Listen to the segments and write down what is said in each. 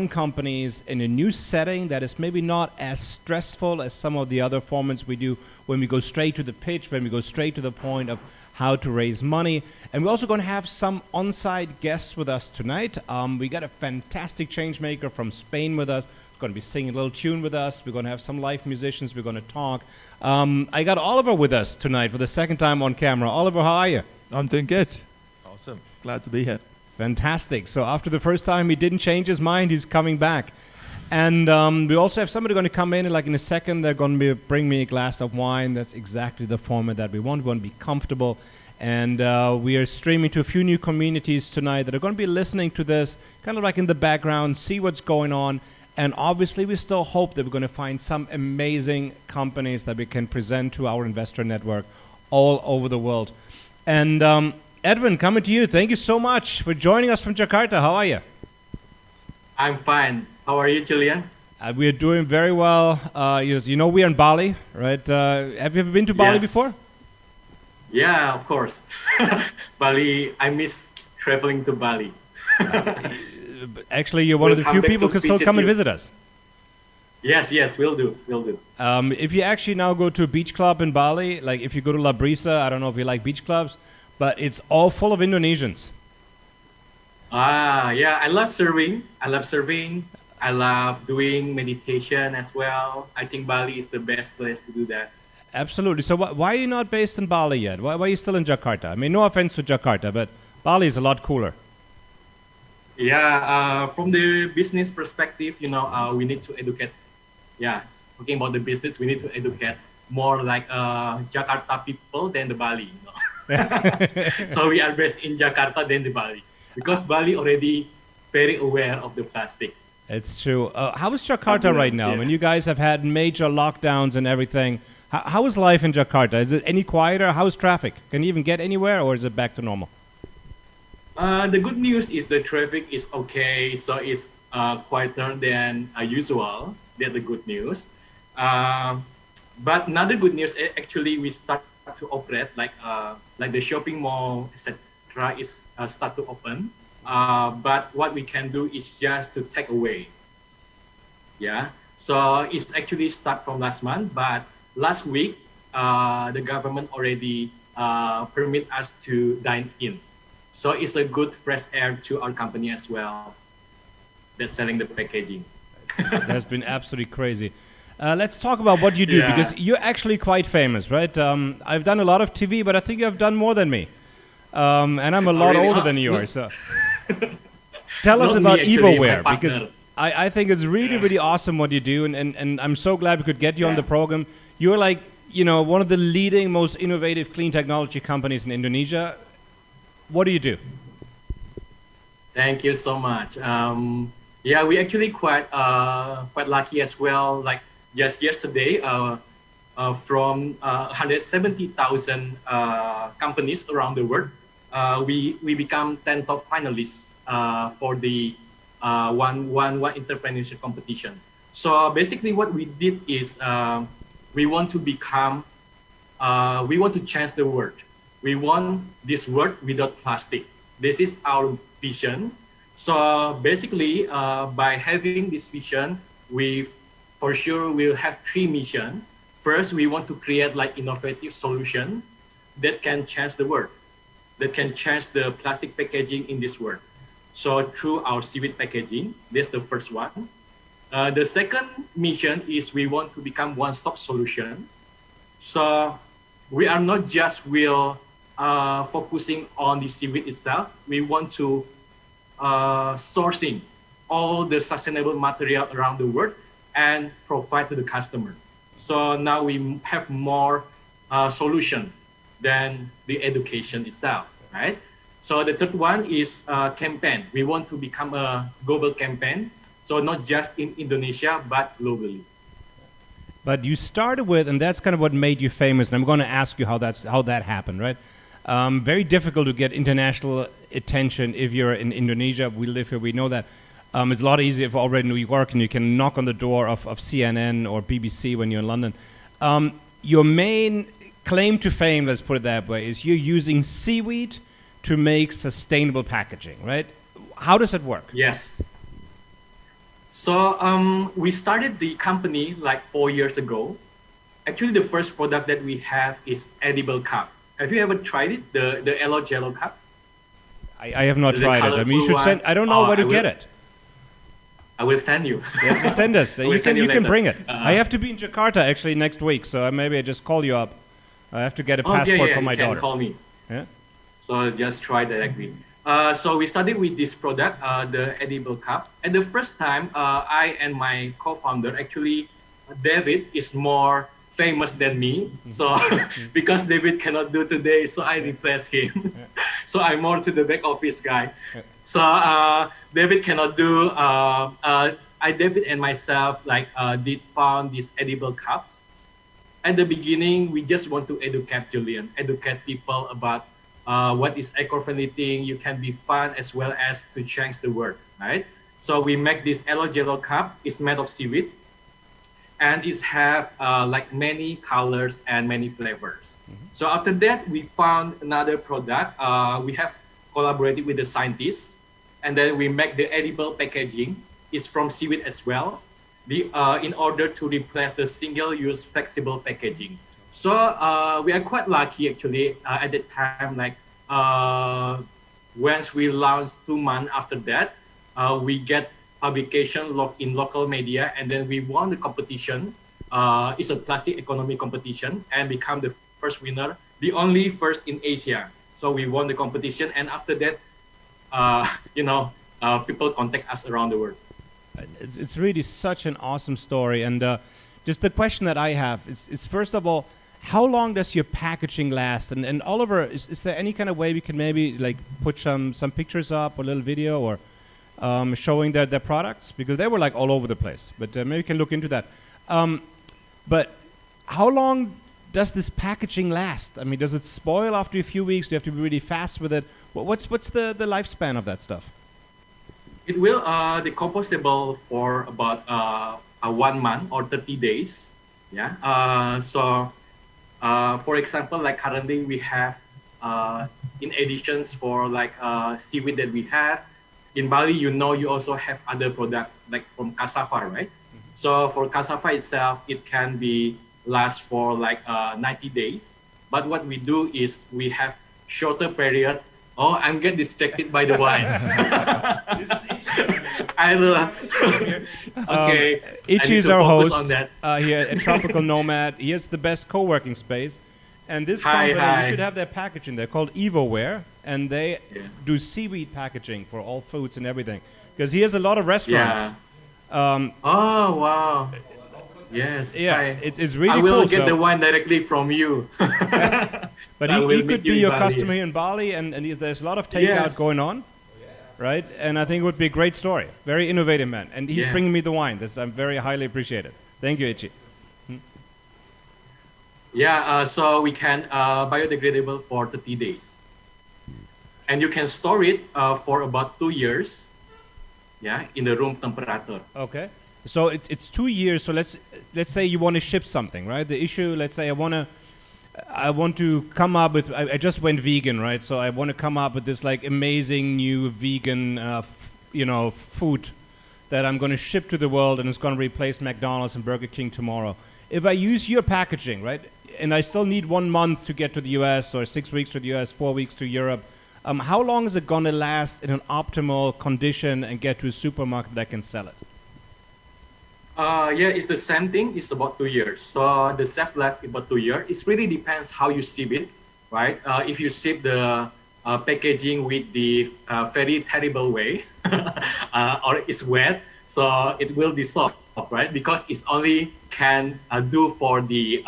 companies in a new setting that is maybe not as stressful as some of the other formats we do when we go straight to the pitch, when we go straight to the point of how to raise money. And we're also going to have some on-site guests with us tonight. We got a fantastic change maker from Spain with us. Going to be singing a little tune with us. We're going to have some live musicians. We're going to talk. I got Oliver with us tonight for the second time on camera. Oliver, how are you? I'm doing good. Awesome. Glad to be here. Fantastic. So after the first time he didn't change his mind, he's coming back. And we also have somebody going to come in, and like in a second, they're going to bring me a glass of wine. That's exactly the format that we want. We want to be comfortable. And we are streaming to a few new communities tonight that are going to be listening to this, kind of like in the background, see what's going on. And obviously, we still hope that we're going to find some amazing companies that we can present to our investor network all over the world. And Edwin, coming to you. Thank you so much for joining us from Jakarta. How are you? I'm fine. How are you, Julien? We are doing very well. You know, we are in Bali, right? Have you ever been to Bali before? Yeah, of course. Bali, I miss traveling to Bali. Actually, you're one of the few people who can still come and visit us. Yes, we'll do. If you actually now go to a beach club in Bali, like if you go to La Brisa, I don't know if you like beach clubs, but it's all full of Indonesians. Yeah, I love surfing. I love doing meditation as well. I think Bali is the best place to do that. Absolutely. So why are you not based in Bali yet? Why are you still in Jakarta? I mean, no offense to Jakarta, but Bali is a lot cooler. Yeah, from the business perspective, you know, we need to educate. Yeah, talking about the business, we need to educate more like Jakarta people than the Bali. You know? So we are based in Jakarta than the Bali, because Bali already very aware of the plastic. It's true. How is Jakarta right now? I mean, you guys have had major lockdowns and everything. How is life in Jakarta? Is it any quieter? How is traffic? Can you even get anywhere, or is it back to normal? The good news is the traffic is okay, so it's quieter than usual. That's the good news. But another good news, actually, we start to operate like the shopping mall, etc. is start to open. But what we can do is just to take away. Yeah. So it's actually start from last month, but last week the government already permit us to dine in. So it's a good fresh air to our company as well. That's selling the packaging. That's been absolutely crazy. Let's talk about what you do, because you're actually quite famous, right? I've done a lot of TV, but I think you have done more than me. And I'm a lot older than you are. So tell us about Evoware, because I think it's really, really awesome what you do. And I'm so glad we could get you on the program. You're like, you know, one of the leading, most innovative clean technology companies in Indonesia. What do you do? Thank you so much. Yeah, we actually quite lucky as well. Like just yesterday, from 170,000 companies around the world, we become 10 top finalists for the one entrepreneurship competition. So basically, what we did is we want to become, we want to change the world. We want this world without plastic. This is our vision. So basically, by having this vision, we for sure will have three missions. First, we want to create like innovative solution that can change the world, that can change the plastic packaging in this world. So through our seaweed packaging, that's the first one. The second mission is we want to become one-stop solution. So we are not just focusing on the seaweed itself. We want to sourcing all the sustainable material around the world and provide to the customer. So now we have more solution than the education itself, right? So the third one is campaign. We want to become a global campaign. So not just in Indonesia, but globally. But you started with, and that's kind of what made you famous. And I'm going to ask you how that happened, right? Very difficult to get international attention if you're in Indonesia. We live here, we know that. It's a lot easier if you're already in New York and you can knock on the door of CNN or BBC when you're in London. Your main claim to fame, let's put it that way, is you're using seaweed to make sustainable packaging, right? How does it work? Yes. So we started the company like 4 years ago. Actually, the first product that we have is edible cup. Have you ever tried it? The Elo Jello cup? I have not The tried it. I mean, you should colorful send. one. I don't know where to get it. I will send you. Yeah, just send us. I will You send can you later. bring it. I have to be in Jakarta actually next week, so maybe I just call you up. I have to get a Oh, passport yeah, for my you can daughter. call me. Yeah. So just try directly. So we started with this product, the edible cup. At the first time, I and my co-founder, actually, David is more famous than me. So because David cannot do today, so I replaced him. So I'm more to the back office guy. So David cannot do. David and myself did found these edible cups. At the beginning, we just want to educate people about what is eco-friendly thing. You can be fun as well as to change the world, right? So we make this Elo Jello cup. It's made of seaweed, and it have like many colors and many flavors. So after that, we found another product. We have collaborated with the scientists, and then we make the edible packaging. It's from seaweed as well, in order to replace the single-use flexible packaging. So we are quite lucky actually at that time. Once we launched 2 months after that, we get publication in local media, and then we won the competition. It's a plastic economy competition, and become the first winner, the only first in Asia. So we won the competition, and after that, people contact us around the world. It's really such an awesome story, and just the question that I have is first of all, how long does your packaging last? And Oliver, is there any kind of way we can maybe like put some pictures up, or a little video, or showing their products, because they were like all over the place. But maybe we can look into that. But how long does this packaging last? I mean, does it spoil after a few weeks? Do you have to be really fast with it? What's the lifespan of that stuff? It will decompostable for about 1 month or 30 days. Yeah. For example, like currently we have in additions for like seaweed that we have in Bali. You also have other products like from cassava, right? So for cassava itself, it can be last for like 90 days. But what we do is we have shorter period. Oh, I'm getting distracted by the wine. I will. Okay. Ichi is our host on that. here at Tropical Nomad. He has the best co-working space. And this company, you should have their packaging. They're called Evoware, and they do seaweed packaging for all foods and everything. Because he has a lot of restaurants. Yeah. Oh, wow. Yes. Yeah, it's really cool. I will get the wine directly from you. But he could be your customer here in Bali, and there's a lot of takeout going on, right? And I think it would be a great story. Very innovative man. And he's bringing me the wine. I'm very highly appreciated. Thank you, Ichi. Yeah, so we can biodegradable for 30 days. And you can store it for about 2 years, in the room temperature. Okay. So it's 2 years. So let's say you want to ship something, right? The issue, let's say I want to come up with, I just went vegan, right? So I want to come up with this like amazing new vegan, food that I'm going to ship to the world, and it's going to replace McDonald's and Burger King tomorrow. If I use your packaging, right, and I still need 1 month to get to the US, or 6 weeks to the US, 4 weeks to Europe, how long is it going to last in an optimal condition and get to a supermarket that can sell it? It's the same thing. It's about 2 years. So the shelf life is about 2 years. It really depends how you ship it, right? If you ship the packaging with the very terrible way, or it's wet, so it will dissolve, right? Because it's only can do for the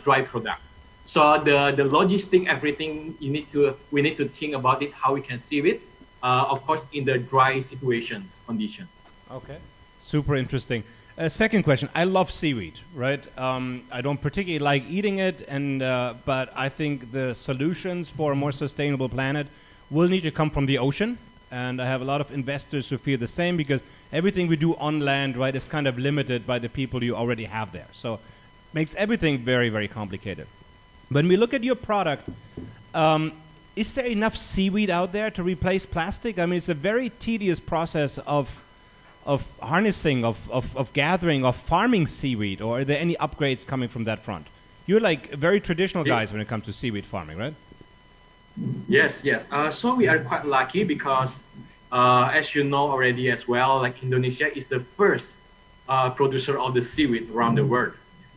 dry product. So the logistic, everything we need to think about it, how we can ship it. Of course, in the dry condition. Okay. Super interesting. Second question. I love seaweed, right? I don't particularly like eating it, but I think the solutions for a more sustainable planet will need to come from the ocean. And I have a lot of investors who feel the same, because everything we do on land, right, is kind of limited by the people you already have there. So it makes everything very, very complicated. When we look at your product, is there enough seaweed out there to replace plastic? I mean, it's a very tedious process of harnessing, of gathering, of farming seaweed, or are there any upgrades coming from that front? You're like very traditional guys when it comes to seaweed farming, right? Yes, yes. So we are quite lucky because, as you know already as well, like Indonesia is the first producer of the seaweed around the world.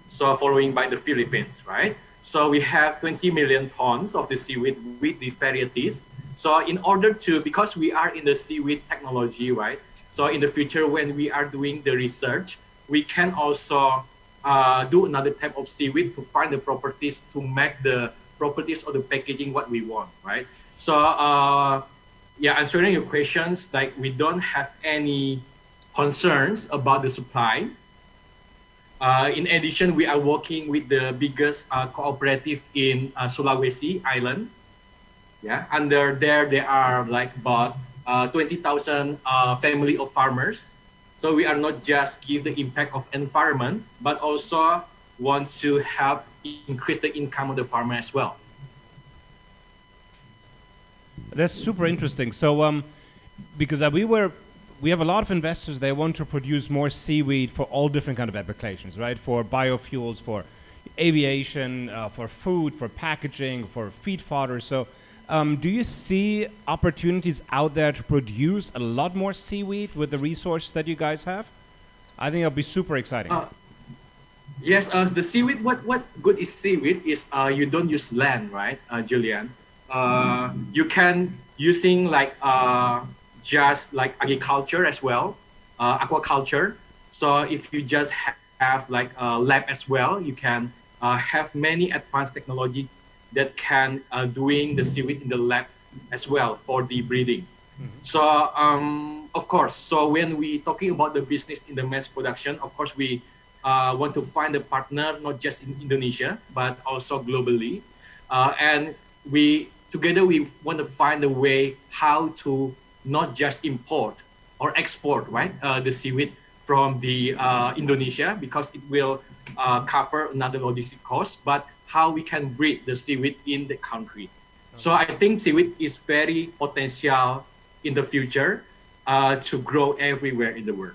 So following by the Philippines, right? So we have 20 million tons of the seaweed with the varieties. So in order to, because we are in the seaweed technology, right? So in the future, when we are doing the research, we can also do another type of seaweed to find the properties to make the properties of the packaging what we want, right? So yeah, answering your questions, like we don't have any concerns about the supply. In addition, we are working with the biggest cooperative in Sulawesi Island. Yeah, under there are like about 20,000 family of farmers. So we are not just give the impact of environment, but also want to help increase the income of the farmer as well. That's super interesting. So, because we have a lot of investors, they want to produce more seaweed for all different kind of applications, right? For biofuels, for aviation, for food, for packaging, for feed fodder. So, do you see opportunities out there to produce a lot more seaweed with the resource that you guys have? I think it'll be super exciting. Yes, the seaweed, what good is seaweed is you don't use land, right, Julian? You can using like just like agriculture as well, aquaculture. So if you just have like a lab as well, you can have many advanced technology that can doing the seaweed in the lab as well for the breeding. Mm-hmm. So of course, so when we talking about the business in the mass production, of course we want to find a partner not just in Indonesia but also globally, and we together we want to find a way how to not just import or export, right, the seaweed from the Indonesia, because it will cover another logistic cost, but how we can breed the seaweed in the country. Okay. So I think seaweed is very potential in the future to grow everywhere in the world.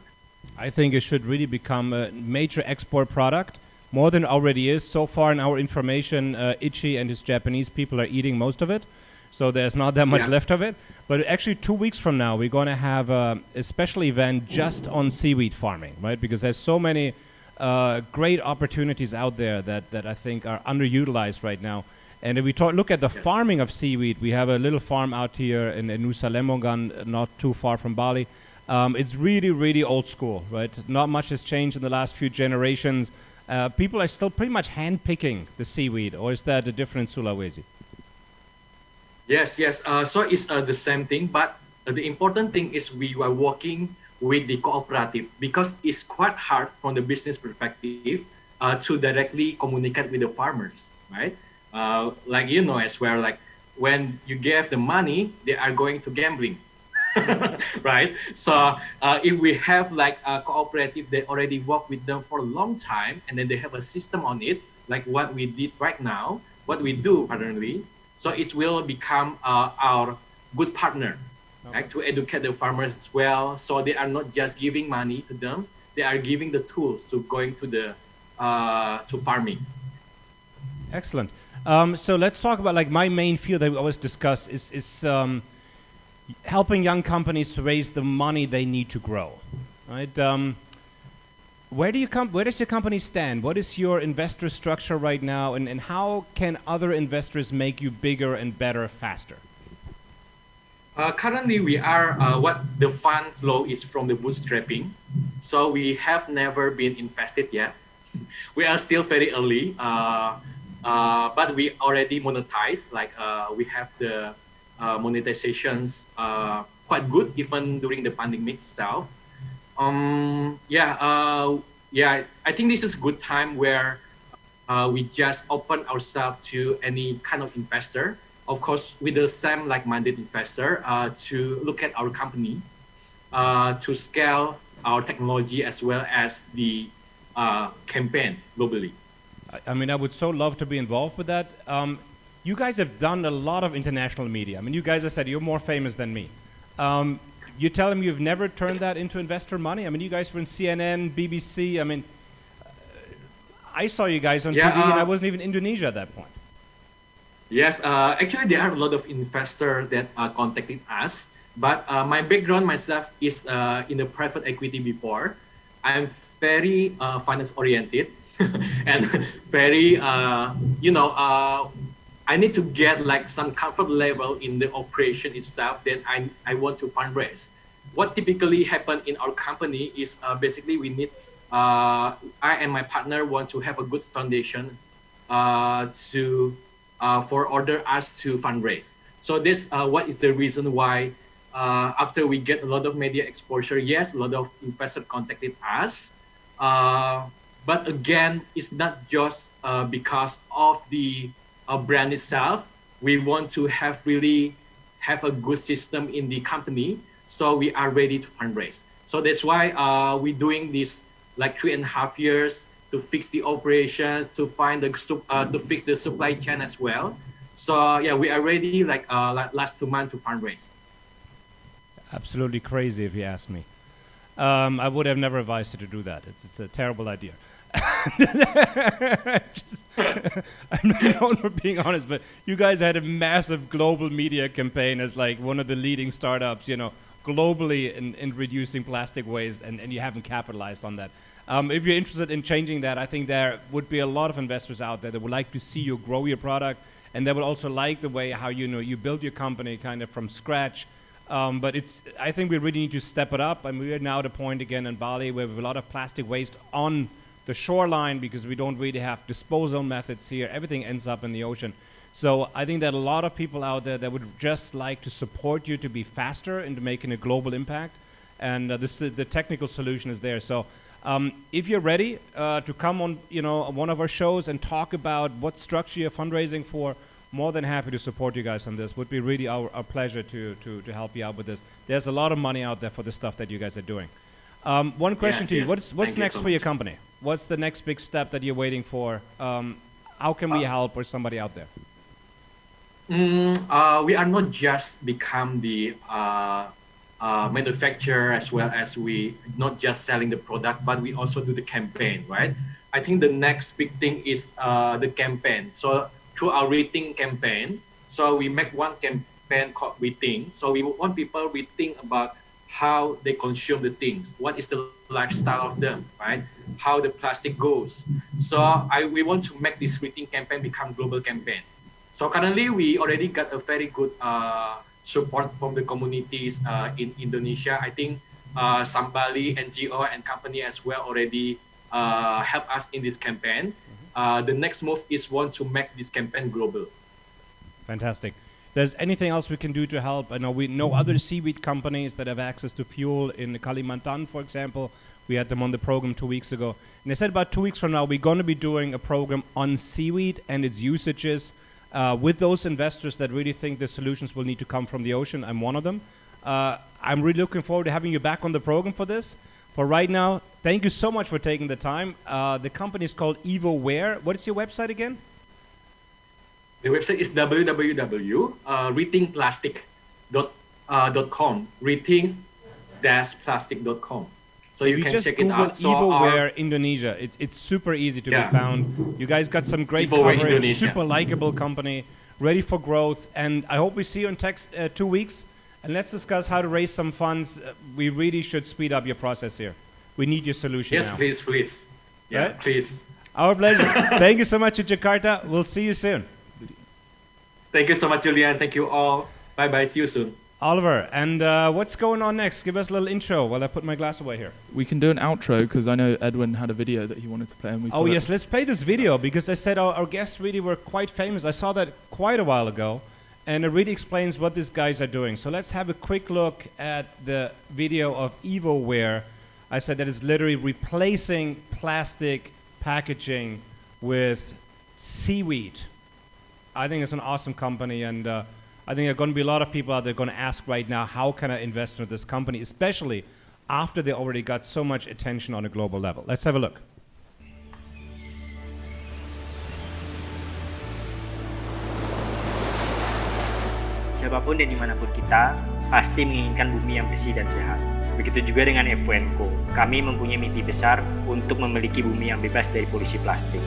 I think it should really become a major export product, more than it already is. So far in our information, Ichi and his Japanese people are eating most of it. So there's not that much left of it. But actually 2 weeks from now, we're going to have a special event just on seaweed farming, right? Because there's so many great opportunities out there that I think are underutilized right now. And if we look at the farming of seaweed, we have a little farm out here in Nusa Lembongan, not too far from Bali. It's really, really old school, right? Not much has changed in the last few generations. People are still pretty much hand-picking the seaweed, or is that a different Sulawesi? Yes, yes. So it's the same thing, but the important thing is we are working with the cooperative, because it's quite hard from the business perspective to directly communicate with the farmers, right? Like you know as well, like when you give the money, they are going to gambling, right? So if we have like a cooperative, they already work with them for a long time, and then they have a system on it, like what we did right now, what we do apparently. So it will become our good partner, right, to educate the farmers as well. So they are not just giving money to them; they are giving the tools to going to the to farming. Excellent. So let's talk about like my main field that we always discuss is helping young companies to raise the money they need to grow, right? Where does your company stand? What is your investor structure right now, and how can other investors make you bigger and better faster? Currently, we are what the fund flow is from the bootstrapping, so we have never been invested yet. We are still very early, but we already monetize. Like we have the monetizations quite good even during the pandemic itself. I think this is a good time where we just open ourselves to any kind of investor. Of course, with the same like-minded investor to look at our company, to scale our technology as well as the campaign globally. I mean, I would so love to be involved with that. You guys have done a lot of international media. I mean, you guys, I said, you're more famous than me. You tell him you've never turned that into investor money? I mean, you guys were in CNN, BBC. I mean, I saw you guys on TV, and I wasn't even in Indonesia at that point. Yes, actually, there are a lot of investors that contacted us. But my background myself is in the private equity before. I'm very finance oriented and very, I need to get like some comfort level in the operation itself. Then I want to fundraise. What typically happen in our company is basically we need, I and my partner want to have a good foundation for order us to fundraise. So this what is the reason why after we get a lot of media exposure, yes, a lot of investors contacted us. But again, it's not just because of the brand itself. We want to really have a good system in the company, so we are ready to fundraise. So that's why we're doing this like 3.5 years to fix the operations, to find the to fix the supply chain as well. So yeah, we are ready like last 2 months to fundraise. Absolutely crazy, if you ask me. I would have never advised you to do that. It's a terrible idea. I'm not known for being honest, but you guys had a massive global media campaign as like one of the leading startups, globally in reducing plastic waste, and you haven't capitalized on that. If you're interested in changing that, I think there would be a lot of investors out there that would like to see you grow your product, and they would also like the way how you build your company kind of from scratch. But I think we really need to step it up, and we are now at a point again in Bali where we have a lot of plastic waste on the shoreline because we don't really have disposal methods here. Everything ends up in the ocean. So I think that a lot of people out there that would just like to support you to be faster into making a global impact, and the technical solution is there. So if you're ready to come on, one of our shows and talk about what structure you're fundraising for, more than happy to support you guys on this. Would be really our pleasure to help you out with this. There's a lot of money out there for the stuff that you guys are doing. One question to you. What's next for your company? What's the next big step that you're waiting for? How can we help or somebody out there? We are not just become the manufacturer as well as we not just selling the product, but we also do the campaign, right? I think the next big thing is the campaign. So through our rating campaign, so we make one campaign called Rethink. So we want people rethink about how they consume the things, what is the lifestyle of them, right? How the plastic goes. So we want to make this Rethink campaign become global campaign. So currently we already got a very good support from the communities in Indonesia. I think some Bali NGO and company as well already help us in this campaign. The next move is want to make this campaign global. Fantastic. There's anything else we can do to help? I know we know other seaweed companies that have access to fuel in Kalimantan, for example. We had them on the program 2 weeks ago. And they said about 2 weeks from now, we're going to be doing a program on seaweed and its usages with those investors that really think the solutions will need to come from the ocean. I'm one of them. I'm really looking forward to having you back on the program for this. For right now, thank you so much for taking the time. The company is called Evoware. What is your website again? The website is www.rethinkplastic.com. Rethink-plastic.com. So you can check it out. So Evoware Indonesia. It's super easy to be found. You guys got some great coverage. Indonesia. Super likable company, ready for growth. And I hope we see you in 2 weeks. And let's discuss how to raise some funds. We really should speed up your process here. We need your solution now. Yes, please. Yeah, right? Please. Our pleasure. Thank you so much in Jakarta. We'll see you soon. Thank you so much, Julien. Thank you all. Bye-bye. See you soon. Oliver, and what's going on next? Give us a little intro while I put my glass away here. We can do an outro because I know Edwin had a video that he wanted to play. And yes, let's play this video because I said our guests really were quite famous. I saw that quite a while ago, and it really explains what these guys are doing. So let's have a quick look at the video of Evoware. I said that is literally replacing plastic packaging with seaweed. I think it's an awesome company, and I think there are going to be a lot of people out there going to ask right now, how can I invest in this company, especially after they already got so much attention on a global level. Let's have a look. Siapapun dan dimanapun kita, pasti menginginkan bumi yang bersih dan sehat. Begitu juga dengan Evoware. Kami mempunyai mimpi besar untuk memiliki bumi yang bebas dari polusi plastik.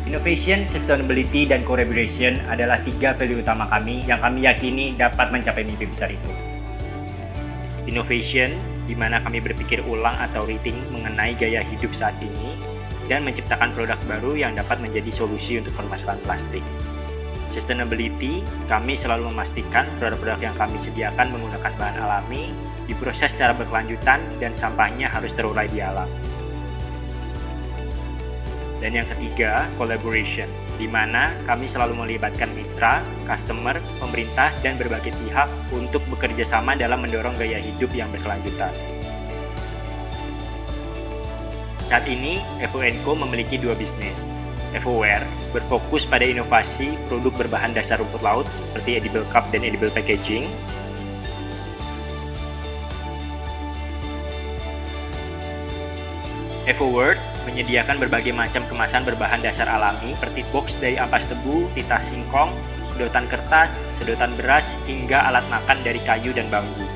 Innovation, sustainability, dan collaboration adalah 3 value utama kami yang kami yakini dapat mencapai mimpi besar itu. Innovation, di mana kami berpikir ulang atau rethinking mengenai gaya hidup saat ini dan menciptakan produk baru yang dapat menjadi solusi untuk permasalahan plastik. Sustainability, kami selalu memastikan produk-produk yang kami sediakan menggunakan bahan alami, diproses secara berkelanjutan, dan sampahnya harus terurai di alam. Dan yang ketiga, collaboration, di mana kami selalu melibatkan mitra, customer, pemerintah, dan berbagai pihak untuk bekerja sama dalam mendorong gaya hidup yang berkelanjutan. Saat ini, Evoware memiliki 2 bisnis. Evoware berfokus pada inovasi produk berbahan dasar rumput laut seperti edible cup dan edible packaging. Evoware menyediakan berbagai macam kemasan berbahan dasar alami seperti box dari ampas tebu, titah singkong, sedotan kertas, sedotan beras, hingga alat makan dari kayu dan bambu.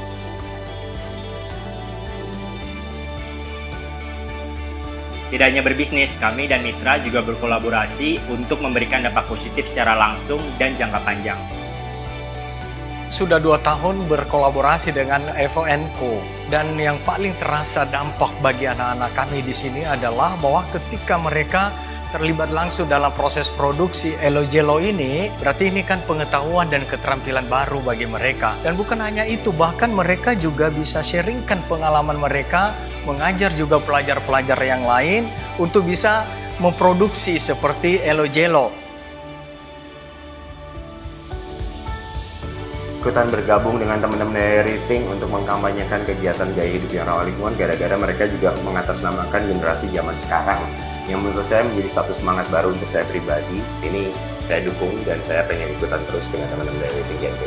Tidak hanya berbisnis, kami dan mitra juga berkolaborasi untuk memberikan dampak positif secara langsung dan jangka panjang. Sudah 2 tahun berkolaborasi dengan Evoware, dan yang paling terasa dampak bagi anak-anak kami di sini adalah bahwa ketika mereka terlibat langsung dalam proses produksi Elo-Jelo ini, berarti ini kan pengetahuan dan keterampilan baru bagi mereka. Dan bukan hanya itu, bahkan mereka juga bisa sharingkan pengalaman mereka, mengajar juga pelajar-pelajar yang lain untuk bisa memproduksi seperti Elo-Jelo. Ikutan bergabung dengan teman-teman dari Think untuk mengkampanyekan kegiatan gaya hidup yang ramah lingkungan, gara-gara mereka juga mengatasnamakan generasi zaman sekarang yang menurut saya menjadi satu semangat baru untuk saya pribadi. Ini saya dukung dan saya pengen ikutan terus dengan teman-teman dari Think.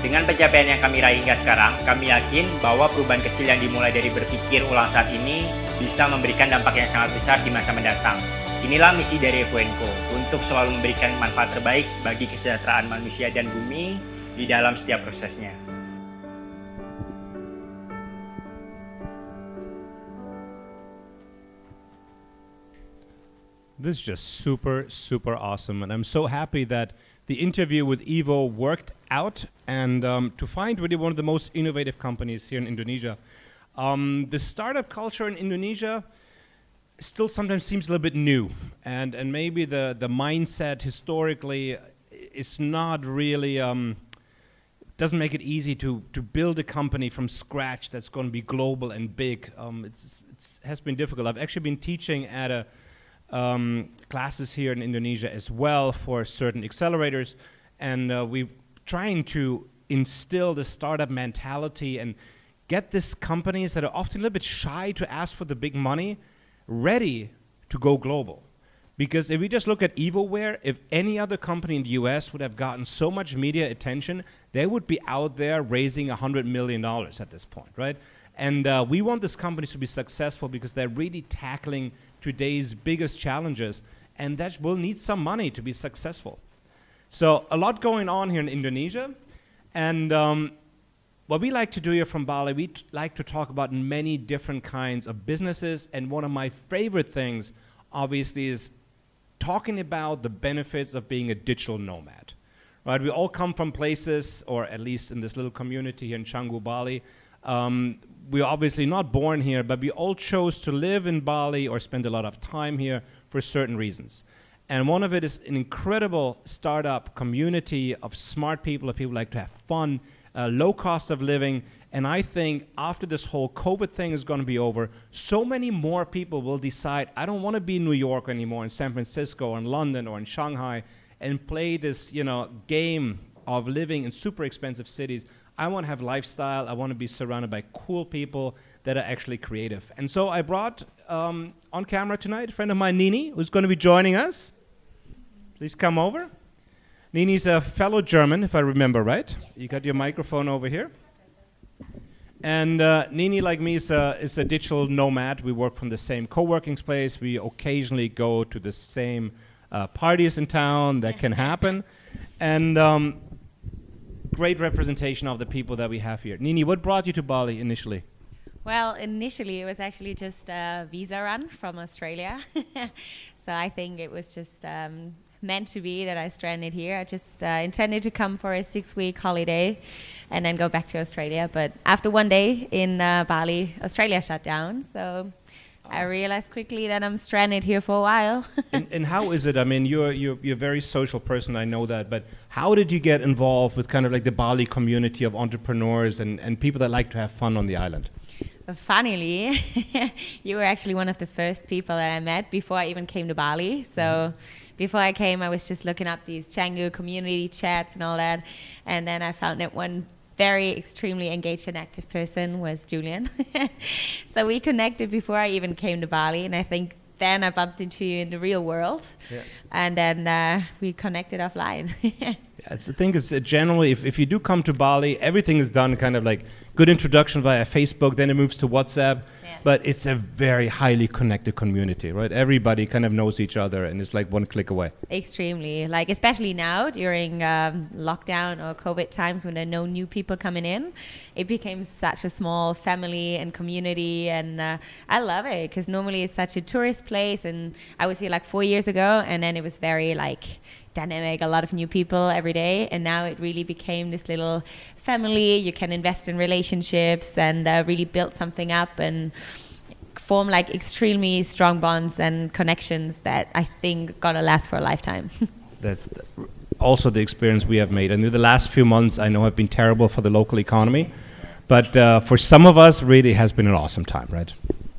Dengan pencapaian yang kami raih hingga sekarang, kami yakin bahwa perubahan kecil yang dimulai dari berpikir ulang saat ini bisa memberikan dampak yang sangat besar di masa mendatang. Inilah misi dari Evoware untuk selalu memberikan manfaat terbaik bagi kesejahteraan manusia dan bumi di dalam setiap prosesnya. This is just super awesome, and I'm so happy that the interview with Evo worked out, and to find really one of the most innovative companies here in Indonesia. The startup culture in Indonesia still sometimes seems a little bit new, and maybe the mindset historically is not really doesn't make it easy to build a company from scratch that's going to be global and big. It has been difficult. I've actually been teaching at a classes here in Indonesia as well for certain accelerators, and we're trying to instill the startup mentality and get these companies that are often a little bit shy to ask for the big money ready to go global. Because if we just look at Evoware, if any other company in the US would have gotten so much media attention, they would be out there raising $100 million at this point, right? And we want these companies to be successful because they're really tackling today's biggest challenges, and that will need some money to be successful. So a lot going on here in Indonesia, and what we like to do here from Bali, we like to talk about many different kinds of businesses, and one of my favorite things, obviously, is talking about the benefits of being a digital nomad, right? We all come from places, or at least in this little community here in Canggu, Bali. We're obviously not born here, but we all chose to live in Bali or spend a lot of time here for certain reasons. And one of it is an incredible startup community of smart people, of people who like to have fun, low cost of living. And I think after this whole COVID thing is going to be over, so many more people will decide, I don't want to be in New York anymore, in San Francisco, or in London, or in Shanghai, and play this, game of living in super expensive cities. I want to have lifestyle. I want to be surrounded by cool people that are actually creative. And so I brought on camera tonight a friend of mine, Nini, who's going to be joining us. Please come over. Nini's a fellow German, if I remember right. You got your microphone over here. And Nini, like me, is a digital nomad. We work from the same co-working space. We occasionally go to the same parties in town. That can happen. And great representation of the people that we have here. Nini, what brought you to Bali initially? Well, initially it was actually just a visa run from Australia. So I think it was just meant to be that I stranded here. I just intended to come for a 6-week holiday and then go back to Australia. But after one day in Bali, Australia shut down. So I realized quickly that I'm stranded here for a while. And how is it? I mean, you're a very social person, I know that, but how did you get involved with kind of like the Bali community of entrepreneurs and people that like to have fun on the island? Funnily, you were actually one of the first people that I met before I even came to Bali. So before I came, I was just looking up these Canggu community chats and all that. And then I found that one very extremely engaged and active person was Julien. So we connected before I even came to Bali, and I think then I bumped into you in the real world, and then we connected offline. The thing is, generally, if you do come to Bali, everything is done kind of like good introduction via Facebook, then it moves to WhatsApp, but it's a very highly connected community, right? Everybody kind of knows each other, and it's like one click away. Extremely, like especially now during lockdown or COVID times when there are no new people coming in, it became such a small family and community, and I love it because normally it's such a tourist place, and I was here like 4 years ago, and then it was very like dynamic, a lot of new people every day, and now it really became this little family. You can invest in relationships and really build something up and form like extremely strong bonds and connections that I think gonna last for a lifetime. That's also the experience we have made, and the last few months I know have been terrible for the local economy, but for some of us really has been an awesome time, right?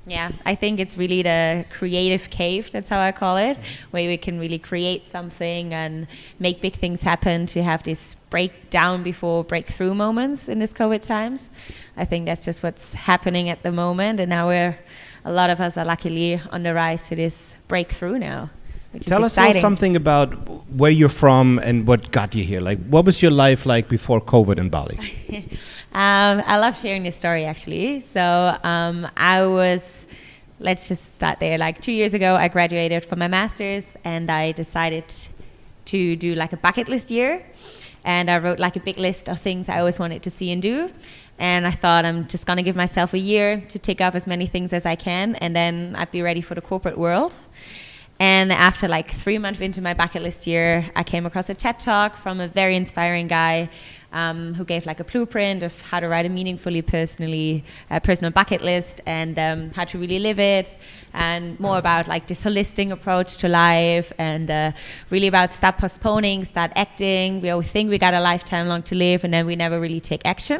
Yeah, I think it's really the creative cave, that's how I call it, where we can really create something and make big things happen, to have this breakdown before breakthrough moments in this COVID times. I think that's just what's happening at the moment, and now a lot of us are luckily on the rise to this breakthrough now, which Tell is us exciting. something about where you're from and what got you here. Like, what was your life like before COVID in Bali? I love sharing this story, actually. So I was, let's just start there. Like 2 years ago, I graduated from my master's, and I decided to do like a bucket list year. And I wrote like a big list of things I always wanted to see and do. And I thought I'm just going to give myself a year to tick off as many things as I can, and then I'd be ready for the corporate world. And after like 3 months into my bucket list year, I came across a TED Talk from a very inspiring guy who gave like a blueprint of how to write a meaningfully personal bucket list, and how to really live it, and more about like this holistic approach to life, and really about stop postponing, start acting. We always think we got a lifetime long to live, and then we never really take action.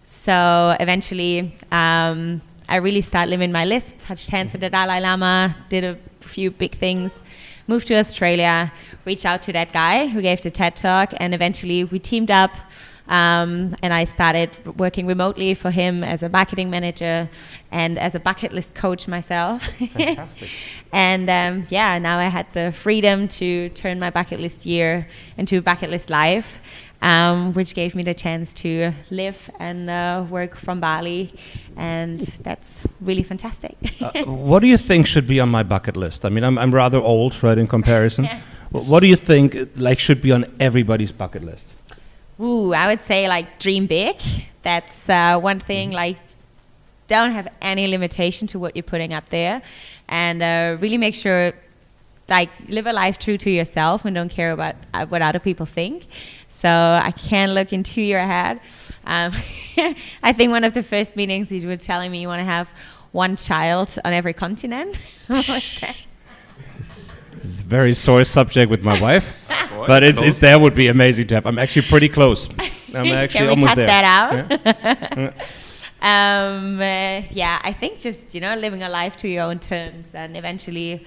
So eventually I really started living my list, touched hands with the Dalai Lama, did a few big things, moved to Australia, reached out to that guy who gave the TED Talk, and eventually we teamed up, and I started working remotely for him as a marketing manager and as a bucket list coach myself. Fantastic. And now I had the freedom to turn my bucket list year into a bucket list life, which gave me the chance to live and work from Bali, and that's really fantastic. What do you think should be on my bucket list? I mean, I'm rather old, right, in comparison. Yeah. What do you think like should be on everybody's bucket list? Ooh, I would say like dream big. That's one thing. Like, don't have any limitation to what you're putting up there, and really make sure like live a life true to yourself and don't care about what other people think. So I can't look into your head. I think one of the first meetings you were telling me you want to have one child on every continent. It's a very sore subject with my wife, but it's that would be amazing to have. I'm actually pretty close. I'm actually Can we almost cut there. that out? Yeah. I think just, living a life to your own terms, and eventually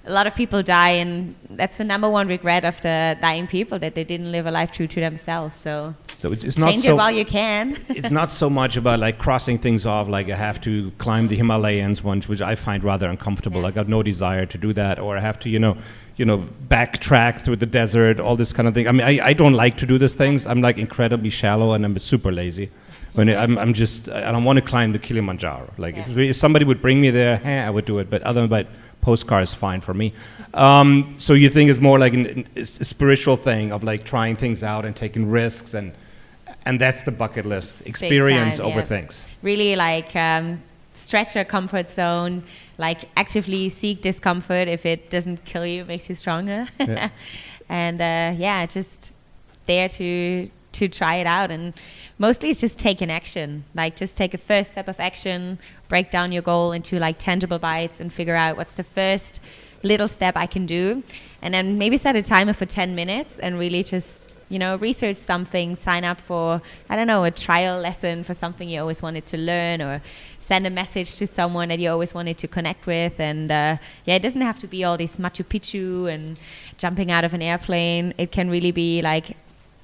a lot of people die, and that's the number one regret of the dying people, that they didn't live a life true to themselves. So it's not change so it while you can. It's not so much about like crossing things off, like I have to climb the Himalayas once, which I find rather uncomfortable. I got no desire to do that, or I have to, backtrack through the desert, all this kind of thing. I mean, I don't like to do these things. I'm like incredibly shallow, and I'm super lazy. When I don't want to climb the Kilimanjaro. Like if somebody would bring me there, I would do it. But other than that, postcard is fine for me. So you think it's more like a spiritual thing of like trying things out and taking risks and And that's the bucket list. Experience over things. Really like stretch your comfort zone, like actively seek discomfort. If it doesn't kill you, it makes you stronger. Yeah. And just dare to try it out. And mostly it's just take an action. Like just take a first step of action, break down your goal into like tangible bites and figure out what's the first little step I can do. And then maybe set a timer for 10 minutes and really just, research something, sign up for, a trial lesson for something you always wanted to learn, or send a message to someone that you always wanted to connect with. And it doesn't have to be all this Machu Picchu and jumping out of an airplane. It can really be like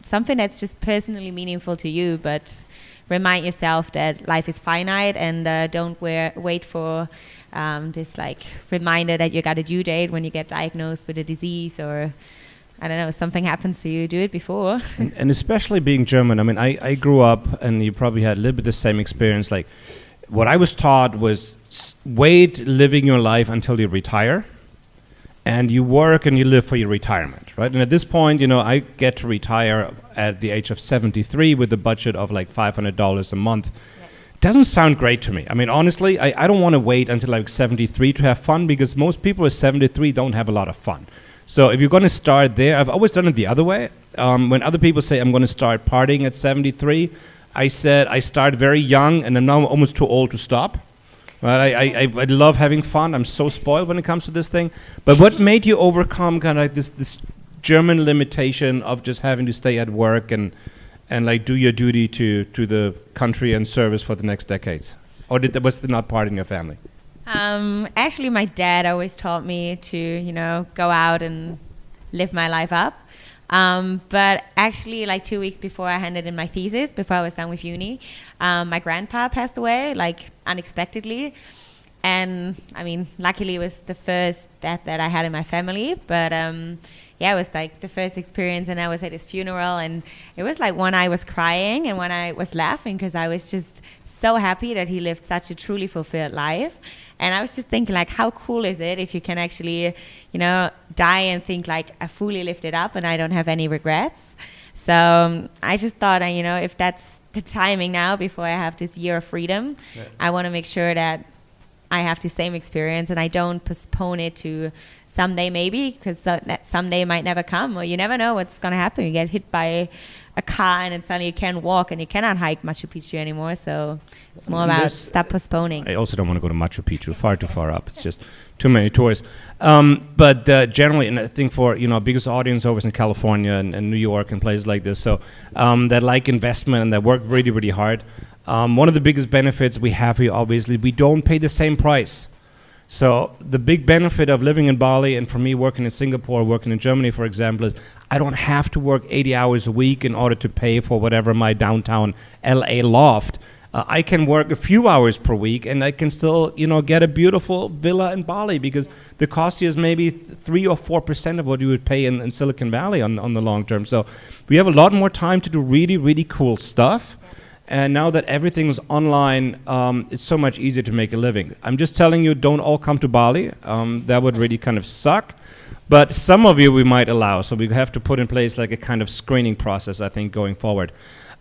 something that's just personally meaningful to you, but remind yourself that life is finite, and don't wait for this like reminder that you got a due date when you get diagnosed with a disease, or something happens to you. Do it before. and especially being German, I mean, I grew up, and you probably had a little bit the same experience. Like what I was taught was wait living your life until you retire, and you work and you live for your retirement, right? And at this point, I get to retire at the age of 73 with a budget of like $500 a month. Yeah. Doesn't sound great to me. I mean, honestly, I don't want to wait until like 73 to have fun, because most people at 73 don't have a lot of fun. So if you're going to start there, I've always done it the other way. When other people say I'm going to start partying at 73, I said I start very young, and I'm now almost too old to stop. Right? I love having fun. I'm so spoiled when it comes to this thing. But what made you overcome kind of like this German limitation of just having to stay at work and like do your duty to the country and service for the next decades? Or was it not part in your family? Actually, my dad always taught me to, go out and live my life up. But actually, like 2 weeks before I handed in my thesis, before I was done with uni, my grandpa passed away, like unexpectedly. And I mean, luckily it was the first death that I had in my family. But it was like the first experience, and I was at his funeral, and it was like one I was crying and one I was laughing, because I was just so happy that he lived such a truly fulfilled life. And I was just thinking, like, how cool is it if you can actually, die and think, like, I fully lived it up and I don't have any regrets. So I just thought, if that's the timing now before I have this year of freedom, I want to make sure that I have the same experience and I don't postpone it to someday maybe, because that someday might never come, or you never know what's going to happen. You get hit by a car and then suddenly you can't walk and you cannot hike Machu Picchu anymore. So it's more about stop postponing. I also don't want to go to Machu Picchu, far too far up. It's just too many tourists. But generally, and I think for biggest audience over in California and New York and places like this, so that like investment and that work really, really hard. One of the biggest benefits we have here, obviously, we don't pay the same price. So the big benefit of living in Bali, and for me working in Singapore, working in Germany, for example, is I don't have to work 80 hours a week in order to pay for whatever my downtown LA loft. I can work a few hours per week and I can still, get a beautiful villa in Bali, because the cost here is maybe 3 or 4% of what you would pay in Silicon Valley on the long term. So we have a lot more time to do really, really cool stuff. And now that everything's online, it's so much easier to make a living. I'm just telling you, don't all come to Bali. That would really kind of suck. But some of you we might allow. So we have to put in place like a kind of screening process, I think, going forward.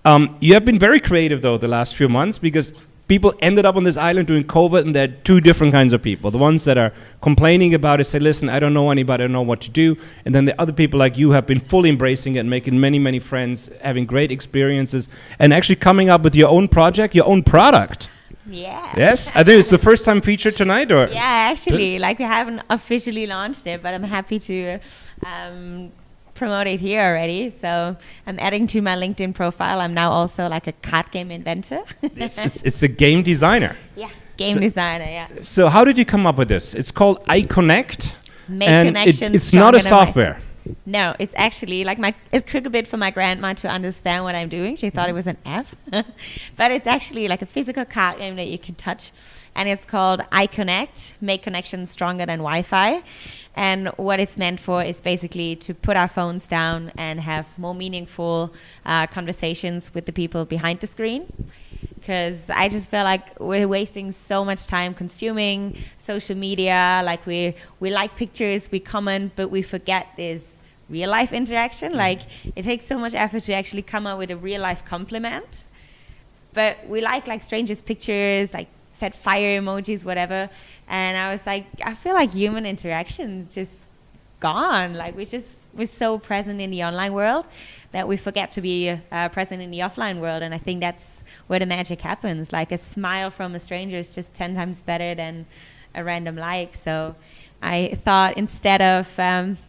You have been very creative, though, the last few months, because people ended up on this island during COVID, and there are two different kinds of people. The ones that are complaining about it say, listen, I don't know anybody, I don't know what to do. And then the other people like you have been fully embracing it, making many, many friends, having great experiences, and actually coming up with your own project, your own product. Yeah. Yes? I think it's the first time featured tonight, or? Yeah, actually, like we haven't officially launched it, but I'm happy to promote it here already. So I'm adding to my LinkedIn profile. I'm now also like a card game inventor. It's a game designer. Yeah, game designer, yeah. So how did you come up with this? It's called iConnect. Make connections. It's not a software. No, it's actually like it took a bit for my grandma to understand what I'm doing. She thought it was an app, but it's actually like a physical card game that you can touch, and it's called iConnect, Make Connections Stronger Than Wi-Fi. And what it's meant for is basically to put our phones down and have more meaningful conversations with the people behind the screen. Because I just feel like we're wasting so much time consuming social media. Like we like pictures, we comment, but we forget this real life interaction. Like, it takes so much effort to actually come up with a real life compliment. But we like strangers' pictures, like set fire emojis, whatever. And I was like, I feel like human interaction is just gone. Like, we're so present in the online world that we forget to be present in the offline world. And I think that's where the magic happens. Like, a smile from a stranger is just 10 times better than a random like. So I thought, instead of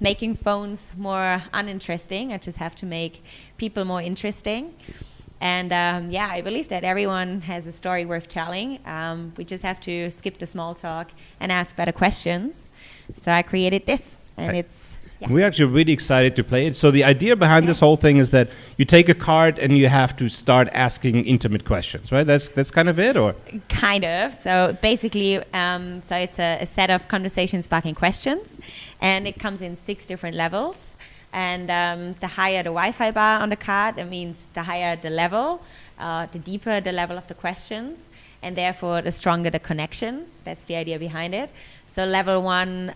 making phones more uninteresting, I just have to make people more interesting. And I believe that everyone has a story worth telling. We just have to skip the small talk and ask better questions. So I created this, and it's... Yeah. We're actually really excited to play it. So the idea behind this whole thing is that you take a card and you have to start asking intimate questions, right? That's kind of it, or? Kind of. So basically, so it's a set of conversation-sparking questions, and it comes in 6 different levels. And the higher the Wi-Fi bar on the card, that means the higher the level, the deeper the level of the questions, and therefore the stronger the connection. That's the idea behind it. So level 1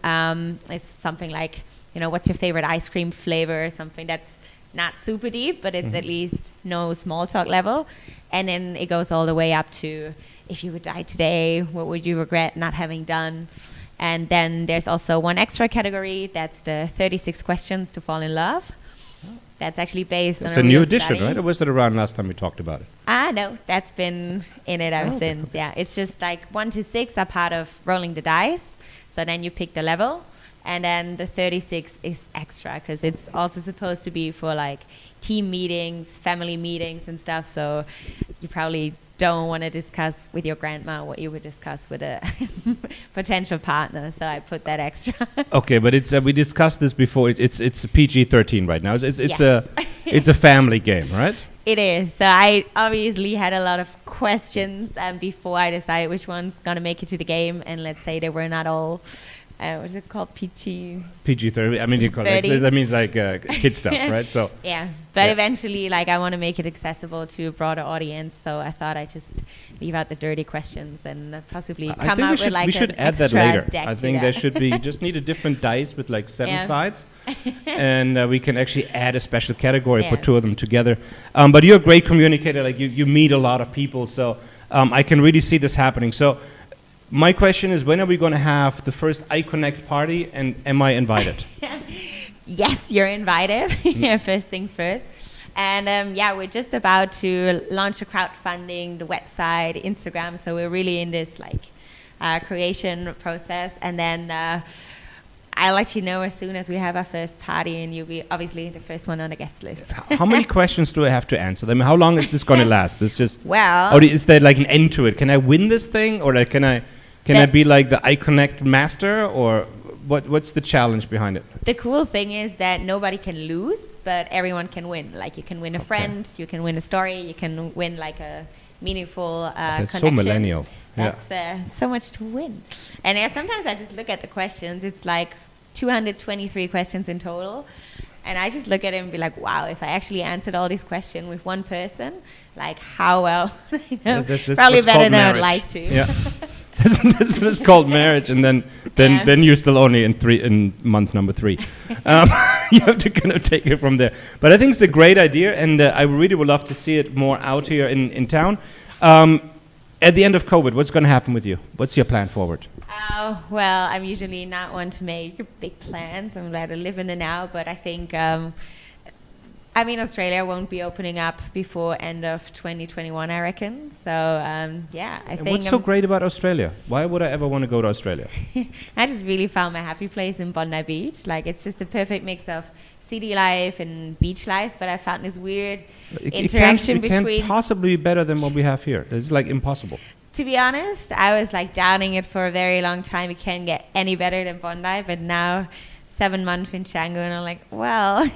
is something like, what's your favorite ice cream flavor? Something that's not super deep, but it's at least no small talk level. And then it goes all the way up to, if you would die today, what would you regret not having done? And then there's also one extra category. That's the 36 questions to fall in love. That's actually based on a real new edition, study. right? Or was it around last time we talked about it? No, that's been in it ever since. Okay. Yeah, it's just like 1 to 6 are part of rolling the dice. So then you pick the level. And then the 36 is extra, because it's also supposed to be for like team meetings, family meetings and stuff. So you probably don't want to discuss with your grandma what you would discuss with a potential partner. So I put that extra. Okay, but it's we discussed this before. It's PG-13 right now. It's yes. It's a family game, right? It is. So I obviously had a lot of questions before I decided which one's gonna make it to the game. And let's say they were not all. What is it called? PG-13. I mean, you call it, that means like kid stuff, right? So yeah, but eventually, like, I want to make it accessible to a broader audience. So I thought I'd just leave out the dirty questions and possibly come up with like we should an add that extra later. deck. I think there should be. You just need a different dice with like 7 sides, and we can actually add a special category, put 2 of them together. But you're a great communicator. Like you meet a lot of people, so I can really see this happening. So. My question is, when are we going to have the first iConnect party, and am I invited? Yes, you're invited. First things first. And we're just about to launch the crowdfunding, the website, Instagram. So we're really in this like creation process. And then I'll let you know as soon as we have our first party, and you'll be obviously the first one on the guest list. How many questions do I have to answer? I mean, how long is this going to last? This just or is there like an end to it? Can I win this thing, or like can I be like the iConnect master, or what's the challenge behind it? The cool thing is that nobody can lose, but everyone can win. Like, you can win a friend, you can win a story, you can win like a meaningful That's connection. so millennial. That's so much to win. And sometimes I just look at the questions. It's like 223 questions in total. And I just look at it and be like, wow, if I actually answered all these questions with one person, like how well, that's probably better than I'd like to. Yeah. This is called marriage, and then you're still only in month number 3. You have to kind of take it from there. But I think it's a great idea, and I really would love to see it more out here in town. At the end of COVID, what's going to happen with you? What's your plan forward? Well, I'm usually not one to make big plans. I'm glad to live in the now, but I think Australia won't be opening up before end of 2021, I reckon. So, I think... What's so great about Australia? Why would I ever want to go to Australia? I just really found my happy place in Bondi Beach. Like, it's just a perfect mix of city life and beach life, but I found this weird interaction between... It can't possibly be better than what we have here. It's like impossible. To be honest, I was like doubting it for a very long time. It can't get any better than Bondi, but now... 7 months in Canggu, and I'm like, well,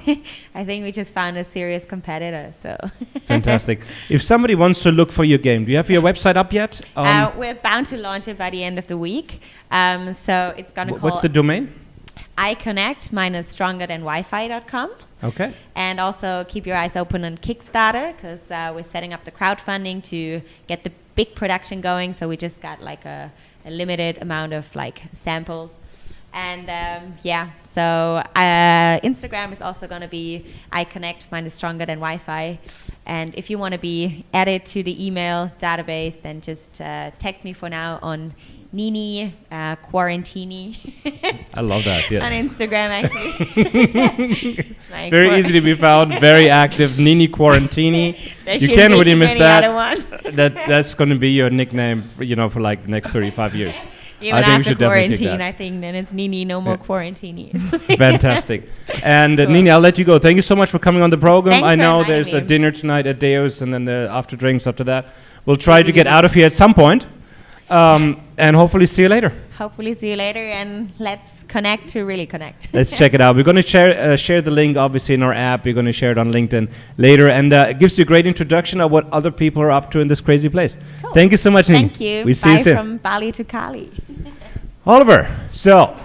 I think we just found a serious competitor. So fantastic. If somebody wants to look for your game, do you have your website up yet? We're bound to launch it by the end of the week. So it's gonna. What's the domain? iConnect-stronger-than-Wi-Fi.com. Okay. And also keep your eyes open on Kickstarter, because we're setting up the crowdfunding to get the big production going. So we just got like a limited amount of like samples. And So Instagram is also going to be iConnect, mine is stronger than Wi-Fi. And if you want to be added to the email database, then just text me for now on Nini Quarantini. I love that, yes. On Instagram, actually. Very easy to be found, very active, Nini Quarantini. You can't really miss that. That's going to be your nickname, for like the next 35 years. Even after quarantine, I think then it's Nini, no more quarantini. Fantastic. And Nini, I'll let you go. Thank you so much for coming on the program. Thanks I know for there's a me. dinner tonight at Deo's and then the after drinks after that. We'll try to get out of here at some point. And hopefully see you later. Hopefully see you later, and let's connect to really connect. Let's check it out. We're going to share the link, obviously, in our app. We're going to share it on LinkedIn later. And it gives you a great introduction of what other people are up to in this crazy place. Cool. Thank you so much, Nini. Thank you. We see you soon. From Bali to Cali. Oliver, so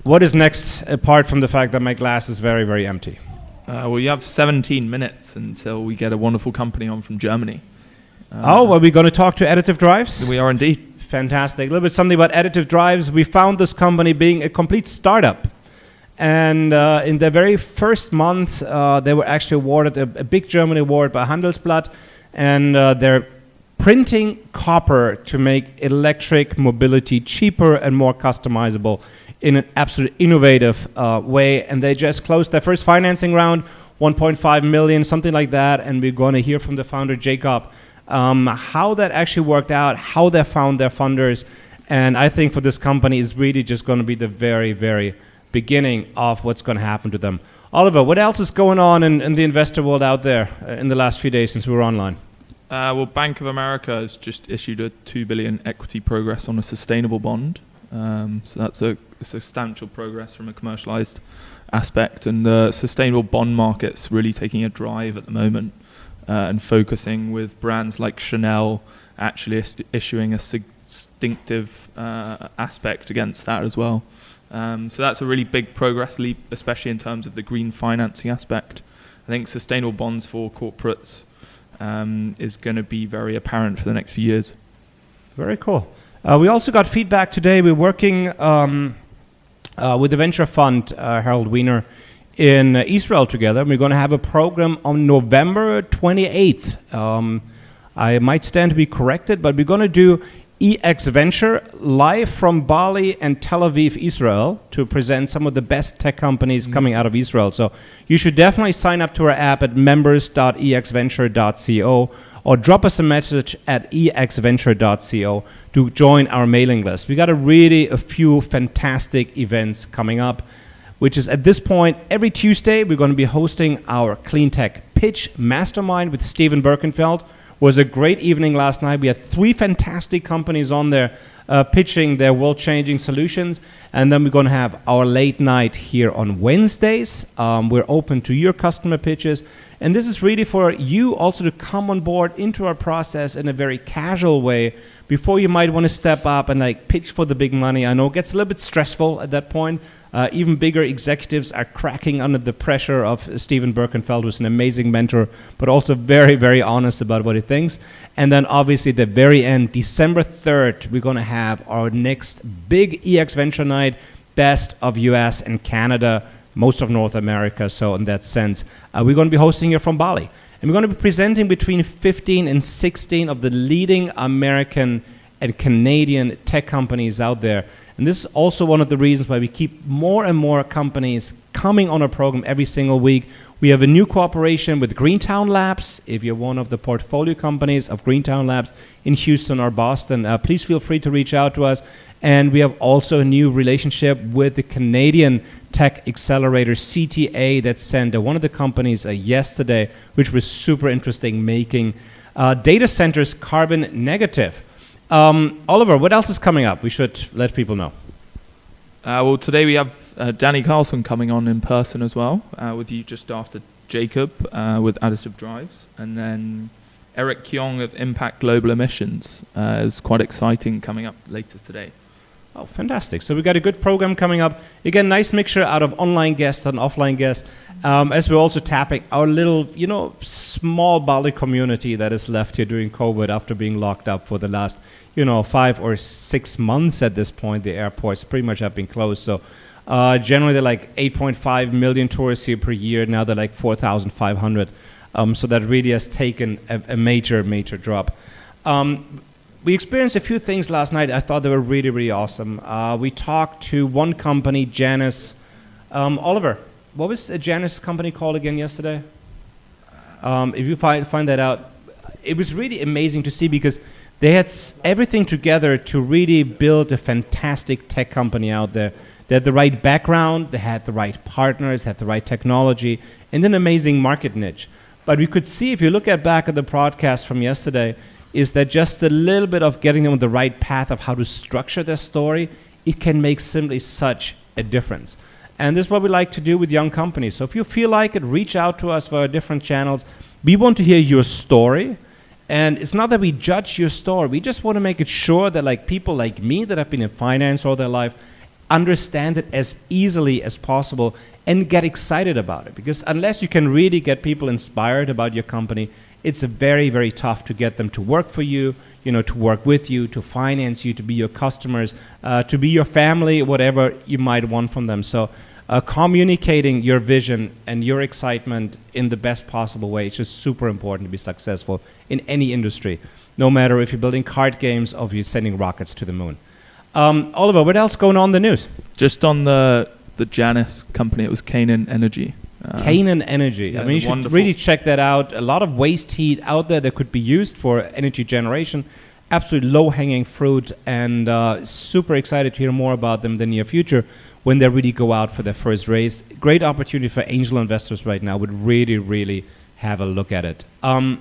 what is next apart from the fact that my glass is very, very empty? Well, you have 17 minutes until we get a wonderful company on from Germany. Are we going to talk to Addative Drives? We are indeed. Fantastic. A little bit something about Addative Drives. We found this company being a complete startup. And in the very first month, they were actually awarded a big German award by Handelsblatt. And they're printing copper to make electric mobility cheaper and more customizable in an absolutely innovative way. And they just closed their first financing round, 1.5 million, something like that. And we're going to hear from the founder, Jakob, how that actually worked out, how they found their funders. And I think for this company is really just going to be the very, very beginning of what's going to happen to them. Oliver, what else is going on in the investor world out there in the last few days since we were online? Well, Bank of America has just issued a $2 billion equity progress on a sustainable bond. So that's a substantial progress from a commercialized aspect. And the sustainable bond market's really taking a drive at the moment and focusing with brands like Chanel actually issuing a distinctive aspect against that as well. So that's a really big progress leap, especially in terms of the green financing aspect. I think sustainable bonds for corporates is going to be very apparent for the next few years. Very cool. We also got feedback today. We're working with the venture fund, Harold Wiener, in Israel together. We're going to have a program on November 28th. I might stand to be corrected, but we're going to do exventure live from Bali and Tel Aviv, Israel, to present some of the best tech companies coming out of Israel. So you should definitely sign up to our app at members.exventure.co or drop us a message at exventure.co to join our mailing list. We got a few fantastic events coming up, which is at this point, every Tuesday, we're going to be hosting our Clean Tech Pitch Mastermind with Steven Birkenfeld. Was a great evening last night. We had 3 fantastic companies on there pitching their world-changing solutions. And then we're going to have our late night here on Wednesdays. We're open to your customer pitches. And this is really for you also to come on board into our process in a very casual way before you might want to step up and pitch for the big money. I know it gets a little bit stressful at that point. Even bigger executives are cracking under the pressure of Steven Birkenfeld, who's an amazing mentor, but also very, very honest about what he thinks. And then obviously at the very end, December 3rd, we're going to have our next big exventure night, best of US and Canada, most of North America. So in that sense, we're going to be hosting here from Bali. And we're going to be presenting between 15 and 16 of the leading American and Canadian tech companies out there. And this is also one of the reasons why we keep more and more companies coming on our program every single week. We have a new cooperation with Greentown Labs. If you're one of the portfolio companies of Greentown Labs in Houston or Boston, please feel free to reach out to us. And we have also a new relationship with the Canadian Tech Accelerator, CTA, that sent one of the companies yesterday, which was super interesting, making data centers carbon negative. Oliver, what else is coming up? We should let people know. Well, today we have Danny Carlson coming on in person as well, with you just after Jakob with Addative Drives. And then Eric Keogh of Impact Global Emissions is quite exciting coming up later today. Oh, fantastic. So we got a good program coming up. Again, nice mixture out of online guests and offline guests. As we're also tapping our little, small Bali community that is left here during COVID after being locked up for the last, 5 or 6 months at this point. The airports pretty much have been closed. So Generally, they're like 8.5 million tourists here per year. Now they're like 4,500. So that really has taken a major drop. We experienced a few things last night. I thought they were really, really awesome. We talked to one company, Janus. Oliver, what was a Janus company called again yesterday? If you find that out, it was really amazing to see because they had everything together to really build a fantastic tech company out there. They had the right background, they had the right partners, had the right technology, and an amazing market niche. But we could see, if you look back at the broadcast from yesterday, is that just a little bit of getting them on the right path of how to structure their story, it can make simply such a difference. And this is what we like to do with young companies. So if you feel like it, reach out to us via different channels. We want to hear your story. And it's not that we judge your story. We just want to make it sure that like people like me that have been in finance all their life understand it as easily as possible and get excited about it. Because unless you can really get people inspired about your company, it's very, very tough to get them to work for you, to work with you, to finance you, to be your customers, to be your family, whatever you might want from them. So communicating your vision and your excitement in the best possible way is just super important to be successful in any industry, no matter if you're building card games or if you're sending rockets to the moon. Oliver, what else going on in the news? Just on the Janus company, it was Canaan Energy. Canaan Energy. Yeah, I mean, you should really check that out. A lot of waste heat out there that could be used for energy generation. Absolute low-hanging fruit, and super excited to hear more about them in the near future when they really go out for their first raise. Great opportunity for angel investors right now. Would really, really have a look at it. The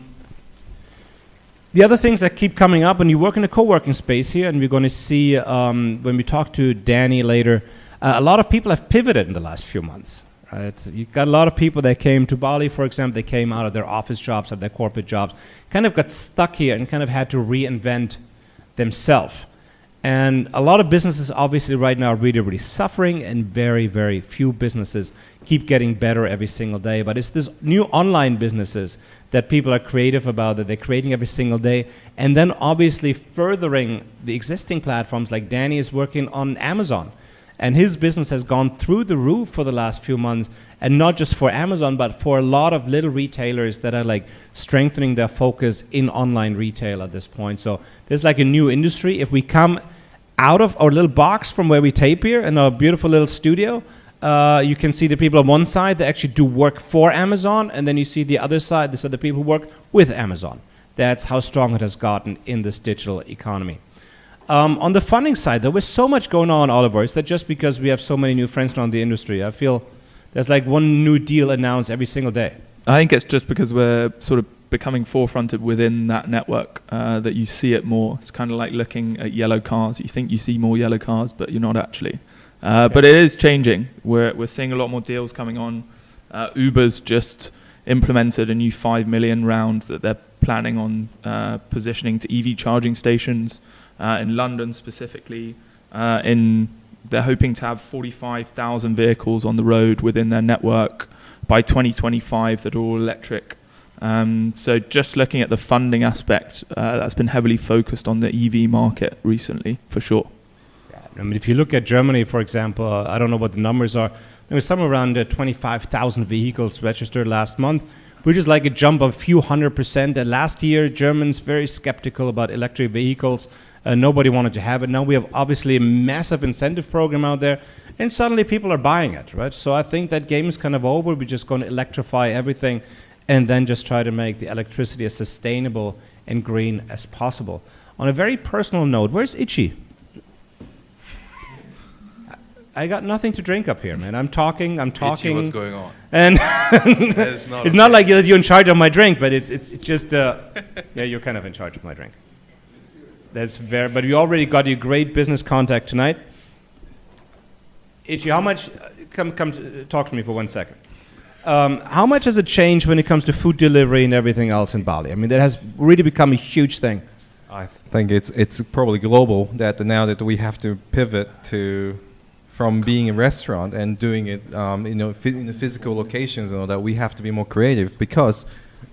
other things that keep coming up, and you work in a co-working space here, and we're going to see when we talk to Danny later, a lot of people have pivoted in the last few months. Right? You've got a lot of people that came to Bali, for example. They came out of their office jobs, of their corporate jobs, kind of got stuck here and kind of had to reinvent themselves. And a lot of businesses obviously right now are really, really suffering, and very, very few businesses keep getting better every single day. But it's this new online businesses that people are creative about, that they're creating every single day, and then obviously furthering the existing platforms. Like Danny is working on Amazon, and his business has gone through the roof for the last few months, and not just for Amazon, but for a lot of little retailers that are like strengthening their focus in online retail at this point. So there's like a new industry. If we come out of our little box from where we tape here in our beautiful little studio, you can see the people on one side that actually do work for Amazon, and then you see the other side, these are the people who work with Amazon. That's how strong it has gotten in this digital economy. On the funding side, there was so much going on, Oliver. Is that just because we have so many new friends around the industry? I feel there's like one new deal announced every single day. I think it's just because we're sort of becoming forefronted within that network that you see it more. It's kind of like looking at yellow cars. You think you see more yellow cars, but you're not actually. But it is changing. We're seeing a lot more deals coming on. Uber's just implemented a new 5 million round that they're planning on positioning to EV charging stations in London specifically. They're hoping to have 45,000 vehicles on the road within their network by 2025 that are all electric. So just looking at the funding aspect, that's been heavily focused on the EV market recently, for sure. I mean, if you look at Germany, for example, I don't know what the numbers are. There was somewhere around 25,000 vehicles registered last month, which is like a jump of a few 100%. And last year, Germans very skeptical about electric vehicles. Nobody wanted to have it. Now we have obviously a massive incentive program out there, and suddenly people are buying it, right? So I think that game is kind of over. We're just going to electrify everything and then just try to make the electricity as sustainable and green as possible. On a very personal note, where's Ichi? I got nothing to drink up here, man. I'm talking. Ichi, what's going on? And it's okay. Not like you're in charge of my drink, but it's just, yeah, you're kind of in charge of my drink. That's very, but we already got you great business contact tonight. Ichi, how much, come talk to me for 1 second. How much has it changed when it comes to food delivery and everything else in Bali? I mean, that has really become a huge thing. I think it's probably global that now that we have to pivot from being a restaurant and doing it in the physical locations and all that, we have to be more creative because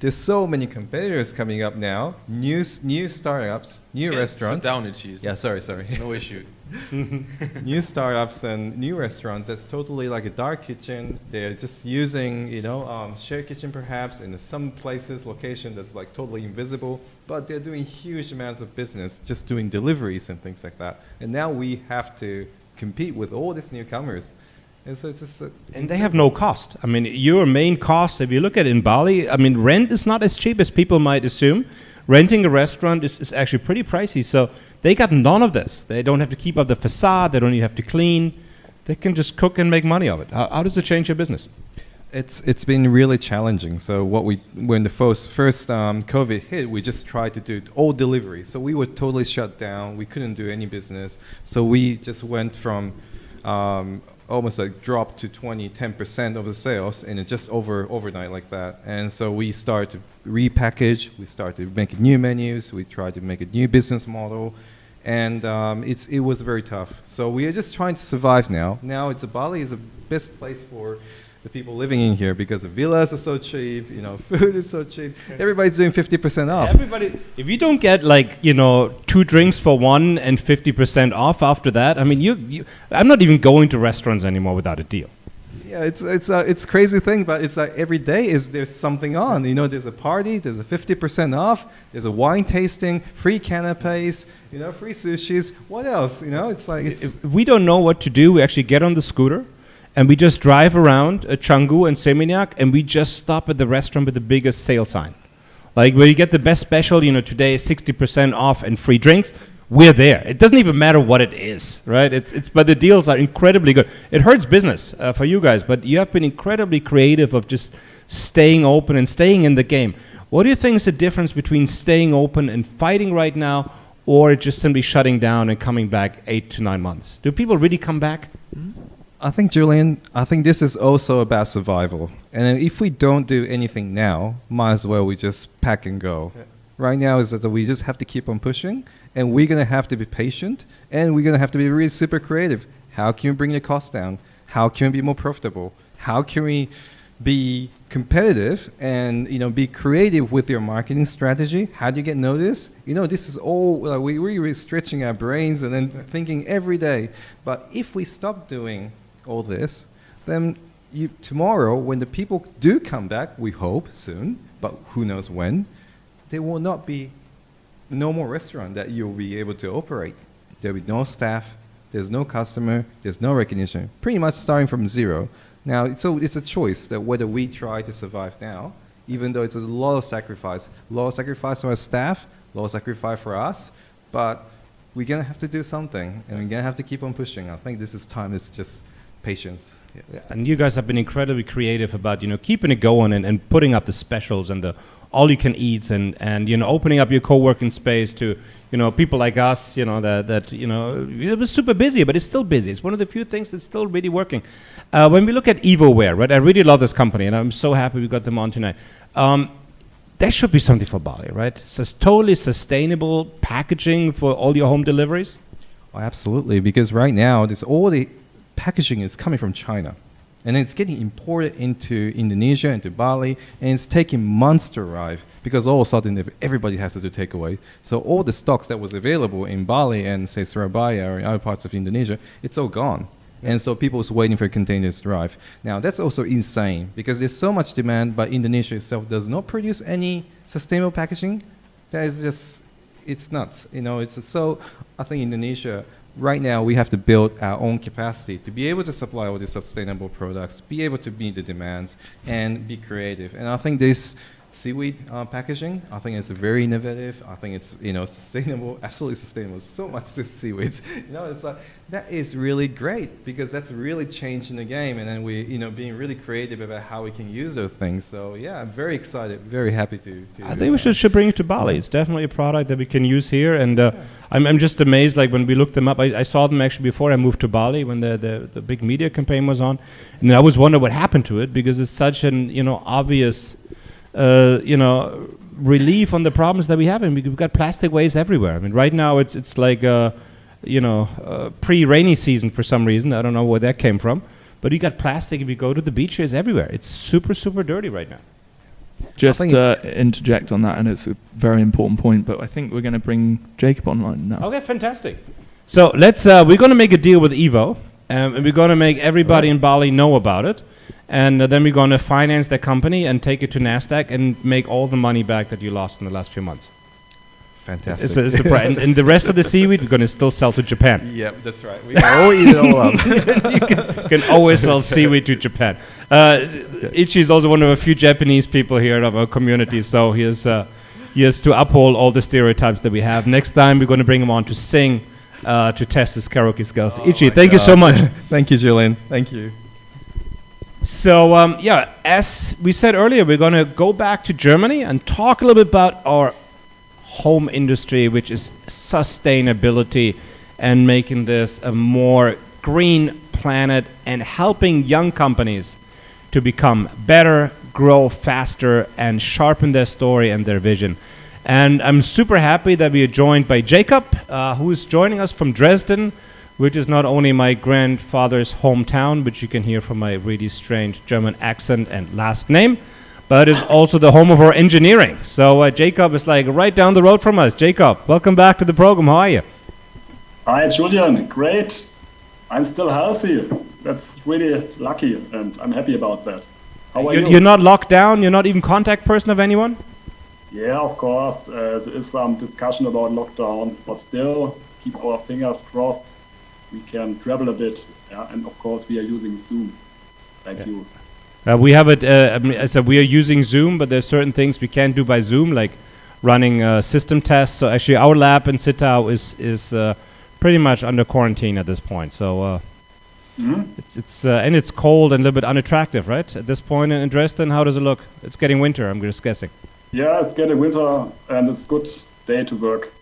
there's so many competitors coming up now. New startups, new restaurants. Sit down, Ichi. Yeah, sorry. No issue. New startups and new restaurants that's totally like a dark kitchen. They're just using, shared kitchen perhaps in some places, location that's like totally invisible, but they're doing huge amounts of business just doing deliveries and things like that. And now we have to compete with all these newcomers. And so it's just and they have no cost. I mean, your main cost, if you look at it in Bali, I mean, rent is not as cheap as people might assume. Renting a restaurant is actually pretty pricey. So they got none of this. They don't have to keep up the facade. They don't even have to clean. They can just cook and make money of it. How does it change your business? It's been really challenging. So when the first COVID hit, we just tried to do all delivery. So we were totally shut down. We couldn't do any business. So we just went from almost like dropped to 10% of the sales, and it just overnight like that. And so we started to repackage, we started making new menus, we tried to make a new business model, and it was very tough. So we are just trying to survive now. Now Bali is the best place for the people living in here because the villas are so cheap, food is so cheap. Everybody's doing 50% off. Everybody, if you don't get 2 drinks for one and 50% off after that, I mean, I'm not even going to restaurants anymore without a deal. Yeah, it's crazy thing, but it's like every day there's something on. There's a party, there's a 50% off, there's a wine tasting, free canapes, free sushis. What else? It's like if we don't know what to do, we actually get on the scooter. And we just drive around Canggu and Seminyak, and we just stop at the restaurant with the biggest sale sign. Like where you get the best special, today is 60% off and free drinks, we're there. It doesn't even matter what it is, right? But the deals are incredibly good. It hurts business for you guys, but you have been incredibly creative of just staying open and staying in the game. What do you think is the difference between staying open and fighting right now, or just simply shutting down and coming back 8 to 9 months? Do people really come back? I think, Julien, this is also about survival. And if we don't do anything now, might as well we just pack and go. Yeah. Right now is that we just have to keep on pushing, and we're going to have to be patient, and we're going to have to be really super creative. How can we bring the cost down? How can we be more profitable? How can we be competitive and be creative with your marketing strategy? How do you get noticed? This is all we're really stretching our brains and then thinking every day. But if we stop doing all this, then tomorrow when the people do come back, we hope soon, but who knows when, there will not be no more restaurant that you'll be able to operate. There'll be no staff, there's no customer, there's no recognition, pretty much starting from zero. Now, so it's a choice that whether we try to survive now, even though it's a lot of sacrifice for our staff, a lot of sacrifice for us, but we're going to have to do something, and we're going to have to keep on pushing. I think this is time, it's just patience. Yeah. And you guys have been incredibly creative about keeping it going and putting up the specials and the all you can eat and opening up your co-working space to people like us that it was super busy, but it's still busy. It's one of the few things that's still really working. When we look at Evoware, right, I really love this company and I'm so happy we got them on tonight. There should be something for Bali, right? It's totally sustainable packaging for all your home deliveries. Oh, absolutely, because right now all the packaging is coming from China, and it's getting imported into Indonesia, into Bali, and it's taking months to arrive because all of a sudden everybody has to do takeaway. So all the stocks that was available in Bali and say Surabaya or in other parts of Indonesia, it's all gone. And so people was waiting for containers to arrive. Now that's also insane because there's so much demand, but Indonesia itself does not produce any sustainable packaging. That is just, it's nuts. So I think Indonesia, right now, we have to build our own capacity to be able to supply all these sustainable products, be able to meet the demands, and be creative. And I think this seaweed packaging, I think it's very innovative. I think it's sustainable, absolutely sustainable. So much to seaweeds. It's like that is really great because that's really changing the game. And then we, being really creative about how we can use those things. So yeah, I'm very excited, very happy to I think we should bring it to Bali. It's definitely a product that we can use here. And I'm just amazed. Like when we looked them up, I saw them actually before I moved to Bali when the big media campaign was on, and I was wondering what happened to it because it's such an obvious. Relief on the problems that we have, and we've got plastic waste everywhere. I mean, right now it's like pre-rainy season for some reason. I don't know where that came from, but you got plastic. If you go to the beaches everywhere, it's super dirty right now. Just interject on that, and it's a very important point, but I think we're going to bring Jakob online now. Okay, fantastic. So let's, we're going to make a deal with Evo, and we're going to make everybody in Bali know about it, and then we're going to finance the company and take it to NASDAQ and make all the money back that you lost in the last few months. Fantastic. It's a surprise. And the rest of the seaweed, we're going to still sell to Japan. Yep, that's right. We can all eat it all up. You can always sell seaweed to Japan. Ichi is also one of a few Japanese people here in our community, so he has to uphold all the stereotypes that we have. Next time, we're going to bring him on to sing, to test his karaoke skills. Ichi, thank you so much. Thank you, Julien. Thank you. So, as we said earlier, we're going to go back to Germany and talk a little bit about our home industry, which is sustainability and making this a more green planet and helping young companies to become better, grow faster, and sharpen their story and their vision. And I'm super happy that we are joined by Jakob, who is joining us from Dresden, which is not only my grandfather's hometown, which you can hear from my really strange German accent and last name, but is also the home of our engineering. So Jakob is like right down the road from us. Jakob, welcome back to the program. How are you? Hi, Julien. Great. I'm still healthy. That's really lucky, and I'm happy about that. How are you? You're not locked down? You're not even contact person of anyone? Yeah, of course. There is some discussion about lockdown, but still keep our fingers crossed. We can travel a bit, and of course we are using Zoom. Thank you. We have it. I said we are using Zoom, but there's certain things we can't do by Zoom, like running system tests. So actually, our lab in Zittau is pretty much under quarantine at this point. So it's and it's cold and a little bit unattractive, right? At this point in Dresden, how does it look? It's getting winter. I'm just guessing. Yeah, it's getting winter, and it's a good day to work.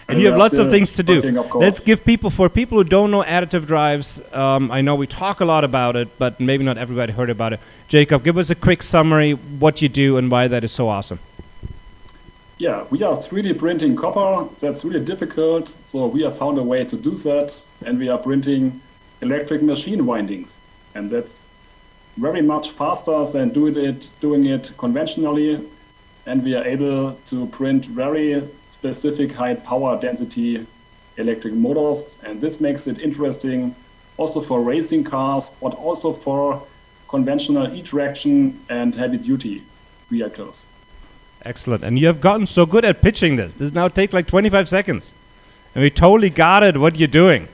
And you have lots of things to do. Let's give people, for people who don't know additive drives, I know we talk a lot about it, but maybe not everybody heard about it. Jakob, give us a quick summary, what you do and why that is so awesome. Yeah, we are 3D printing copper. That's really difficult. So we have found a way to do that. And we are printing electric machine windings. And that's very much faster than doing it conventionally. And we are able to print very specific high power density electric motors, and this makes it interesting also for racing cars, but also for conventional e-traction and heavy duty vehicles. Excellent. And you have gotten so good at pitching this. This now takes like 25 seconds. And we totally got it, what you're doing.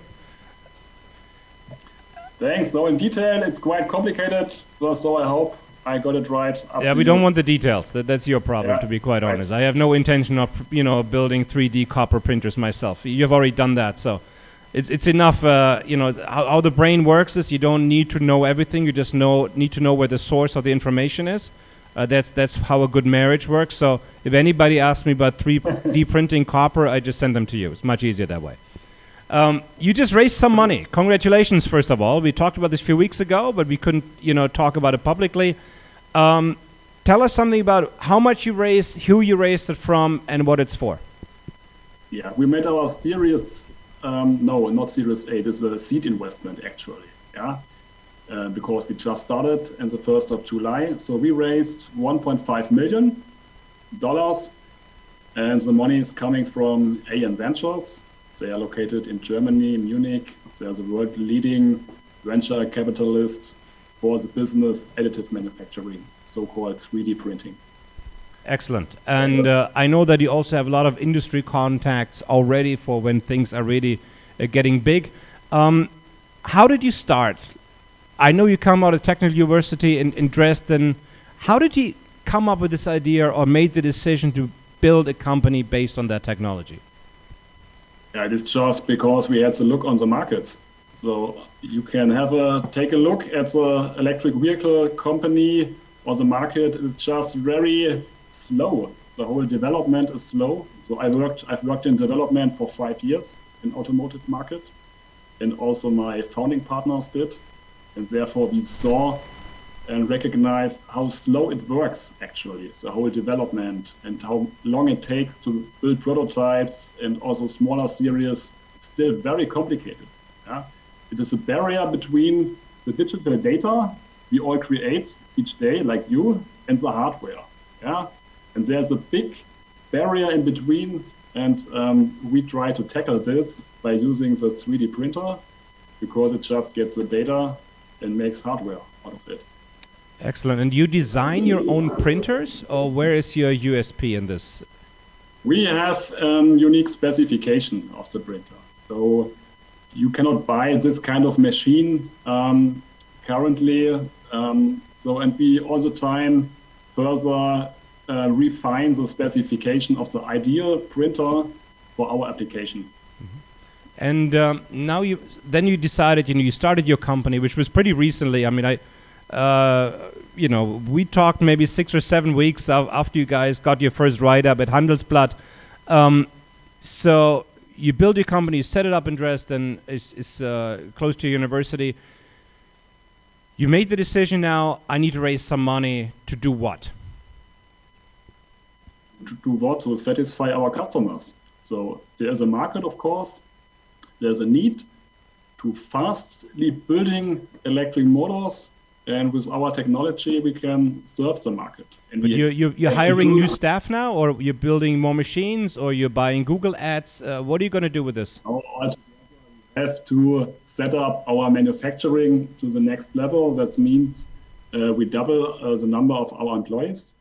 Thanks. So in detail, it's quite complicated. So I hope I got it right. Yeah, we don't want the details. That's your problem, to be quite honest. I have no intention of, building 3D copper printers myself. You've already done that, so it's enough. How the brain works is you don't need to know everything. You just need to know where the source of the information is. That's how a good marriage works. So if anybody asks me about 3D printing copper, I just send them to you. It's much easier that way. You just raised some money. Congratulations, first of all. We talked about this a few weeks ago, but we couldn't, talk about it publicly. Tell us something about how much you raised, who you raised it from, and what it's for. Yeah, we made our series, no, not series A, it's a seed investment, actually. Yeah, because we just started on the 1st of July. So we raised $1.5 million, and the money is coming from AM Ventures. They are located in Germany, Munich. They are the world leading venture capitalist for the business additive manufacturing, so-called 3D printing. Excellent. And I know that you also have a lot of industry contacts already for when things are really getting big. How did you start? I know you come out of Technical University in Dresden. How did you come up with this idea or made the decision to build a company based on that technology? Yeah, it is just because we had to look on the market. So you can take a look at the electric vehicle company or the market is just very slow. The whole development is slow. So I've worked in development for 5 years in automotive market, and also my founding partners did. And therefore we saw and recognized how slow it works actually, the whole development, and how long it takes to build prototypes and also smaller series. It's still very complicated. Yeah? It is a barrier between the digital data we all create each day, like you, and the hardware. Yeah, and there's a big barrier in between, and we try to tackle this by using the 3D printer, because it just gets the data and makes hardware out of it. Excellent. And you design your own printers, or where is your USP in this? We have unique specification of the printer. So you cannot buy this kind of machine currently. And we all the time further refine the specification of the ideal printer for our application. And now you decided, you started your company, which was pretty recently. I mean, we talked maybe 6 or 7 weeks after you guys got your first write-up at Handelsblatt. So you build your company, you set it up in Dresden, it's close to your university. You made the decision now, I need to raise some money to do what? To do what? To satisfy our customers. So there is a market, of course. There's a need to fastly building electric motors, and with our technology, we can serve the market. And but you're hiring new staff now, or you're building more machines, or you're buying Google ads? What are you going to do with this? We have to set up our manufacturing to the next level. That means we double the number of our employees,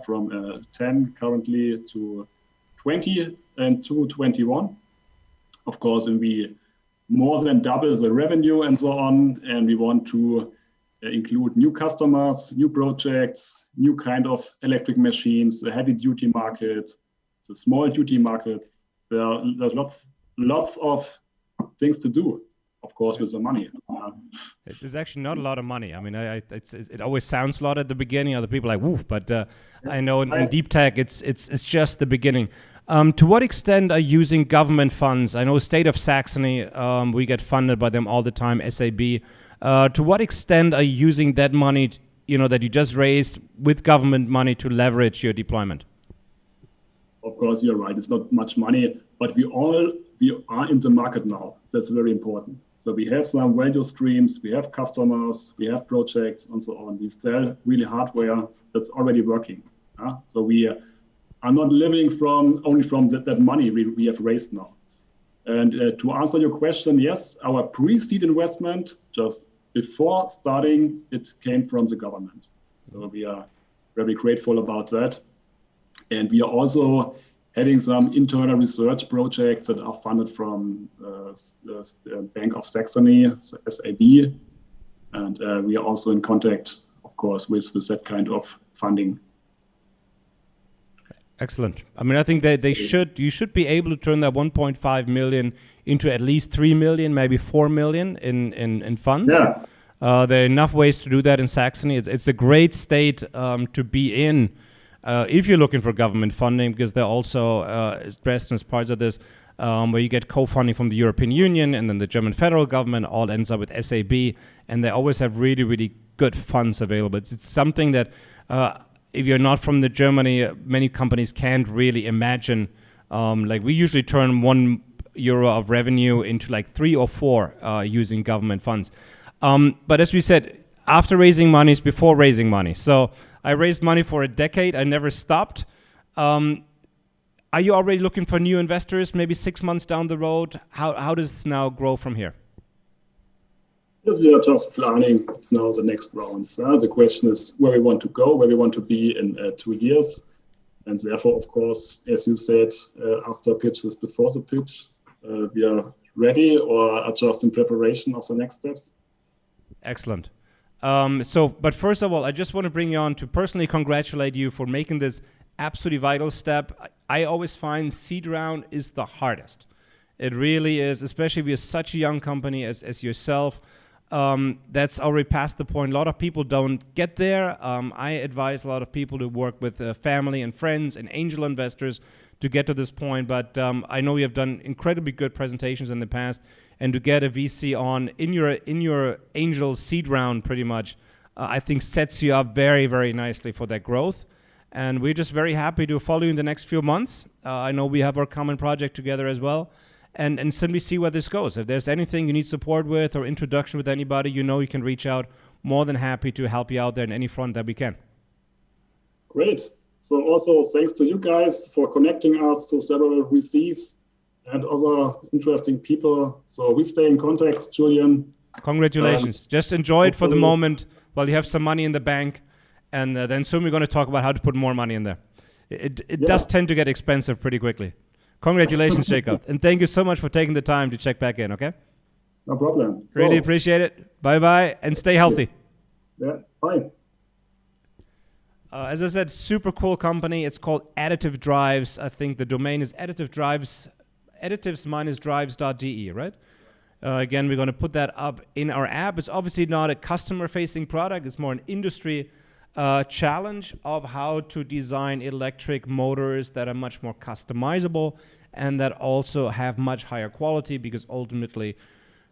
from 10 currently to 20 and to 21. Of course, and we more than double the revenue and so on, and we want to include new customers, new projects, new kind of electric machines, the heavy-duty market, the small-duty market. There's lots of things to do, of course, with the money. It is actually not a lot of money. I mean, it always sounds a lot at the beginning. Other people are like, woo, but I know in deep tech, it's just the beginning. To what extent are you using government funds? I know State of Saxony, we get funded by them all the time, SAB. To what extent are you using that money, that you just raised with government money to leverage your deployment? Of course, you're right. It's not much money, but we are in the market now. That's very important. So we have some value streams, we have customers, we have projects, and so on. We sell really hardware that's already working. So we are not living only from that money we have raised now. And to answer your question, yes, our pre-seed investment, just before starting, it came from the government. So we are very grateful about that. And we are also having some internal research projects that are funded from the Bank of Saxony, so SAB. And we are also in contact, of course, with that kind of funding. Excellent. I mean, I think that you should be able to turn that 1.5 million into at least 3 million, maybe 4 million in funds. Yeah. There are enough ways to do that in Saxony. It's a great state to be in if you're looking for government funding, because there are also Dresden is parts of this where you get co-funding from the European Union, and then the German federal government all ends up with SAB, and they always have really, really good funds available. It's something that if you're not from Germany, many companies can't really imagine. Like we usually turn €1 of revenue into like 3 or 4 using government funds. But as we said, after raising money is before raising money. So I raised money for a decade. I never stopped. Are you already looking for new investors, maybe 6 months down the road? How does this now grow from here? Yes, we are just planning now the next rounds. The question is where we want to go, where we want to be in 2 years. And therefore, of course, as you said, after pitch is before the pitch, we are ready or are just in preparation of the next steps. Excellent. But first of all, I just want to bring you on to personally congratulate you for making this absolutely vital step. I always find seed round is the hardest. It really is, especially if you're such a young company as yourself. That's already past the point. A lot of people don't get there. I advise a lot of people to work with family and friends and angel investors to get to this point. But I know you have done incredibly good presentations in the past, and to get a VC on in your angel seed round, pretty much, I think sets you up very, very nicely for that growth. And we're just very happy to follow you in the next few months. I know we have our common project together as well. and simply see where this goes. If there's anything you need support with or introduction with anybody, you can reach out. More than happy to help you out there in any front that we can. Great. So also thanks to you guys for connecting us to several VCs and other interesting people. So we stay in contact, Julien. Congratulations. Just enjoy it for the moment while you have some money in the bank. And then soon we're going to talk about how to put more money in there. It does tend to get expensive pretty quickly. Congratulations, Jakob. And thank you so much for taking the time to check back in, okay? No problem. Really appreciate it. Bye-bye, and stay healthy. Yeah, bye. As I said, super cool company. It's called Addative Drives. I think the domain is Addative Drives, additives-drives.de, right? Again, we're going to put that up in our app. It's obviously not a customer-facing product. It's more an industry challenge of how to design electric motors that are much more customizable and that also have much higher quality, because ultimately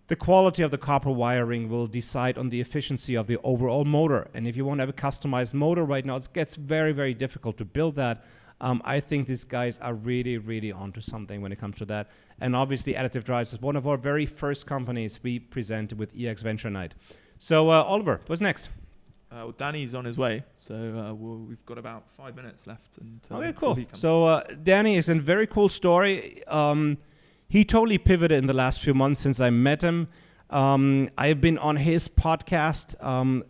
the quality of the copper wiring will decide on the efficiency of the overall motor. And if you want to have a customized motor right now, it gets very, very difficult to build that. I think these guys are really, really onto something when it comes to that. And obviously, Addative Drives is one of our very first companies we presented with exventure Night. So, Oliver, what's next? Well, Danny's on his way, so we've got about 5 minutes left. Okay, cool. So, Danny is a very cool story. He totally pivoted in the last few months since I met him. I've been on his podcast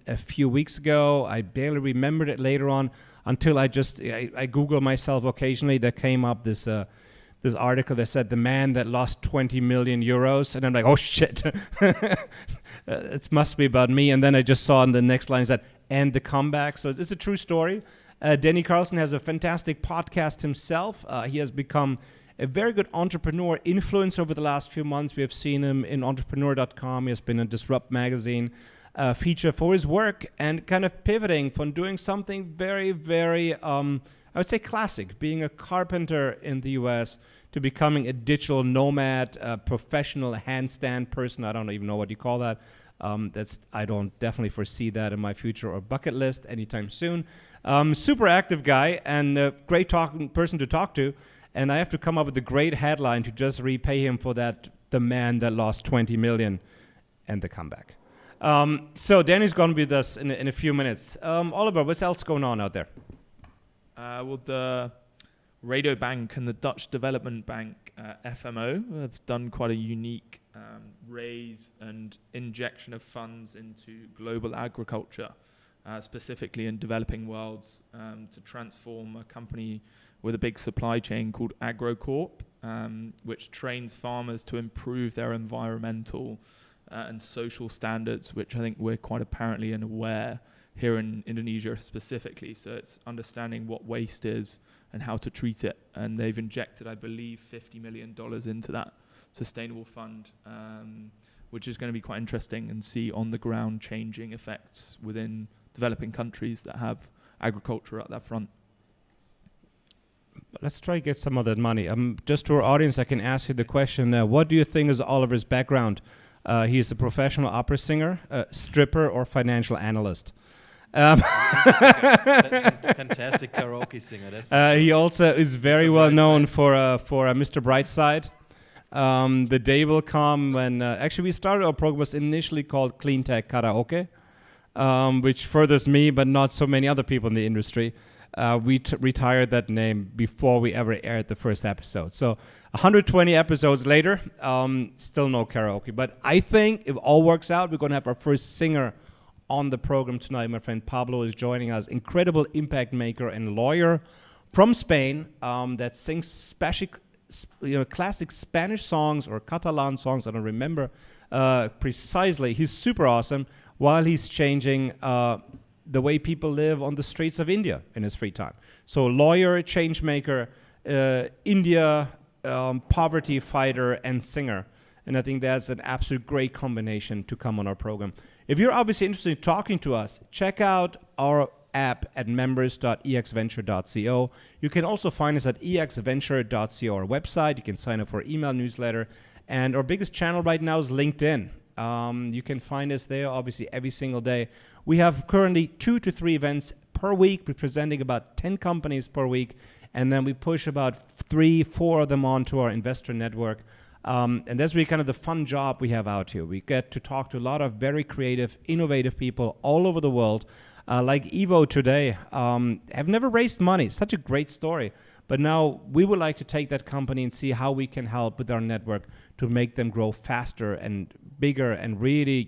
a few weeks ago. I barely remembered it later on until I Googled myself occasionally. There came up this article that said the man that lost 20 million euros. And I'm like, oh, shit. It must be about me. And then I just saw in the next line, it said, and the comeback. So it's a true story. Danny Carlson has a fantastic podcast himself. He has become a very good entrepreneur influencer over the last few months. We have seen him in entrepreneur.com. He has been in Disrupt magazine feature for his work, and kind of pivoting from doing something very, very, I would say classic, being a carpenter in the US, to becoming a digital nomad, professional handstand person. I don't even know what you call that. I don't definitely foresee that in my future or bucket list anytime soon. Super active guy and a great person to talk to. And I have to come up with a great headline to just repay him for that, the man that lost 20 million and the comeback. So Danny's going to be with us in a few minutes. Oliver, what's else going on out there? Well, the Radio Bank and the Dutch Development Bank, FMO, have done quite a unique raise and injection of funds into global agriculture, specifically in developing worlds, to transform a company with a big supply chain called AgroCorp, which trains farmers to improve their environmental and social standards, which I think we're quite apparently unaware here in Indonesia specifically. So it's understanding what waste is and how to treat it. And they've injected, I believe, $50 million into that sustainable fund, which is going to be quite interesting and see on the ground changing effects within developing countries that have agriculture at that front. Let's try to get some of that money. Just to our audience, I can ask you the question, what do you think is Oliver's background? He is a professional opera singer, stripper, or financial analyst. Fantastic karaoke singer. That's he also is very well known for Mr. Brightside. The day will come when actually we started our program was initially called Clean Tech Karaoke, which furthers me but not so many other people in the industry. We retired that name before we ever aired the first episode. So 120 episodes later, still no karaoke. But I think if all works out, we're going to have our first singer on the program tonight. My friend Pablo is joining us, incredible impact maker and lawyer from Spain that sings classic Spanish songs or Catalan songs. I don't remember precisely. He's super awesome while he's changing the way people live on the streets of India in his free time. So lawyer, change maker, India, poverty fighter, and singer. And I think that's an absolute great combination to come on our program. If you're obviously interested in talking to us, check out our app at members.exventure.co. You can also find us at exventure.co, our website. You can sign up for our email newsletter. And our biggest channel right now is LinkedIn. You can find us there, obviously, every single day. We have currently 2 to 3 events per week. We're presenting about 10 companies per week. And then we push about 3-4 of them onto our investor network. And that's really kind of the fun job we have out here. We get to talk to a lot of very creative, innovative people all over the world, like Evo today. Have never raised money. Such a great story. But now we would like to take that company and see how we can help with our network to make them grow faster and bigger and really,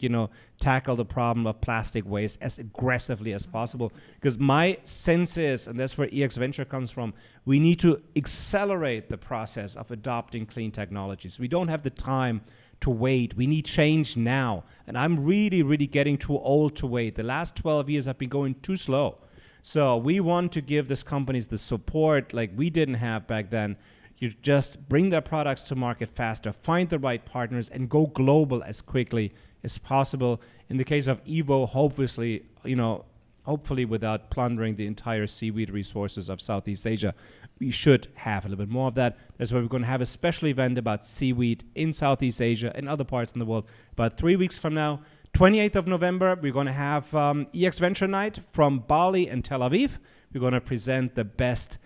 tackle the problem of plastic waste as aggressively as possible. Because my sense is, and that's where exventure comes from, we need to accelerate the process of adopting clean technologies. We don't have the time to wait. We need change now. And I'm really, really getting too old to wait. The last 12 years have been going too slow. So we want to give these companies the support like we didn't have back then. You just bring their products to market faster, find the right partners, and go global as quickly as possible. In the case of Evo, hopefully without plundering the entire seaweed resources of Southeast Asia. We should have a little bit more of that. That's why we're going to have a special event about seaweed in Southeast Asia and other parts in the world about 3 weeks from now. 28th of November, we're going to have exventure night from Bali and Tel Aviv. We're going to present the best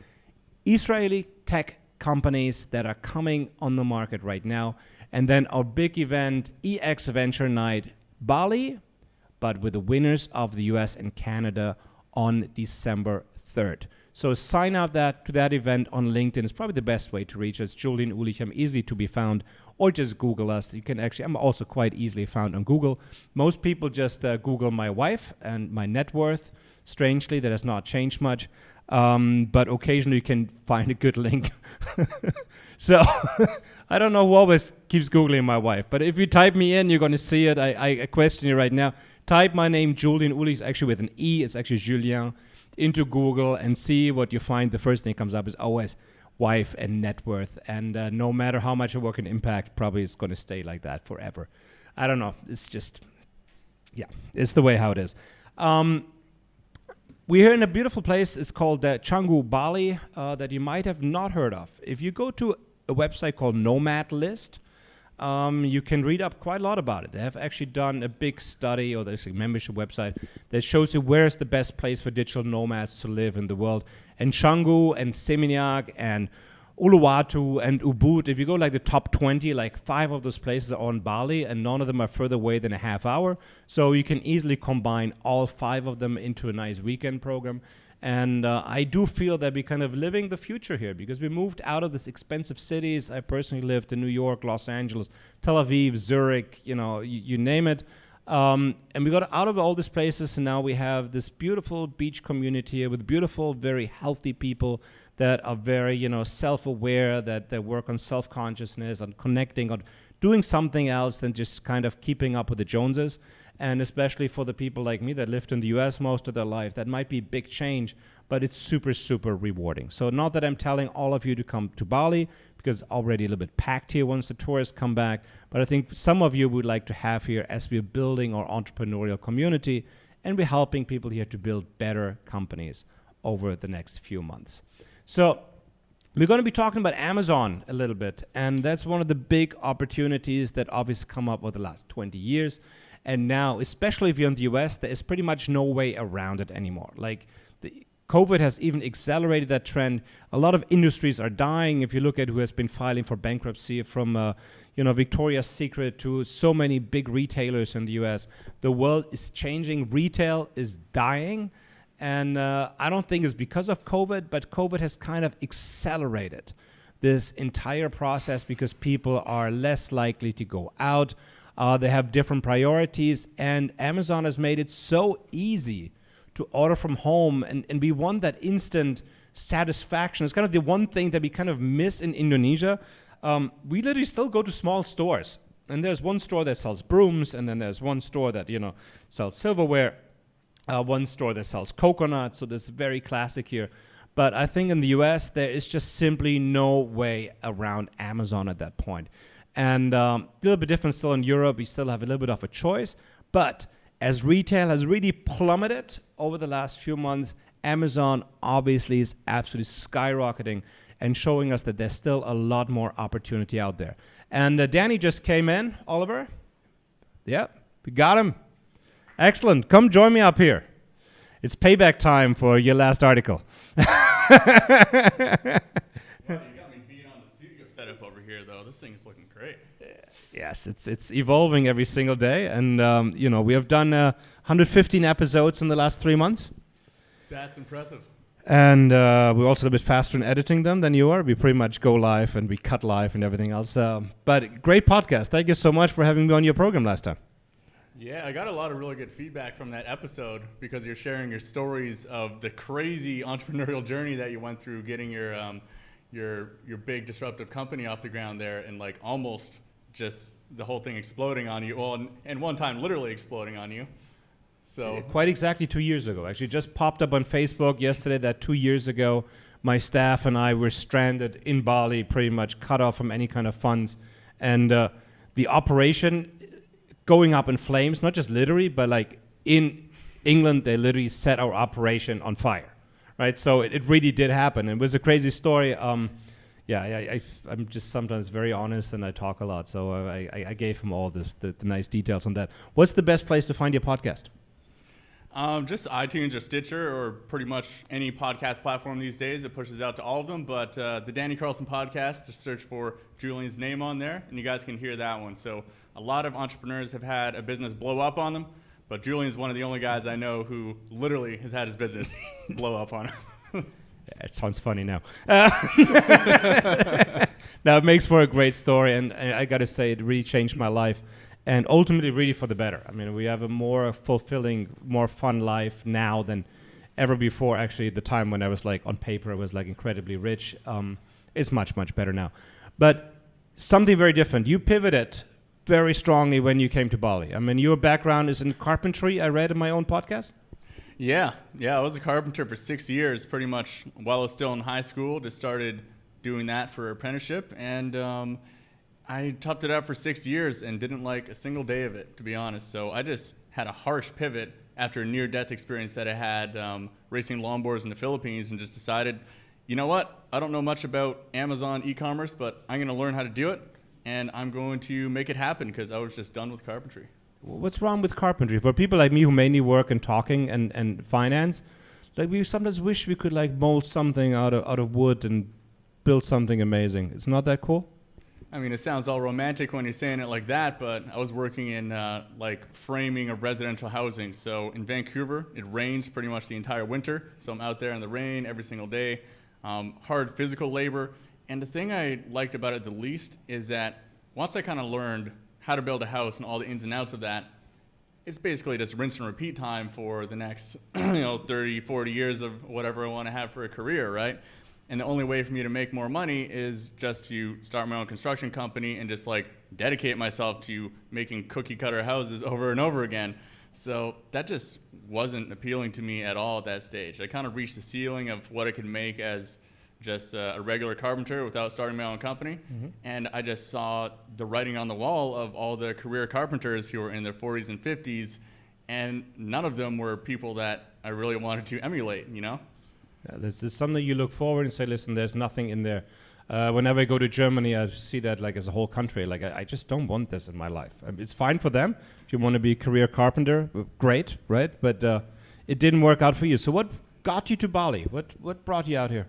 Israeli tech companies that are coming on the market right now. And then our big event, exventure night, Bali, but with the winners of the US and Canada on December 3rd. So sign up to that event on LinkedIn. It's probably the best way to reach us. Julien Uhlig, I'm easy to be found, or just Google us. You can actually, I'm also quite easily found on Google. Most people just Google my wife and my net worth. Strangely, that has not changed much. But occasionally you can find a good link. So I don't know who always keeps Googling my wife. But if you type me in, you're going to see it. I question you right now. Type my name, Julien Uhlig, actually with an E. It's actually Julien, into Google and see what you find. The first thing that comes up is always wife and net worth. And no matter how much I work in impact, probably it's going to stay like that forever. I don't know. It's just, it's the way how it is. We're here in a beautiful place. It's called Canggu, Bali, that you might have not heard of. If you go to a website called Nomad List, you can read up quite a lot about it. They have actually done a big study, or there's a membership website that shows you where's the best place for digital nomads to live in the world. And Canggu and Seminyak and Uluwatu and Ubud, if you go like the top 20, like 5 of those places are on Bali, and none of them are further away than a half hour. So you can easily combine all 5 of them into a nice weekend program. And I do feel that we're kind of living the future here, because we moved out of these expensive cities. I personally lived in New York, Los Angeles, Tel Aviv, Zurich, you name it. And we got out of all these places, and now we have this beautiful beach community here with beautiful, very healthy people that are very, self-aware, that work on self-consciousness, on connecting, on doing something else than just kind of keeping up with the Joneses. And especially for the people like me that lived in the US most of their life, that might be a big change, but it's super, super rewarding. So not that I'm telling all of you to come to Bali, because it's already a little bit packed here once the tourists come back, but I think some of you would like to have here as we're building our entrepreneurial community, and we're helping people here to build better companies over the next few months. So we're going to be talking about Amazon a little bit, and that's one of the big opportunities that obviously come up over the last 20 years. And now, especially if you're in the US, there is pretty much no way around it anymore. Like, COVID has even accelerated that trend. A lot of industries are dying. If you look at who has been filing for bankruptcy, from Victoria's Secret to so many big retailers in the US, the world is changing. Retail is dying. And I don't think it's because of COVID, but COVID has kind of accelerated this entire process because people are less likely to go out. They have different priorities, and Amazon has made it so easy to order from home, and we want that instant satisfaction. It's kind of the one thing that we kind of miss in Indonesia. We literally still go to small stores, and there's one store that sells brooms, and then there's one store that sells silverware, one store that sells coconuts. So this is very classic here. But I think in the US, there is just simply no way around Amazon at that point. And a little bit different still in Europe. We still have a little bit of a choice. But as retail has really plummeted over the last few months, Amazon obviously is absolutely skyrocketing and showing us that there's still a lot more opportunity out there. And Danny just came in. Oliver? Yeah, we got him. Excellent. Come join me up here. It's payback time for your last article. Well, you got me being on the studio setup over here. here, though. This thing's looking great. Yes, it's evolving every single day, and we have done 115 episodes in the last 3 months. That's impressive. And we're also a bit faster in editing them than you are. We pretty much go live and we cut live and everything else. But great podcast. Thank you so much for having me on your program last time. Yeah, I got a lot of really good feedback from that episode because you're sharing your stories of the crazy entrepreneurial journey that you went through getting your big disruptive company off the ground there, and like almost just the whole thing exploding on you. Well, and one time literally exploding on you. So quite exactly 2 years ago. Actually, just popped up on Facebook yesterday that 2 years ago, my staff and I were stranded in Bali, pretty much cut off from any kind of funds, and the operation going up in flames, not just literally, but like in England, they literally set our operation on fire, right? So it really did happen. It was a crazy story. I'm just sometimes very honest and I talk a lot. So I gave him all the nice details on that. What's the best place to find your podcast? Just iTunes or Stitcher or pretty much any podcast platform these days. It pushes out to all of them. But the Danny Carlson podcast, just search for Julian's name on there, and you guys can hear that one. So a lot of entrepreneurs have had a business blow up on them, but Julian's one of the only guys I know who literally has had his business blow up on him. Yeah, it sounds funny now. Now, it makes for a great story, and I got to say, it really changed my life. And ultimately, really for the better. I mean, we have a more fulfilling, more fun life now than ever before. Actually, the time when I was like on paper, I was like incredibly rich. It's much, much better now. But something very different. You pivoted very strongly when you came to Bali. I mean, your background is in carpentry, I read in my own podcast. Yeah, I was a carpenter for 6 years, pretty much while I was still in high school. Just started doing that for apprenticeship, and I toughed it out for 6 years and didn't like a single day of it, to be honest. So I just had a harsh pivot after a near-death experience that I had racing longboards in the Philippines, and just decided, you know what? I don't know much about Amazon e-commerce, but I'm going to learn how to do it, and I'm going to make it happen because I was just done with carpentry. What's wrong with carpentry? For people like me who mainly work in talking and finance, like we sometimes wish we could like mold something out of wood and build something amazing. It's not that cool? I mean, it sounds all romantic when you're saying it like that, but I was working in like framing of residential housing. So in Vancouver, it rains pretty much the entire winter. So I'm out there in the rain every single day, hard physical labor. And the thing I liked about it the least is that once I kind of learned how to build a house and all the ins and outs of that, it's basically just rinse and repeat time for the next 30, 40 years of whatever I want to have for a career, right? And the only way for me to make more money is just to start my own construction company and just like dedicate myself to making cookie cutter houses over and over again. So that just wasn't appealing to me at all at that stage. I kind of reached the ceiling of what I could make as just a regular carpenter without starting my own company. Mm-hmm. And I just saw the writing on the wall of all the career carpenters who were in their 40s and 50s, and none of them were people that I really wanted to emulate, you know? Yeah, this is something you look forward and say, listen, there's nothing in there. Whenever I go to Germany, I see that like as a whole country. Like I just don't want this in my life. It's fine for them. If you want to be a career carpenter, great, right? But it didn't work out for you. So what got you to Bali? What brought you out here?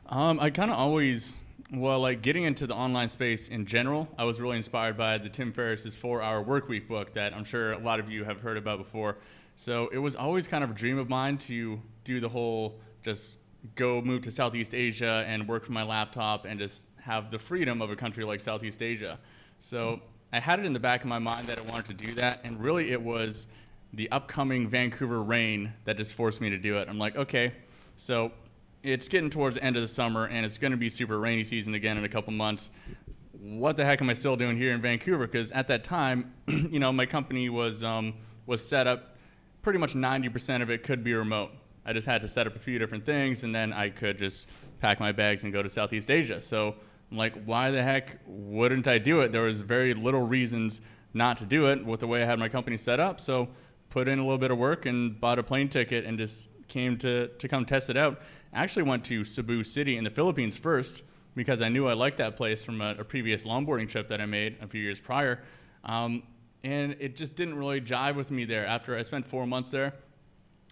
I kind of always, like getting into the online space in general, I was really inspired by the Tim Ferriss's 4-Hour Workweek book that I'm sure a lot of you have heard about before. So it was always kind of a dream of mine to do the whole just go move to Southeast Asia and work from my laptop and just have the freedom of a country like Southeast Asia. So I had it in the back of my mind that I wanted to do that, and really it was the upcoming Vancouver rain that just forced me to do it. I'm like, okay, so it's getting towards the end of the summer and it's going to be super rainy season again in a couple months. What the heck am I still doing here in Vancouver? Because at that time, my company was set up. Pretty much 90% of it could be remote. I just had to set up a few different things, and then I could just pack my bags and go to Southeast Asia. So I'm like, why the heck wouldn't I do it? There was very little reasons not to do it with the way I had my company set up. So put in a little bit of work and bought a plane ticket and just came to come test it out. I actually went to Cebu City in the Philippines first because I knew I liked that place from a previous longboarding trip that I made a few years prior. And it just didn't really jive with me there. After I spent 4 months there,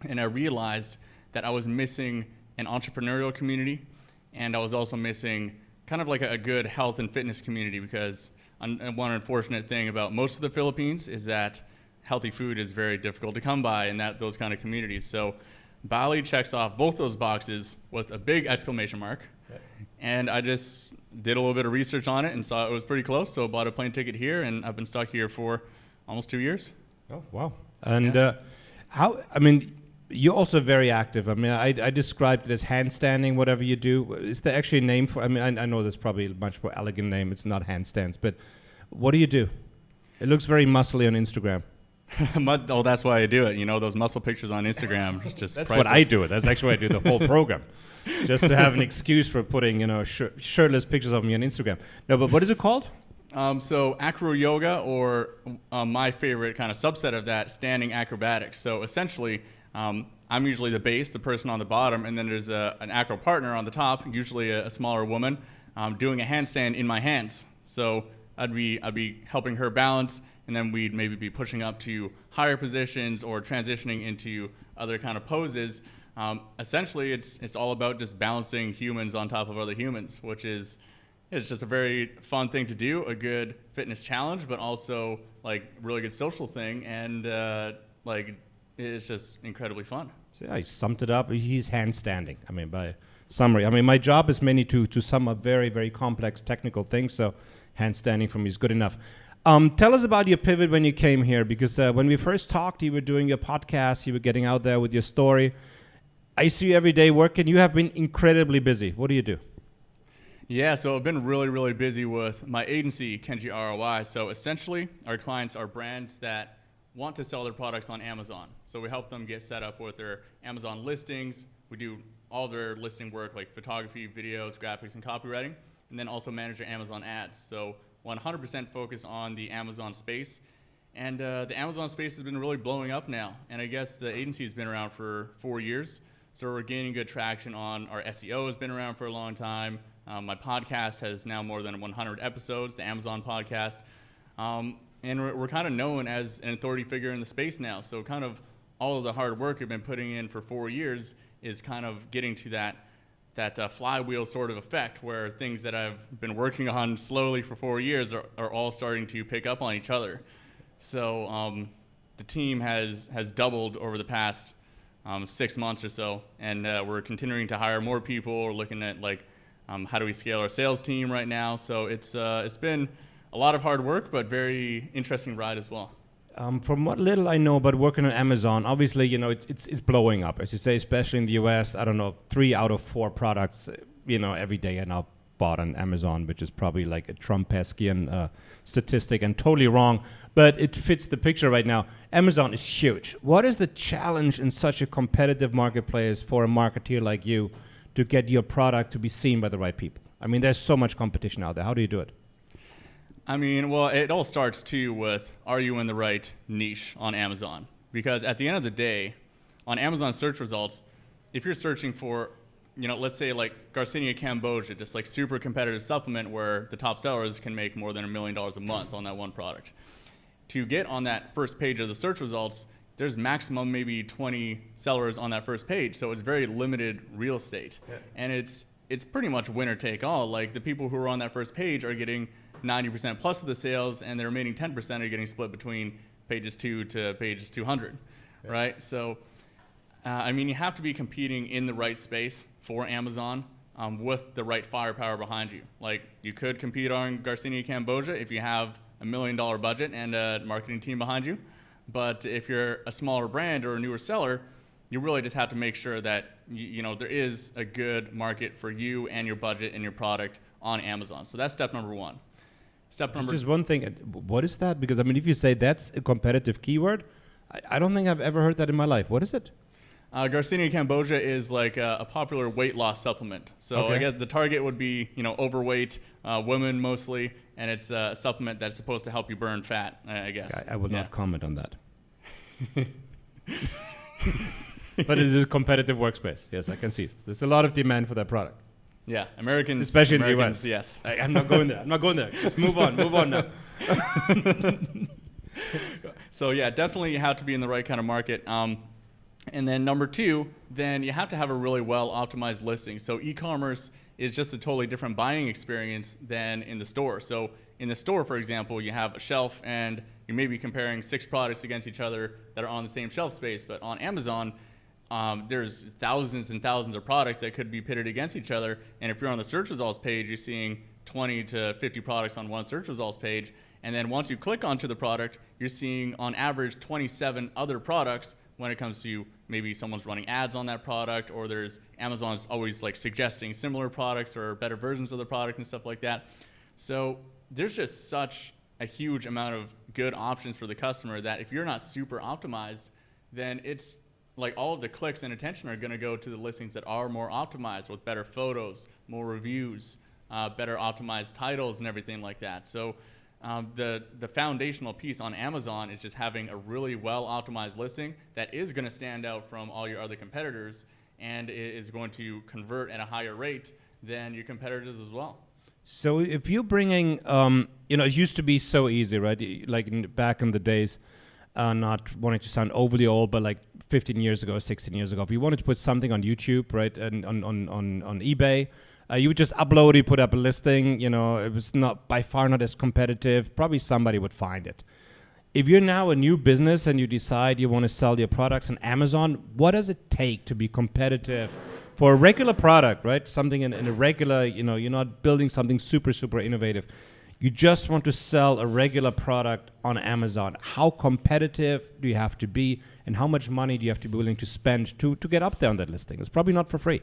and I realized that I was missing an entrepreneurial community, and I was also missing kind of like a good health and fitness community, because one unfortunate thing about most of the Philippines is that healthy food is very difficult to come by in those kind of communities. So Bali checks off both those boxes with a big exclamation mark. And I just did a little bit of research on it and saw it was pretty close, so bought a plane ticket here, and I've been stuck here for almost 2 years. Oh, wow. And you're also very active. I mean, I described it as handstanding, whatever you do. Is there actually a name for, I mean, I know there's probably a much more elegant name. It's not handstands, but what do you do? It looks very muscly on Instagram. Oh, that's why I do it. You know, those muscle pictures on Instagram, just that's priceless. what I do it. That's actually why I do the whole program, just to have an excuse for putting, shirtless pictures of me on Instagram. No, but what is it called? So acro yoga, or my favorite kind of subset of that, standing acrobatics. So essentially, I'm usually the base, the person on the bottom, and then there's an acro partner on the top, usually a smaller woman, doing a handstand in my hands. So I'd be helping her balance, and then we'd maybe be pushing up to higher positions or transitioning into other kind of poses. Essentially, it's all about just balancing humans on top of other humans, which is it's just a very fun thing to do, a good fitness challenge, but also like really good social thing, and it's just incredibly fun. So yeah, he summed it up. He's handstanding. I mean, by summary. I mean, my job is mainly to sum up very, very complex technical things, so handstanding for me is good enough. Tell us about your pivot when you came here, because when we first talked, you were doing your podcast, you were getting out there with your story. I see you every day working. You have been incredibly busy. What do you do? Yeah, so I've been really, really busy with my agency, Kenji ROI. So essentially, our clients are brands that want to sell their products on Amazon. So we help them get set up with their Amazon listings. We do all their listing work, like photography, videos, graphics, and copywriting, and then also manage their Amazon ads. So 100% focus on the Amazon space. And the Amazon space has been really blowing up now. And I guess the agency has been around for 4 years. So we're gaining good traction on our SEO has been around for a long time. My podcast has now more than 100 episodes, the Amazon podcast. And we're kind of known as an authority figure in the space now. So kind of all of the hard work we've been putting in for 4 years is kind of getting to that flywheel sort of effect, where things that I've been working on slowly for 4 years are all starting to pick up on each other. So the team has doubled over the past 6 months or so, and we're continuing to hire more people. We're looking at how do we scale our sales team right now. So it's been a lot of hard work, but very interesting ride as well. From what little I know about working on Amazon, obviously, it's blowing up, as you say, especially in the US. I don't know, 3 out of 4 products, every day are now bought on Amazon, which is probably like a Trumpeskian statistic and totally wrong, but it fits the picture right now. Amazon is huge. What is the challenge in such a competitive marketplace for a marketeer like you to get your product to be seen by the right people? I mean, there's so much competition out there. How do you do it? I mean, well, it all starts too with, are you in the right niche on Amazon? Because at the end of the day, on Amazon search results, if you're searching for, let's say like Garcinia Cambogia, just like super competitive supplement where the top sellers can make more than $1 million a month on that one product. To get on that first page of the search results, there's maximum maybe 20 sellers on that first page, so it's very limited real estate. Yeah. And it's pretty much winner take all. Like the people who are on that first page are getting 90% plus of the sales, and the remaining 10% are getting split between pages 2 to pages 200, yeah. Right? So, you have to be competing in the right space for Amazon with the right firepower behind you. Like, you could compete on Garcinia Cambogia if you have $1 million budget and a marketing team behind you. But if you're a smaller brand or a newer seller, you really just have to make sure that there is a good market for you and your budget and your product on Amazon. So that's step number 1. Just one thing. What is that? Because if you say that's a competitive keyword, I don't think I've ever heard that in my life. What is it? Garcinia Cambogia is like a popular weight loss supplement. So okay. I guess the target would be overweight women mostly, and it's a supplement that's supposed to help you burn fat, I guess. I will not comment on that. But it is a competitive workspace. Yes, I can see it. There's a lot of demand for that product. Yeah, Americans, especially in the US. Yes. I'm not going there. Just move on now. So yeah, definitely you have to be in the right kind of market. And then number 2, then you have to have a really well optimized listing. So e-commerce is just a totally different buying experience than in the store. So in the store, for example, you have a shelf and you may be comparing 6 products against each other that are on the same shelf space. But on Amazon, there's thousands and thousands of products that could be pitted against each other. And if you're on the search results page, you're seeing 20 to 50 products on one search results page. And then once you click onto the product, you're seeing on average 27 other products when it comes to maybe someone's running ads on that product, or there's Amazon's always like suggesting similar products or better versions of the product and stuff like that. So there's just such a huge amount of good options for the customer that if you're not super optimized, then it's like all of the clicks and attention are going to go to the listings that are more optimized with better photos, more reviews, better optimized titles and everything like that. So the foundational piece on Amazon is just having a really well optimized listing that is going to stand out from all your other competitors and is going to convert at a higher rate than your competitors as well. So if you're bringing, it used to be so easy, right? Like back in the days, not wanting to sound overly old, but like 15 years ago, 16 years ago, if you wanted to put something on YouTube, right, and on eBay, you would just upload it, put up a listing. It was by far not as competitive. Probably somebody would find it. If you're now a new business and you decide you want to sell your products on Amazon, what does it take to be competitive for a regular product, right? Something in a regular, you're not building something super, super innovative. You just want to sell a regular product on Amazon. How competitive do you have to be, and how much money do you have to be willing to spend to get up there on that listing? It's probably not for free.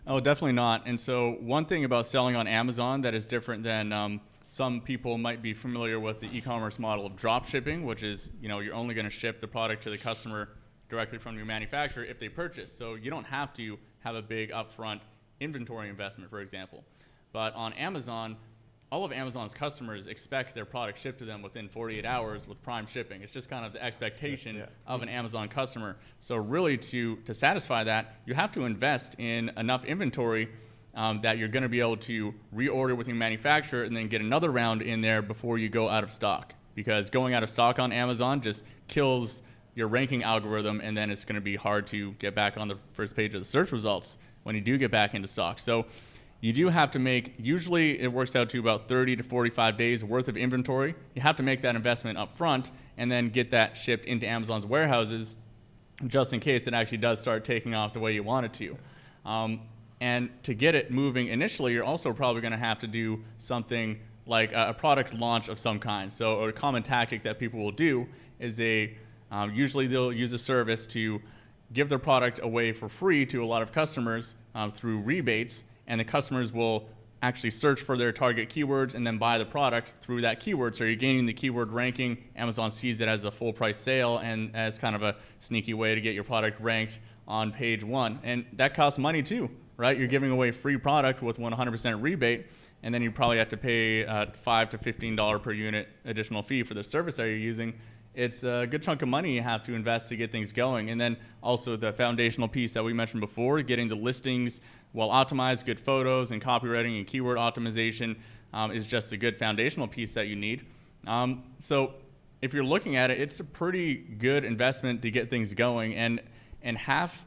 Oh, definitely not. And so one thing about selling on Amazon that is different than some people might be familiar with the e-commerce model of drop shipping, which is, you're only going to ship the product to the customer directly from your manufacturer if they purchase. So you don't have to have a big upfront inventory investment, for example. But on Amazon, all of Amazon's customers expect their product shipped to them within 48 hours with prime shipping. It's just kind of the expectation of an Amazon customer. So really to satisfy that, you have to invest in enough inventory that you're going to be able to reorder with your manufacturer and then get another round in there before you go out of stock. Because going out of stock on Amazon just kills your ranking algorithm, and then it's going to be hard to get back on the first page of the search results when you do get back into stock. So you do have to make, usually it works out to about 30 to 45 days worth of inventory. You have to make that investment up front and then get that shipped into Amazon's warehouses just in case it actually does start taking off the way you want it to. And to get it moving initially, you're also probably going to have to do something like a product launch of some kind. So a common tactic that people will do is usually they'll use a service to give their product away for free to a lot of customers through rebates, and the customers will actually search for their target keywords and then buy the product through that keyword. So you're gaining the keyword ranking. Amazon sees it as a full price sale and as kind of a sneaky way to get your product ranked on page 1. And that costs money too, right? You're giving away free product with 100% rebate, and then you probably have to pay $5 to $15 per unit additional fee for the service that you're using. It's a good chunk of money you have to invest to get things going. And then also the foundational piece that we mentioned before, getting the listings well optimized, good photos and copywriting and keyword optimization is just a good foundational piece that you need. So if you're looking at it, it's a pretty good investment to get things going. And half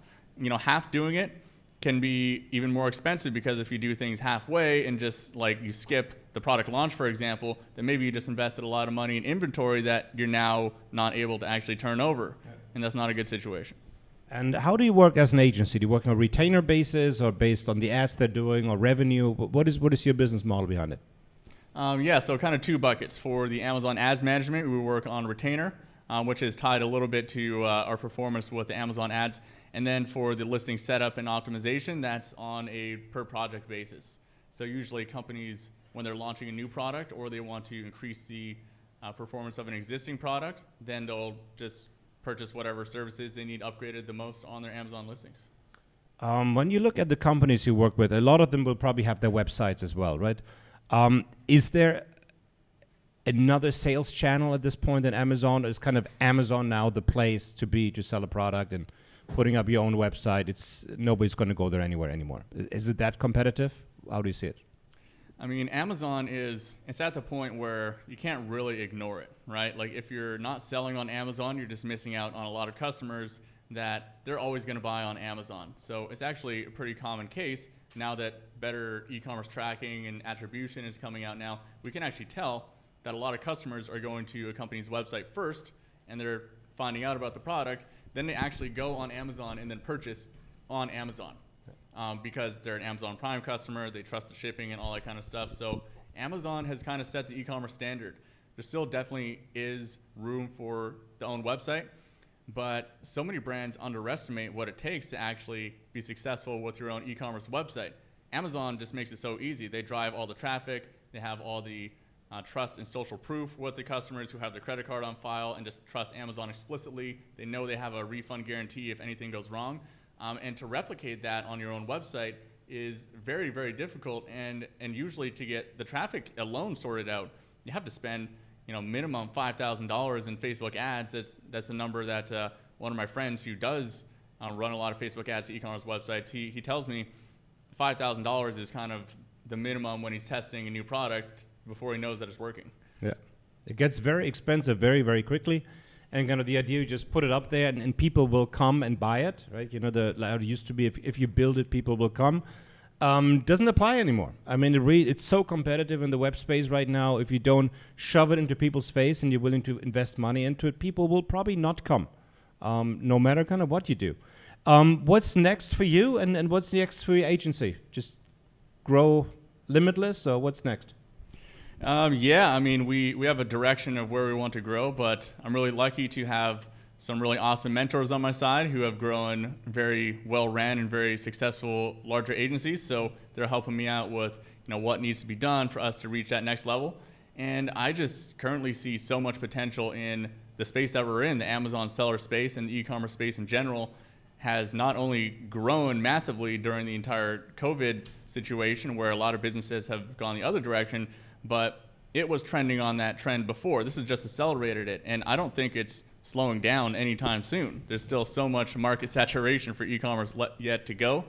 doing it can be even more expensive, because if you do things halfway and just like you skip the product launch, for example, then maybe you just invested a lot of money in inventory that you're now not able to actually turn over. And that's not a good situation. And how do you work as an agency? Do you work on a retainer basis or based on the ads they're doing or revenue? What is your business model behind it? So kind of two buckets. For the Amazon Ads Management, we work on retainer, which is tied a little bit to our performance with the Amazon ads. And then for the listing setup and optimization, that's on a per project basis. So usually companies, when they're launching a new product or they want to increase the performance of an existing product, then they'll just purchase whatever services they need upgraded the most on their Amazon listings. When you look at the companies you work with, a lot of them will probably have their websites as well, right? Is there another sales channel at this point than Amazon? Is kind of Amazon now the place to be to sell a product, and putting up your own website, nobody's going to go there anywhere anymore? Is it that competitive? How do you see it? I mean, Amazon it's at the point where you can't really ignore it, right? Like if you're not selling on Amazon, you're just missing out on a lot of customers that they're always going to buy on Amazon. So it's actually a pretty common case now that better e-commerce tracking and attribution is coming out now, we can actually tell that a lot of customers are going to a company's website first, and they're finding out about the product. Then they actually go on Amazon and then purchase on Amazon because they're an Amazon Prime customer, they trust the shipping and all that kind of stuff. So Amazon has kind of set the e-commerce standard. There still definitely is room for the own website, but so many brands underestimate what it takes to actually be successful with your own e-commerce website. Amazon just makes it so easy. They drive all the traffic, they have all the trust and social proof with the customers who have their credit card on file and just trust Amazon explicitly. They know they have a refund guarantee if anything goes wrong. And to replicate that on your own website is very, very difficult. And usually to get the traffic alone sorted out, you have to spend minimum $5,000 in Facebook ads. That's the number that one of my friends who does run a lot of Facebook ads to e-commerce websites, he tells me $5,000 is kind of the minimum when he's testing a new product before he knows that it's working. Yeah, it gets very expensive very, very quickly, and kind of the idea you just put it up there and people will come and buy it, right? Like it used to be if you build it, people will come. Doesn't apply anymore. I mean, it's so competitive in the web space right now. If you don't shove it into people's face and you're willing to invest money into it, people will probably not come, no matter kind of what you do. What's next for you, and what's next for your agency? Just grow limitless, or what's next? Yeah, I mean, we have a direction of where we want to grow, but I'm really lucky to have some really awesome mentors on my side who have grown very well ran and very successful larger agencies. So they're helping me out with what needs to be done for us to reach that next level. And I just currently see so much potential in the space that we're in. The Amazon seller space and the e-commerce space in general has not only grown massively during the entire COVID situation where a lot of businesses have gone the other direction, but it was trending on that trend before. This has just accelerated it, and I don't think it's slowing down anytime soon. There's still so much market saturation for e-commerce yet to go,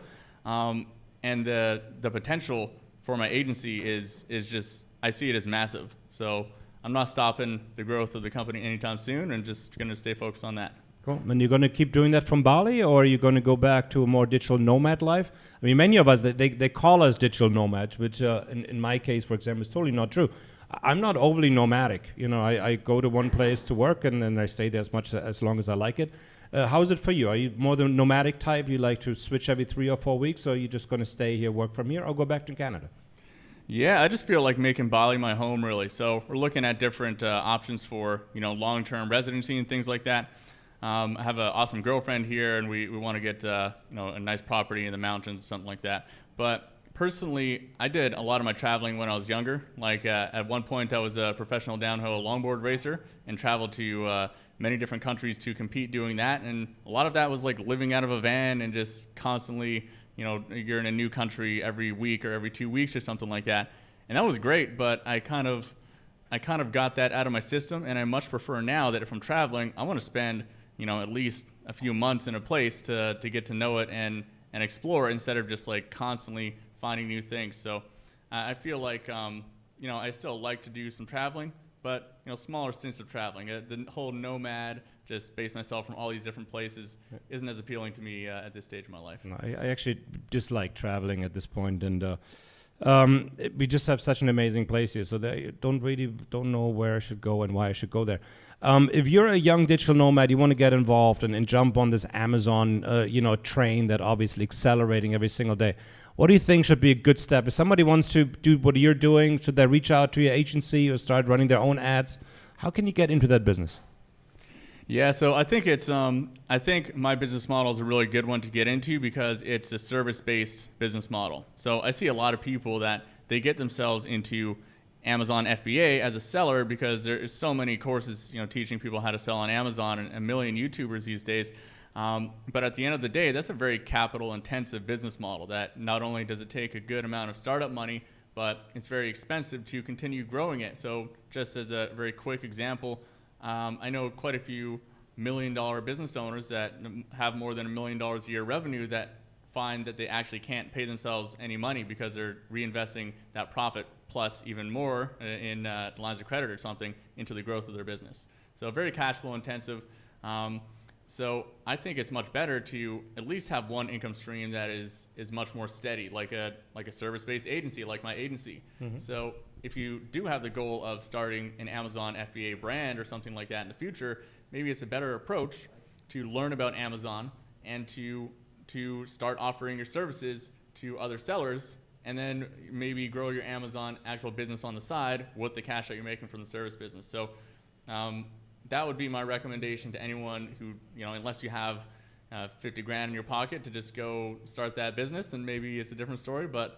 and the potential for my agency is just, I see it as massive. So I'm not stopping the growth of the company anytime soon, and just going to stay focused on that. Cool. And you're going to keep doing that from Bali, or are you going to go back to a more digital nomad life? I mean, many of us, they call us digital nomads, which in my case, for example, is totally not true. I'm not overly nomadic. I go to one place to work, and then I stay there as long as I like it. How is it for you? Are you more the nomadic type? You like to switch every 3 or 4 weeks, or are you just going to stay here, work from here, or go back to Canada? Yeah, I just feel like making Bali my home, really. So we're looking at different options for long-term residency and things like that. I have an awesome girlfriend here, and we want to get a nice property in the mountains, something like that. But personally, I did a lot of my traveling when I was younger. Like at one point, I was a professional downhill longboard racer and traveled to many different countries to compete doing that. And a lot of that was like living out of a van and just constantly, you're in a new country every week or every 2 weeks or something like that. And that was great, but I kind of got that out of my system, and I much prefer now that if I'm traveling, I want to spend at least a few months in a place to get to know it and explore instead of just like constantly finding new things. So I feel like, I still like to do some traveling, but, smaller stints of traveling. The whole nomad, just base myself from all these different places, isn't as appealing to me at this stage of my life. No, I actually dislike traveling at this point, and we just have such an amazing place here, so they don't know where I should go and why I should go there. If you're a young digital nomad, you want to get involved and jump on this Amazon, train that obviously accelerating every single day. What do you think should be a good step? If somebody wants to do what you're doing, should they reach out to your agency or start running their own ads? How can you get into that business? Yeah, so I think I think my business model is a really good one to get into because it's a service-based business model. So I see a lot of people that they get themselves into Amazon FBA as a seller because there is so many courses, teaching people how to sell on Amazon and a million YouTubers these days. But at the end of the day, that's a very capital-intensive business model that not only does it take a good amount of startup money, but it's very expensive to continue growing it. So just as a very quick example, I know quite a few million-dollar business owners that have more than $1 million a year revenue that find that they actually can't pay themselves any money because they're reinvesting that profit plus even more in lines of credit or something into the growth of their business. So very cash flow intensive. So I think it's much better to at least have one income stream that is much more steady, like a service-based agency, like my agency. So if you do have the goal of starting an Amazon FBA brand or something like that in the future, maybe it's a better approach to learn about Amazon and to start offering your services to other sellers, and then maybe grow your Amazon actual business on the side with the cash that you're making from the service business. So that would be my recommendation to anyone who, unless you have 50 grand in your pocket to just go start that business, and maybe it's a different story, but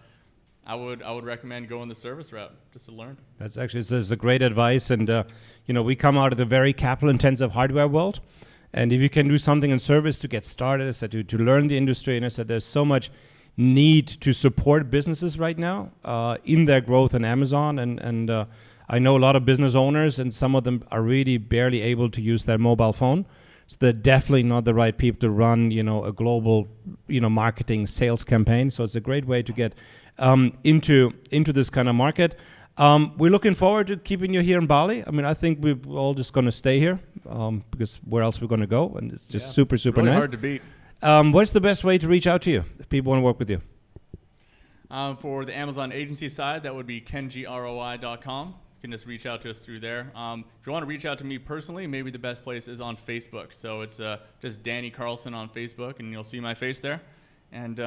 I would recommend going the service route just to learn. That's actually a great advice. And, we come out of the very capital-intensive hardware world. And if you can do something in service to get started, I said, to learn the industry, and I said there's so much need to support businesses right now in their growth in Amazon. And I know a lot of business owners, and some of them are really barely able to use their mobile phone. So they're definitely not the right people to run, a global, marketing sales campaign. So it's a great way to get into this kind of market. We're looking forward to keeping you here in Bali. I mean, I think we're all just going to stay here because where else we're going to go? And it's just super really nice. Hard to beat. What's the best way to reach out to you if people want to work with you? For the Amazon agency side, that would be kengroi.com. You can just reach out to us through there. If you want to reach out to me personally, maybe the best place is on Facebook. So it's just Danny Carlson on Facebook, and you'll see my face there. And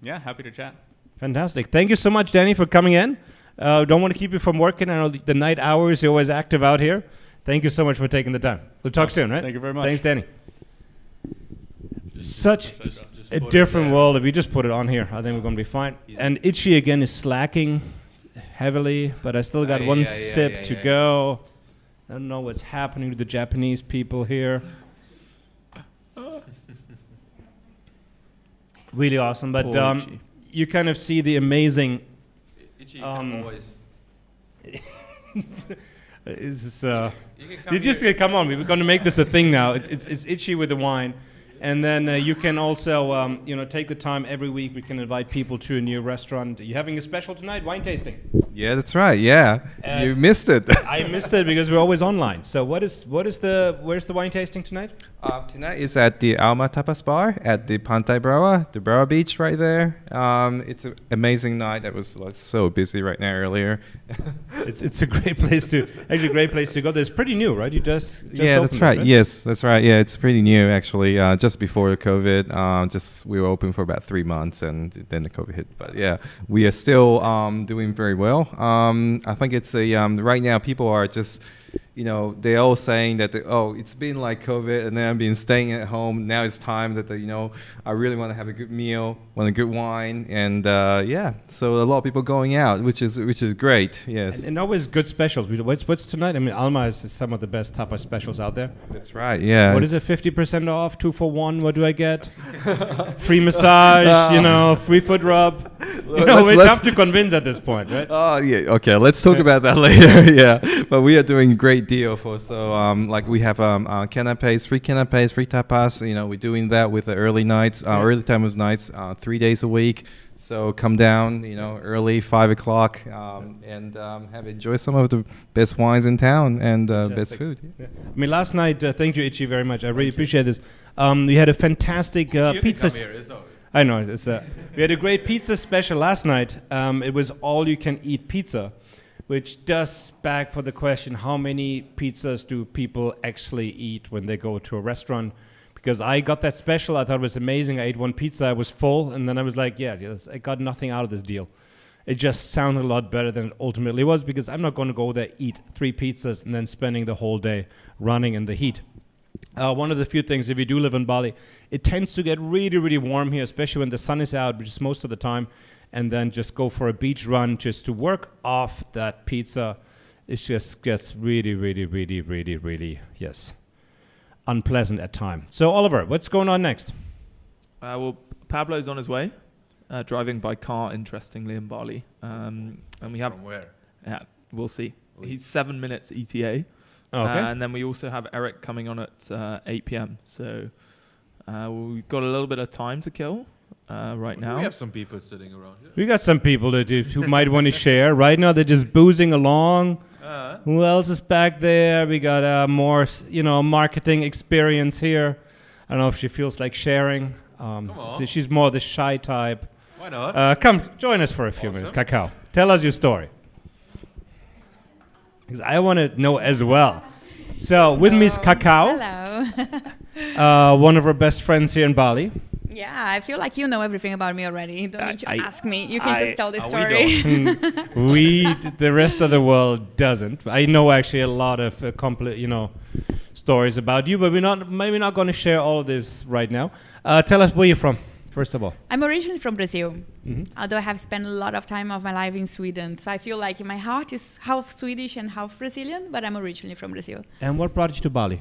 happy to chat. Fantastic. Thank you so much, Danny, for coming in. Don't want to keep you from working. I know the night hours, you're always active out here. Thank you so much for taking the time. We'll talk soon, right? Thank you very much. Thanks, Danny. Such a different world. If you just put it on here, I think we're going to be fine. And Ichi, again, is slacking heavily, but I still got one sip to go. I don't know what's happening to the Japanese people here. Really awesome. But you kind of see the amazing... Ichi, you can always... you just come on. We're going to make this a thing now. It's Ichi with the wine. And then you can also, take the time every week. We can invite people to a new restaurant. Are you having a special tonight? Wine tasting. Yeah, that's right. Yeah, you missed it. I missed it because we're always online. So where's the wine tasting tonight? Tonight is at the Alma Tapas Bar at the Pantai Brava, the Brava Beach right there. It's an amazing night. It was so busy right now earlier. It's a great place to go. It's pretty new, right? You just yeah, that's right. Right? Yes, that's right. Yeah, it's pretty new actually. Just before COVID, we were open for about 3 months, and then the COVID hit. But yeah, we are still doing very well. I think it's right now people are just, they're all saying that it's been like COVID, and then I've been staying at home. Now it's time that I really want to have a good meal, want a good wine, and so a lot of people going out, which is great. Yes, and always good specials. What's tonight? I mean, Alma is some of the best tapas specials out there. That's right. Yeah. What is it? 50% off, 2 for 1. What do I get? Free massage. Free foot rub. It's tough to convince at this point, right? Oh yeah. Okay. Let's talk about that later. Yeah. But we are doing a great deal for we have canapes, free canapes, free tapas. We're doing that with the early nights, early time of nights, 3 days a week. So come down, early 5 o'clock, and enjoy some of the best wines in town and best food. Yeah. I mean, last night, thank you, Ichi, very much. I really appreciate this. We had a fantastic pizza. I know. We had a great pizza special last night. It was all-you-can-eat pizza, which does beg for the question: how many pizzas do people actually eat when they go to a restaurant? Because I got that special, I thought it was amazing. I ate one pizza, I was full, and then I was like, yes, I got nothing out of this deal. It just sounded a lot better than it ultimately was, because I'm not going to go there, eat 3 pizzas, and then spending the whole day running in the heat. One of the few things, if you do live in Bali, it tends to get really, really warm here, especially when the sun is out, which is most of the time, and then just go for a beach run just to work off that pizza. It just gets really, really, really, really, really, unpleasant at times. So Oliver, what's going on next? Pablo's on his way, driving by car, interestingly, in Bali. And we have From where? Yeah, we'll see. He's 7 minutes ETA. Okay. And then we also have Eric coming on at 8 p.m. So we've got a little bit of time to kill right now. We have some people sitting around here. We got some people who might want to share. Right now they're just boozing along. Who else is back there? We got more, marketing experience here. I don't know if she feels like sharing. Come on. So she's more the shy type. Why not? Come, join us for a few minutes, Cacau. Tell us your story. Because I want to know as well. So, with me is Cacau. Hello. One of our best friends here in Bali. Yeah, I feel like you know everything about me already. You don't need to ask me. You can I- just tell the we story. The rest of the world doesn't. I know actually a lot of stories about you, but maybe not going to share all of this right now. Tell us where you're from, first of all. I'm originally from Brazil, Mhm. although I have spent a lot of time of my life in Sweden. So I feel like my heart is half Swedish and half Brazilian, but I'm originally from Brazil. And what brought you to Bali?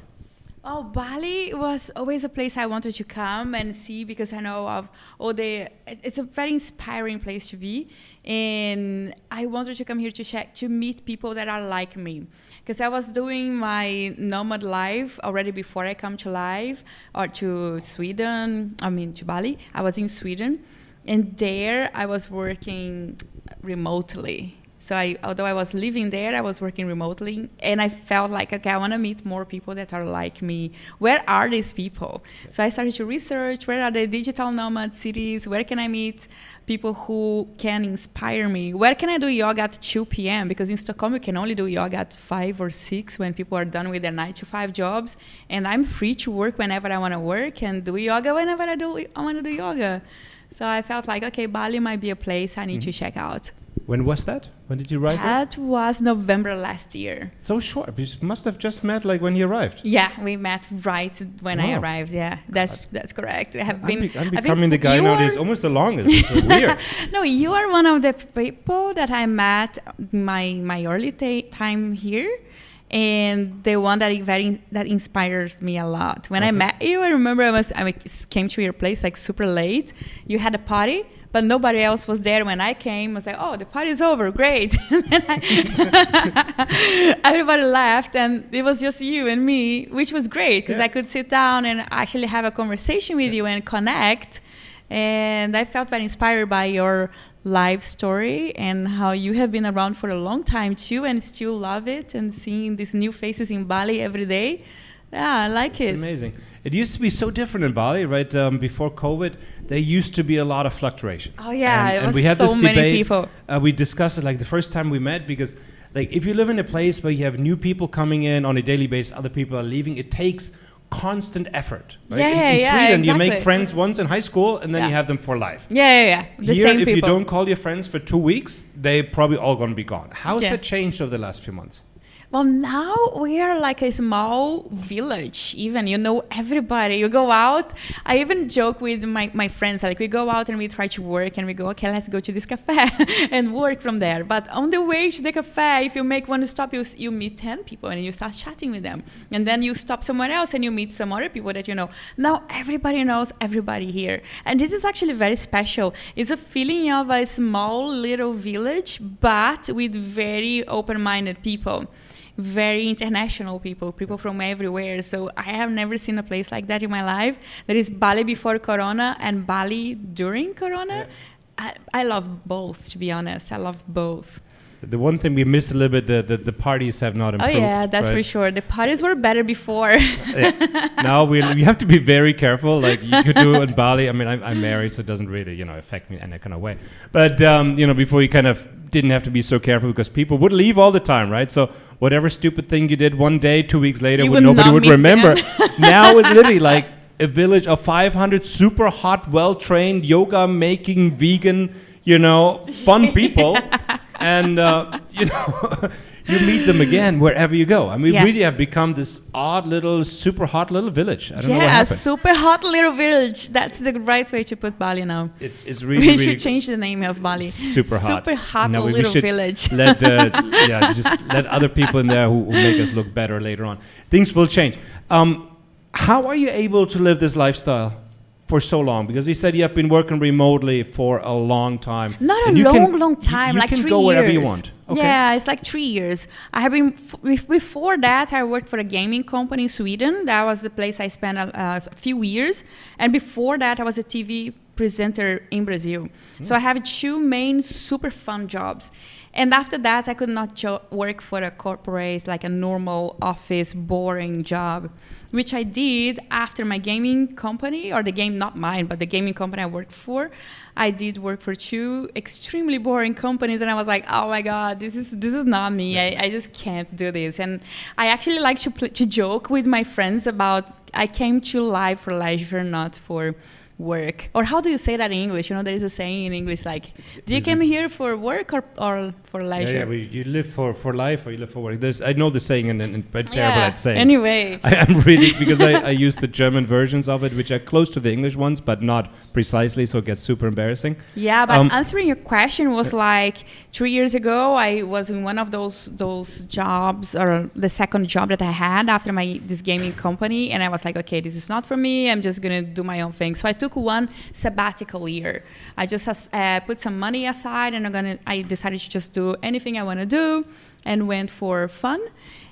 Oh, Bali was always a place I wanted to come and see because I know of all the. It's a very inspiring place to be, and I wanted to come here to meet people that are like me, because I was doing my nomad life already before I come to live or to Sweden. I mean to Bali. I was in Sweden, and there I was working remotely. So although I was living there, I was working remotely, and I felt like, okay, I want to meet more people that are like me. Where are these people? So I started to research, where are the digital nomad cities? Where can I meet people who can inspire me? Where can I do yoga at 2 p.m.? Because in Stockholm, you can only do yoga at 5 or 6 when people are done with their 9-to-5 jobs. And I'm free to work whenever I want to work and do yoga whenever I want to do yoga. So I felt like, okay, Bali might be a place I need to check out. When was that? When did you arrive here? That was November last year. So short. You must have just met like when you arrived. Yeah, we met right when I Wow. arrived. Yeah, that's correct. I have been. I'm becoming the guy nowadays almost the longest. It's so weird. No, you are one of the people that I met my early time here, and the one that inspires me a lot. When I met you, I remember I came to your place like super late. You had a party, but nobody else was there when I came. I was like, oh, the party's over, great. Everybody left, and it was just you and me, which was great, because I could sit down and actually have a conversation with you and connect. And I felt very inspired by your life story and how you have been around for a long time too and still love it, and seeing these new faces in Bali every day. Yeah, I like it. It's amazing. It used to be so different in Bali, right? Before COVID, there used to be a lot of fluctuation. Oh yeah, and it was we had so this many debate, people. We discussed it like the first time we met, because like if you live in a place where you have new people coming in on a daily basis, other people are leaving, it takes constant effort. Right? Yeah, in yeah, Sweden, you exactly. make friends once in high school, and then Yeah. you have them for life. Yeah. The Here, same if people. you don't call your friends for 2 weeks, they probably all going to be gone. How's Yeah. that changed over the last few months? Well, now we are like a small village, even, you know, everybody. You go out, I even joke with my friends, like we go out and we try to work and we go, okay, let's go to this cafe and work from there. But on the way to the cafe, if you make one stop, you meet 10 people and you start chatting with them. And then you stop somewhere else and you meet some other people that you know. Now everybody knows everybody here. And this is actually very special. It's a feeling of a small little village, but with very open-minded people. Very international people from everywhere. So I have never seen a place like that in my life. There is Bali before Corona and Bali during Corona. Yeah. I love both, to be honest. I love both. The one thing we missed a little bit, the parties have not improved. Oh yeah, that's right? for sure. The parties were better before. Now we have to be very careful. Like you could do in Bali. I mean, I'm married, so it doesn't really, affect me in that kind of way. But before you kind of didn't have to be so careful because people would leave all the time, right? So whatever stupid thing you did one day, 2 weeks later, nobody would remember. Now it's literally like a village of 500 super hot, well-trained, yoga-making, vegan, fun people. And, you meet them again wherever you go. I mean, we really have become this odd little, super hot little village. I don't know what happened. Yeah, super hot little village. That's the right way to put Bali now. It's really, we should change the name of Bali. Super hot. Super hot No, we little should village. just let other people in there who make us look better later on. Things will change. How are you able to live this lifestyle for so long? Because you said you have been working remotely for a long time. Not and a long time, like 3 years. You can go wherever you want. Okay. Yeah, it's like 3 years. I have been, before that, I worked for a gaming company in Sweden. That was the place I spent a few years. And before that, I was a TV presenter in Brazil. So I have 2 main super fun jobs. And after that, I could not work for a corporate, like a normal office, boring job, which I did after my gaming company, or the game, not mine, but the gaming company I worked for. I did work for 2 extremely boring companies, and I was like, oh my God, this is not me. I just can't do this. And I actually like to joke with my friends about I came to live for leisure, not for work. Or how do you say that in English? You know, there is a saying in English like, do you come here for work or for leisure? Yeah, you live for life or you live for work. I know the saying and I'm terrible at saying. Anyway. I am really, because I use the German versions of it, which are close to the English ones, but not precisely, so it gets super embarrassing. Yeah, but answering your question was like 3 years ago, I was in one of those jobs, or the second job that I had after this gaming company, and I was like, okay, this is not for me. I'm just gonna do my own thing. So I took one sabbatical year. I just put some money aside, and I decided to just do anything I want to do, and went for fun.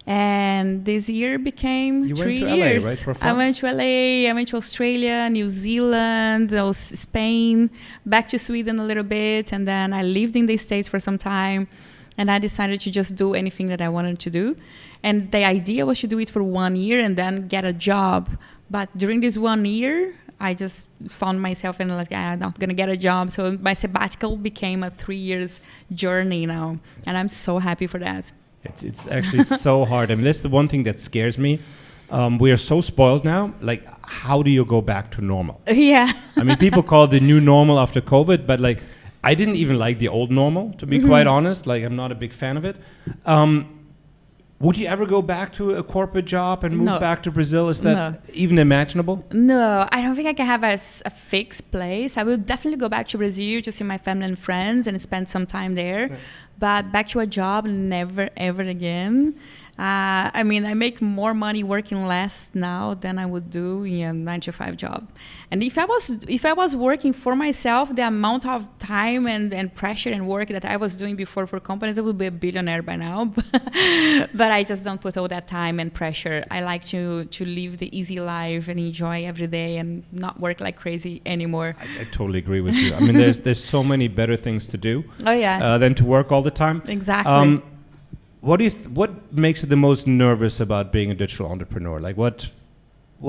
And this year became 3 years. You went to LA, right, for fun? I went to LA, I went to Australia, New Zealand, Spain, back to Sweden a little bit, and then I lived in the States for some time, and I decided to just do anything that I wanted to do. And the idea was to do it for 1 year and then get a job. But during this 1 year, I just found myself in like, I'm not going to get a job. So my sabbatical became a 3 years journey now. And I'm so happy for that. It's actually so hard. I mean, that's the one thing that scares me. We are so spoiled now. Like, how do you go back to normal? Yeah. I mean, people call it the new normal after COVID, but like, I didn't even like the old normal, to be quite honest. Like, I'm not a big fan of it. Would you ever go back to a corporate job and move back to Brazil? Is that even imaginable? No, I don't think I can have a fixed place. I will definitely go back to Brazil to see my family and friends and spend some time there. Yeah. But back to a job, never, ever again. I mean, I make more money working less now than I would do in a 9-to-5 job. And if I was working for myself, the amount of time and pressure and work that I was doing before for companies, I would be a billionaire by now. But I just don't put all that time and pressure. I like to live the easy life and enjoy every day and not work like crazy anymore. I totally agree with you. I mean, there's so many better things to do than to work all the time. Exactly. What makes you the most nervous about being a digital entrepreneur? Like, what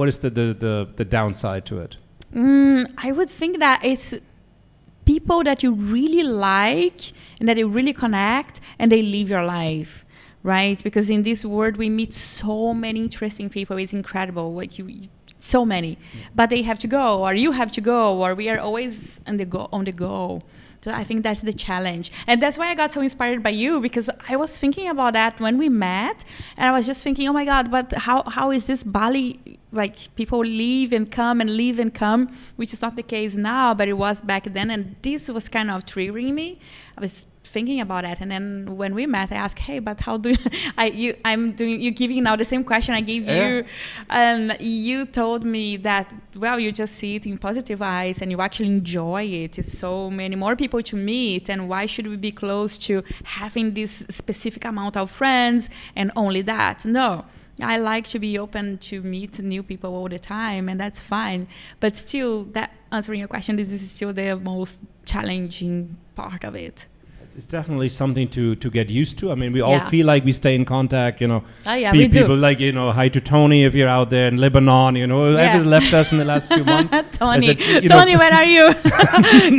is the downside to it? I would think that it's people that you really like and that you really connect, and they live your life, right? Because in this world we meet so many interesting people. It's incredible. Like so many, but they have to go, or you have to go, or we are always on the go. So I think that's the challenge. And that's why I got so inspired by you, because I was thinking about that when we met, and I was just thinking, oh my God, but how is this Bali, like people leave and come and leave and come, which is not the case now, but it was back then. And this was kind of triggering me. I was thinking about it, and then when we met, I asked, "Hey, but how do you giving now the same question I gave you?" And you told me that, well, you just see it in positive eyes, and you actually enjoy it. It's so many more people to meet, and why should we be close to having this specific amount of friends and only that? No. I like to be open to meet new people all the time, and that's fine. But still, that answering your question, this is still the most challenging part of it. It's definitely something to get used to. I mean, we all feel like we stay in contact, you know. Oh, yeah, we do. People like, you know, hi to Tony if you're out there in Lebanon, you know. Whoever's left us in the last few months. Tony, where are you?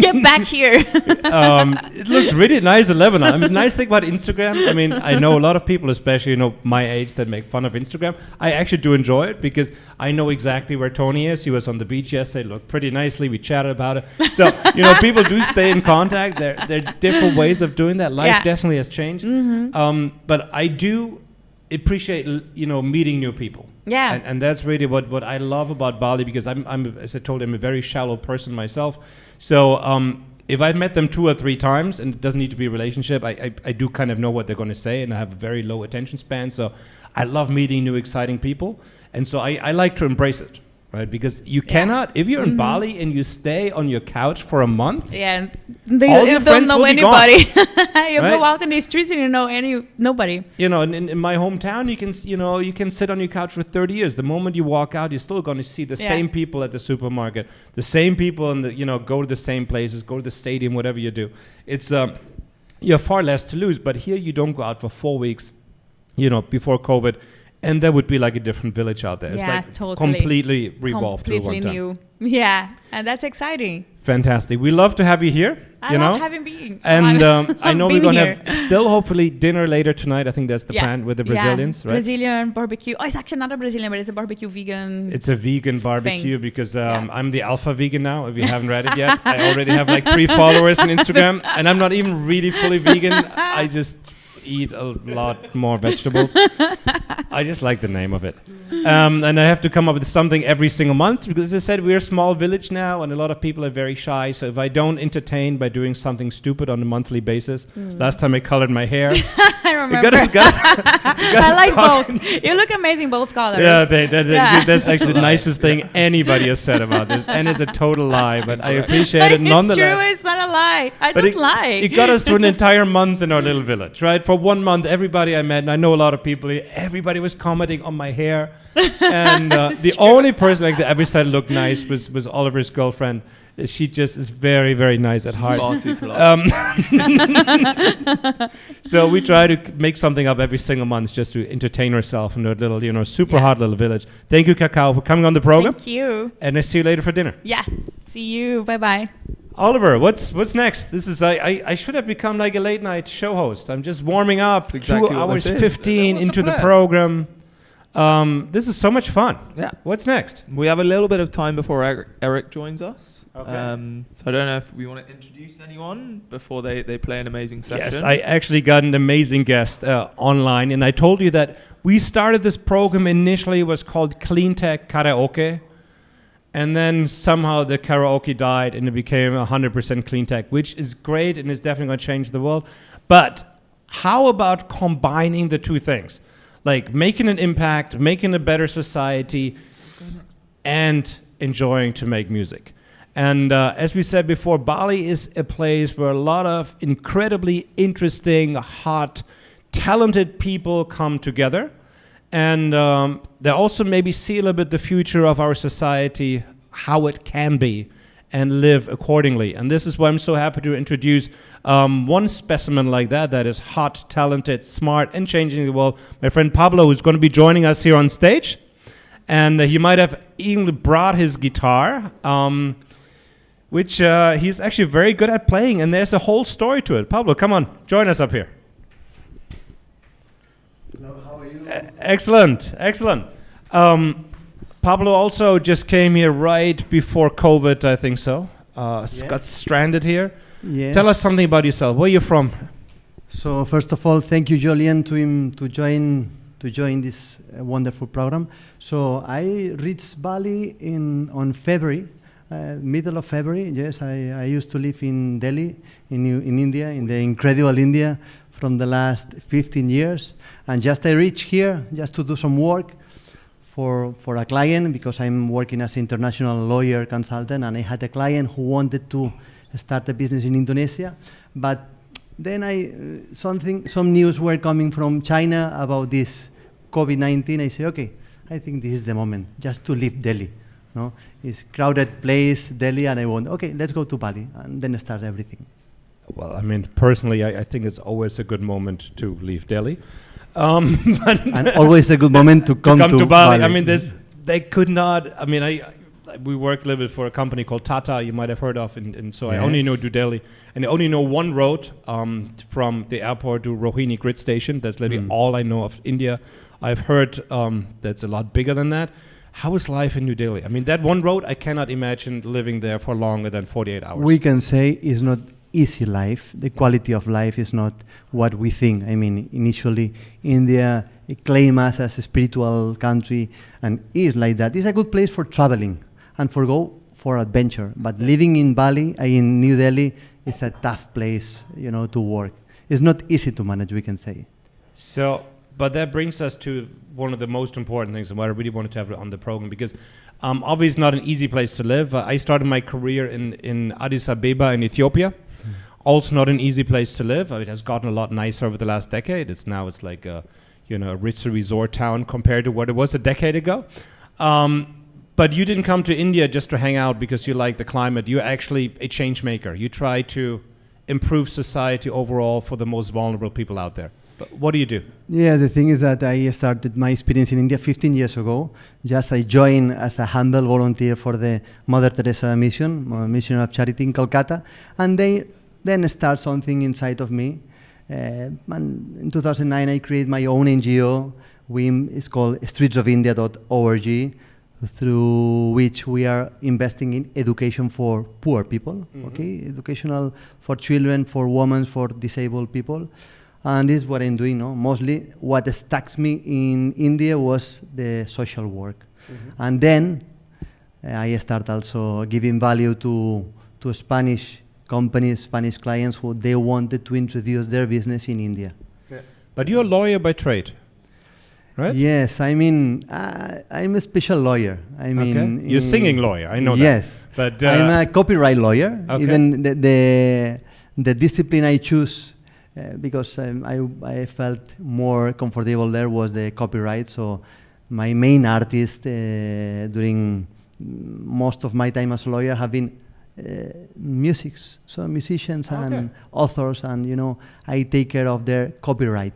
Get back here. It looks really nice in Lebanon. I mean, nice thing about Instagram, I mean, I know a lot of people, especially, you know, my age, that make fun of Instagram. I actually do enjoy it because I know exactly where Tony is. He was on the beach yesterday, looked pretty nicely. We chatted about it. So, you know, people do stay in contact. There are different ways of doing that. Life definitely has changed. But I do appreciate, you know, meeting new people. Yeah. And that's really what I love about Bali, because I'm as I told you, I'm a very shallow person myself. So if I've met them 2 or 3 times, and it doesn't need to be a relationship, I do kind of know what they're going to say, and I have a very low attention span. So I love meeting new, exciting people. And so I like to embrace it. Right, because you cannot, if you're in Bali and you stay on your couch for a month, you don't know anybody. You go out in the streets and you know nobody. You know, in my hometown, you can sit on your couch for 30 years. The moment you walk out, you're still going to see the same people at the supermarket, the same people, and go to the same places, go to the stadium, whatever you do. It's you have far less to lose. But here you don't go out for 4 weeks, before COVID, and there would be like a different village out there. It's like totally. completely revolved through one time. New. Yeah, and that's exciting. Fantastic. We love to have you here. I love having been. And I know we're going to have still hopefully dinner later tonight. I think that's the plan with the Brazilians, right? Brazilian barbecue. Oh, it's actually not a Brazilian, but it's a barbecue vegan. It's a vegan barbecue because I'm the alpha vegan now, if you haven't read it yet. I already have like 3 followers on Instagram, and I'm not even really fully vegan. I just eat a lot more vegetables. I just like the name of it. And I have to come up with something every single month because, as I said, we're a small village now and a lot of people are very shy. So if I don't entertain by doing something stupid on a monthly basis, last time I colored my hair. I remember. I like both. You look amazing both colors. Yeah, that's actually the nicest thing anybody has said about this. And it's a total lie, but I appreciate it nonetheless. It's true, it's not a lie. I don't lie. It got us through an entire month in our little village, right? For 1 month, everybody I met, and I know a lot of people, everybody was commenting on my hair. And the only person that ever said looked nice was Oliver's girlfriend. She just is very, very nice at heart. Far too polite. So we try to make something up every single month just to entertain ourselves in a little, super hot little village. Thank you, Cacau, for coming on the program. Thank you. And I see you later for dinner. Yeah. See you. Bye-bye. Oliver, what's next? This is I should have become like a late night show host. I'm just warming up. Exactly 2 hours 15 into the program. This is so much fun. Yeah. What's next? We have a little bit of time before Eric joins us. Okay. So I don't know if we want to introduce anyone before they play an amazing session. Yes, I actually got an amazing guest online, and I told you that we started this program initially. It was called Clean Tech Karaoke, and then somehow the karaoke died, and it became 100% clean tech, which is great and is definitely going to change the world. But how about combining the two things? Like making an impact, making a better society, and enjoying to make music. And as we said before, Bali is a place where a lot of incredibly interesting, hot, talented people come together. And they also maybe see a little bit the future of our society, how it can be, and live accordingly. And this is why I'm so happy to introduce one specimen like that is hot, talented, smart, and changing the world. My friend Pablo, who's going to be joining us here on stage. And he might have even brought his guitar, which he's actually very good at playing. And there's a whole story to it. Pablo, come on, join us up here. Hello, how are you? Excellent. Pablo also just came here right before COVID, I think so. Yes. Got stranded here. Yes. Tell us something about yourself. Where are you from? So first of all, thank you, Julien, to join this wonderful program. So I reached Bali on February, middle of February. Yes, I used to live in Delhi, in India, in the incredible India, from the last 15 years. And just I reached here just to do some work for a client, because I'm working as an international lawyer consultant, and I had a client who wanted to start a business in Indonesia. But then some news were coming from China about this COVID-19. I say, okay, I think this is the moment just to leave Delhi. No, it's crowded place, Delhi, and I want, okay, let's go to Bali, and then start everything. Well, I mean, personally, I think it's always a good moment to leave Delhi. And always a good moment to come to Bali. I mean, they could not, I mean, we work a little bit for a company called Tata, you might have heard of, and so yes. I only know New Delhi, and I only know one road from the airport to Rohini grid station. That's literally all I know of India. I've heard that's a lot bigger than that. How is life in New Delhi? I mean, that one road, I cannot imagine living there for longer than 48 hours. We can say it's not easy life. The quality of life is not what we think. I mean, initially, India claimed us as a spiritual country, and is like that. It's a good place for traveling and for adventure. But living in Bali, in New Delhi, is a tough place, to work. It's not easy to manage, we can say. So, but that brings us to one of the most important things, and what I really wanted to have on the program, because obviously it's not an easy place to live. I started my career in Addis Ababa in Ethiopia. Also not an easy place to live. It has gotten a lot nicer over the last decade. It's like a richer resort town compared to what it was a decade ago. But you didn't come to India just to hang out because you like the climate. You're actually a change maker. You try to improve society overall for the most vulnerable people out there. But what do you do? Yeah, the thing is that I started my experience in India 15 years ago. Just I joined as a humble volunteer for the Mother Teresa mission of charity in Calcutta, and they then start something inside of me. And in 2009, I created my own NGO. It's called streetsofindia.org, through which we are investing in education for poor people, okay? Educational for children, for women, for disabled people. And this is what I'm doing now. Mostly what stuck me in India was the social work. And then I start also giving value to Spanish companies, Spanish clients who they wanted to introduce their business in India. But you're a lawyer by trade, right? Yes, I mean, I'm a special lawyer. I mean, you're a singing lawyer, I know that. Yes, but I'm a copyright lawyer. Okay. Even the discipline I choose, because I felt more comfortable there, was the copyright. So my main artist during most of my time as a lawyer have been musicians and authors, and I take care of their copyright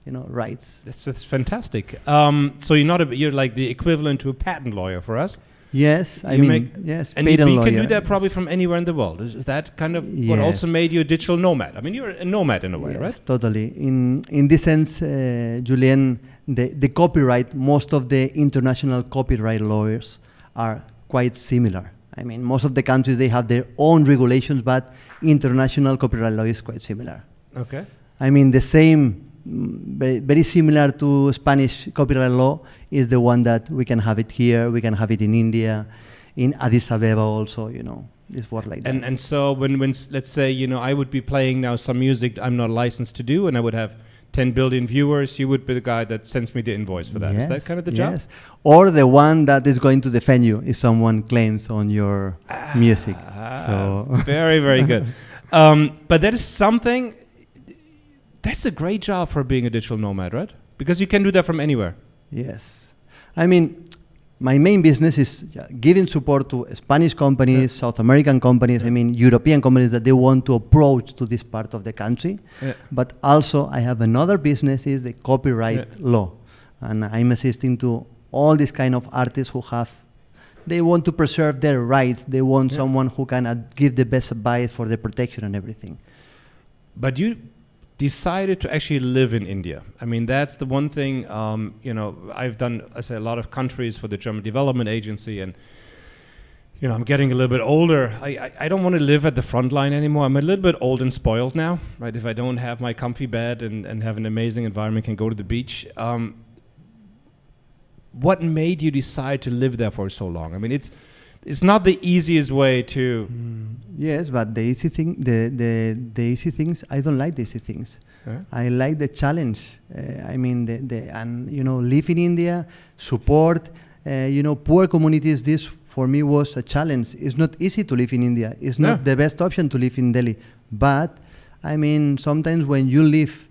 rights. That's fantastic. So you're like the equivalent to a patent lawyer for us. Yes, yes, and patent you lawyer. can do that probably from anywhere in the world. Is that kind of what also made you a digital nomad? I mean, you're a nomad in a way, right? Totally. In this sense, Julien, the copyright, most of the international copyright lawyers are quite similar. I mean, most of the countries, they have their own regulations, but international copyright law is quite similar. Okay. I mean, the same, very similar to Spanish copyright law is the one that we can have it here, we can have it in India, in Addis Ababa also, it's work like that. And so when let's say, I would be playing now some music I'm not licensed to do, and I would have 10 billion viewers, you would be the guy that sends me the invoice for that. Yes, is that kind of the job? Yes. Or the one that is going to defend you if someone claims on your music. So very, very good. But that is something, that's a great job for being a digital nomad, right? Because you can do that from anywhere. Yes. I mean, my main business is giving support to Spanish companies, South American companies, I mean, European companies that they want to approach to this part of the country. But also I have another business, is the copyright law. And I'm assisting to all these kind of artists who they want to preserve their rights. They want someone who can give the best advice for the protection and everything. But you decided to actually live in India. I mean, that's the one thing, I've done, a lot of countries for the German Development Agency, and, I'm getting a little bit older. I don't want to live at the front line anymore. I'm a little bit old and spoiled now, right? If I don't have my comfy bed and have an amazing environment, can go to the beach. What made you decide to live there for so long? I mean, it's not the easiest way to... Yes, but the easy thing, the easy things, I don't like the easy things. I like the challenge. I mean, live in India, support, poor communities. This for me was a challenge. It's not easy to live in India. It's not the best option to live in Delhi. But I mean, sometimes when you live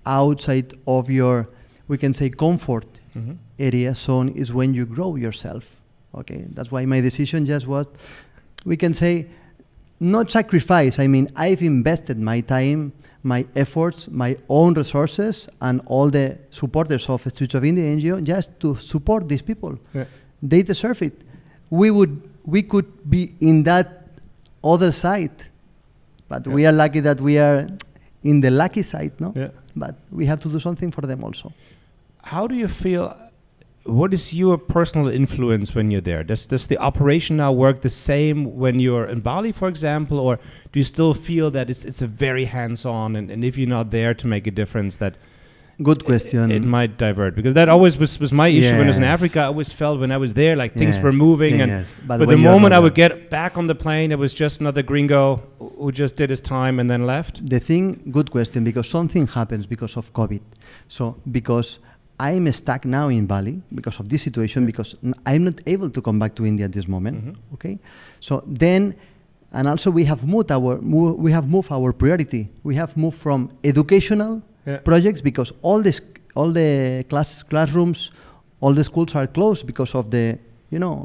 outside of your, we can say, comfort area zone, is when you grow yourself. Okay, that's why my decision just was, we can say, not sacrifice. I mean, I've invested my time, my efforts, my own resources, and all the supporters of Streets of India NGO just to support these people. They deserve it. We could be in that other side, but we are lucky that we are in the lucky side, no? But we have to do something for them also. How do you feel? What is your personal influence when you're there? Does the operation now work the same when you're in Bali, for example, or do you still feel that it's a very hands-on, and if you're not there to make a difference, that good question, it might divert? Because that always was my issue when I was in Africa. I always felt when I was there like things were moving, but the moment I would get back on the plane, it was just another gringo who just did his time and then left. The thing, good question, because something happens because of COVID. So because I'm stuck now in Bali because of this situation, because I'm not able to come back to India at this moment. Okay, so then, and also we have moved our priority. We have moved from educational projects, because all the classrooms, all the schools are closed because of the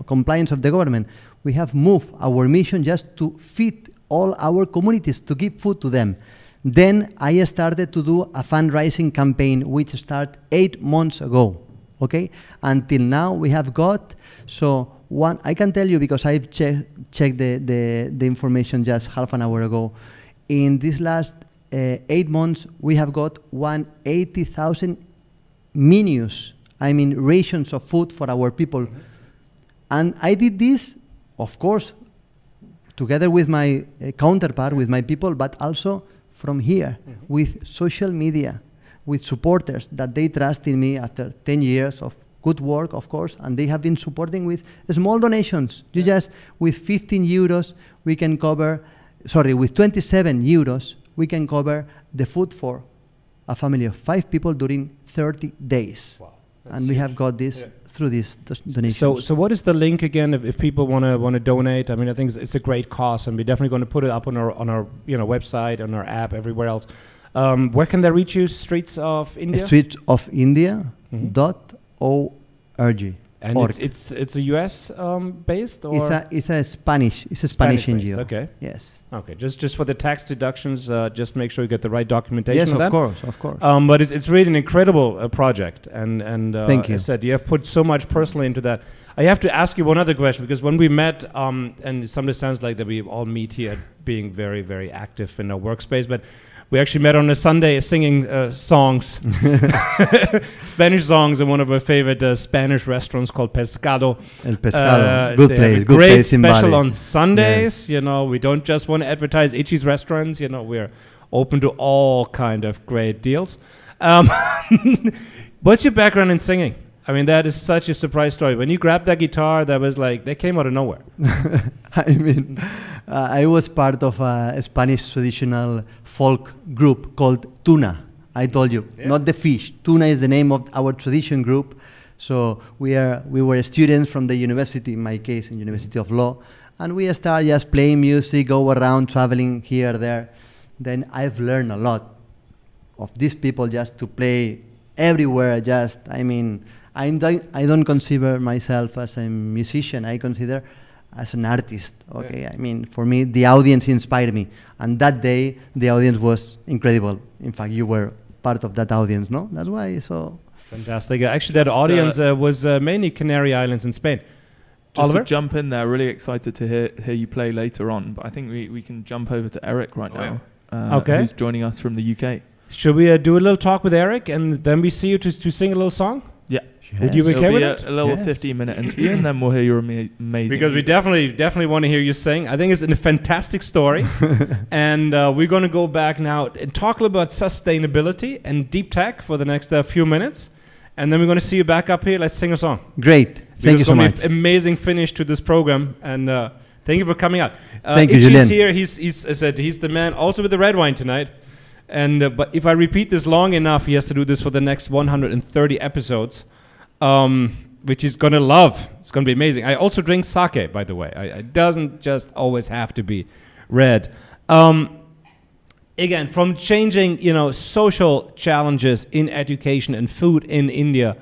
compliance of the government. We have moved our mission just to feed all our communities, to give food to them. Then I started to do a fundraising campaign, which started 8 months ago. Okay, until now we have got, so one, I can tell you because I've checked the information just half an hour ago. In this last 8 months, we have got 180,000 menus, I mean rations of food for our people. And I did this, of course, together with my counterpart, with my people, but also from here, with social media, with supporters that they trust in me after 10 years of good work, of course, and they have been supporting with small donations. You just, with 15 euros, we can cover, sorry, with 27 euros, we can cover the food for a family of 5 people during 30 days. Wow. And we have got this through these donations. So what is the link again if people want to donate? I mean, I think it's a great cause, and we're definitely going to put it up on our website, on our app, everywhere else. Where can they reach you? Streets of India? Streetsofindia.org. And it's a US based, or it's a Spanish NGO. Okay. Yes. Okay. Just for the tax deductions, just make sure you get the right documentation. Yes, of that. Of course. But it's really an incredible project, and thank you. As I said, you have put so much personally into that. I have to ask you one other question, because when we met, and somebody sounds like that we all meet here being very, very active in our workspace, but we actually met on a Sunday singing songs, Spanish songs, in one of our favorite Spanish restaurants called Pescado. El Pescado, good place, good great place in special Bali. on Sundays. Yes. We don't just want to advertise Ichi's restaurants. We're open to all kind of great deals. What's your background in singing? I mean, that is such a surprise story. When you grabbed that guitar, that was like, they came out of nowhere. I mean, I was part of a Spanish traditional folk group called Tuna. I told you, not the fish. Tuna is the name of our tradition group. So we were students from the university, in my case, in University of Law, and we started just playing music, go around, traveling here, there. Then I've learned a lot of these people just to play everywhere. I don't consider myself as a musician. I consider as an artist. Okay, I mean, for me, the audience inspired me, and that day the audience was incredible. In fact, you were part of that audience, no? That's why it's so fantastic. Actually, that audience was mainly Canary Islands in Spain. Just Oliver? to jump in there, really excited to hear you play later on. But I think we can jump over to Eric right now, who's joining us from the UK. Should we do a little talk with Eric, and then we see you to sing a little song? Yeah. Yes. Would you be okay with it? A little 15-minute interview, and then we'll hear your amazing Because we definitely want to hear you sing. I think it's a fantastic story. And we're going to go back now and talk a little about sustainability and deep tech for the next few minutes. And then we're going to see you back up here. Let's sing a song. Great. Thank you so much. It's going to be an amazing finish to this program. And thank you for coming out. Thank you, Ichi's Julien. here. He's the man also with the red wine tonight. And but if I repeat this long enough, he has to do this for the next 130 episodes. Which he's going to love. It's going to be amazing. I also drink sake, by the way. It doesn't just always have to be red. Again, from changing, social challenges in education and food in India.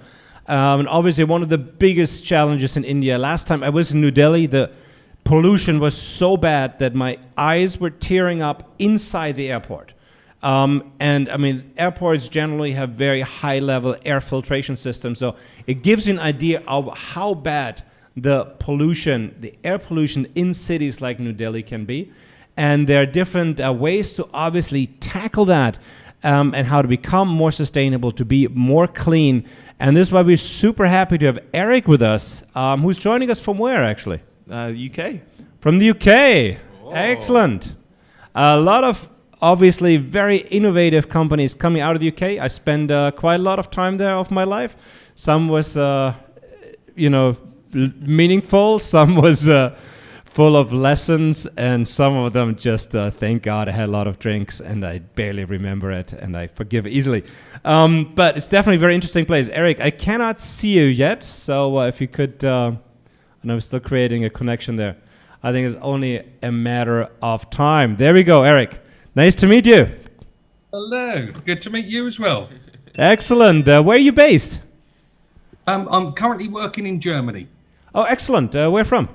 And obviously, one of the biggest challenges in India. Last time I was in New Delhi, the pollution was so bad that my eyes were tearing up inside the airport. And I mean, airports generally have very high-level air filtration systems, so it gives you an idea of how bad the air pollution in cities like New Delhi can be. And there are different ways to obviously tackle that, and how to become more sustainable, to be more clean. And this is why we're super happy to have Eric with us, who's joining us from where, actually? UK. From the UK. Whoa. Excellent. A lot of obviously very innovative companies coming out of the UK. I spent quite a lot of time there of my life. Some was, meaningful. Some was full of lessons. And some of them just, thank God, I had a lot of drinks and I barely remember it. And I forgive easily. But it's definitely a very interesting place. Eric, I cannot see you yet. So if you could, and I'm still creating a connection there. I think it's only a matter of time. There we go, Eric. Nice to meet you. Hello. Good to meet you as well. Excellent. Where are you based? I'm currently working in Germany. Oh, excellent. Where from?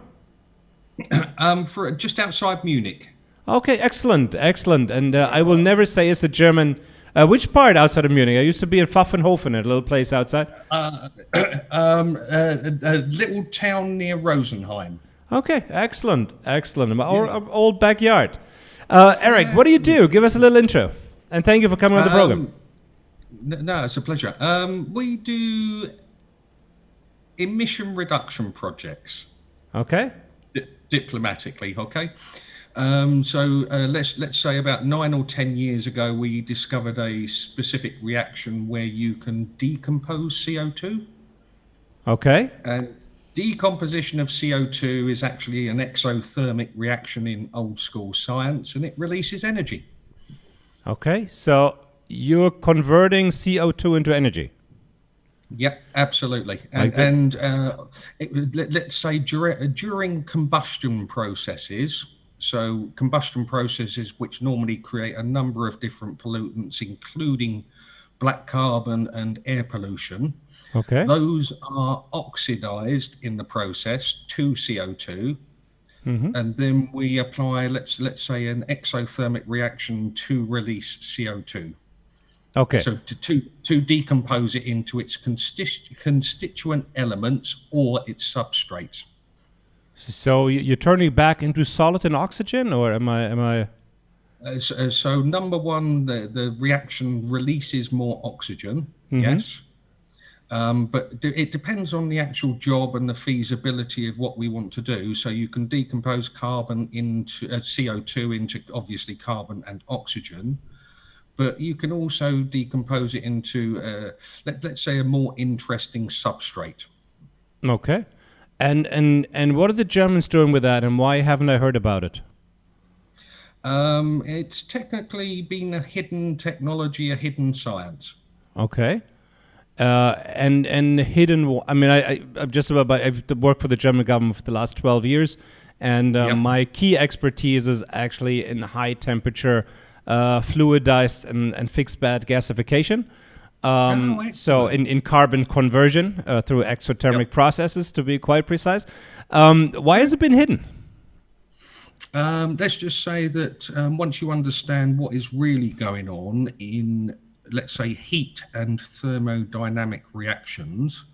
For just outside Munich. Okay, excellent. And I will never say it's a German. Which part outside of Munich? I used to be in Pfaffenhofen, a little place outside. A little town near Rosenheim. Okay, excellent. Our old backyard. Eric, what do you do? Give us a little intro. And thank you for coming on the program. No, it's a pleasure. We do emission reduction projects. Okay. Diplomatically, okay. Let's say about 9 or 10 years ago, we discovered a specific reaction where you can decompose CO2. Okay. And decomposition of CO2 is actually an exothermic reaction in old school science, and it releases energy. Okay, so you're converting CO2 into energy. Yep, absolutely. Let's say during combustion processes, so combustion processes which normally create a number of different pollutants, including black carbon and air pollution. Okay. Those are oxidized in the process to CO2. Mm-hmm. And then we apply, let's say, an exothermic reaction to release CO2. Okay. So to decompose it into its constituent elements or its substrates. So you're turning it back into solid and oxygen, or am I? So number one, the reaction releases more oxygen. Mm-hmm. Yes. But it depends on the actual job and the feasibility of what we want to do. So you can decompose carbon into CO2 into obviously carbon and oxygen, but you can also decompose it into, let's say, a more interesting substrate. Okay. And what are the Germans doing with that, and why haven't I heard about it? It's technically been a hidden technology, a hidden science. Okay. And hidden. I mean, I've worked for the German government for the last 12 years, and my key expertise is actually in high temperature, fluidized and fixed bed gasification. So in carbon conversion through exothermic processes, to be quite precise. Why has it been hidden? Let's just say that once you understand what is really going on in, let's say, heat and thermodynamic reactions,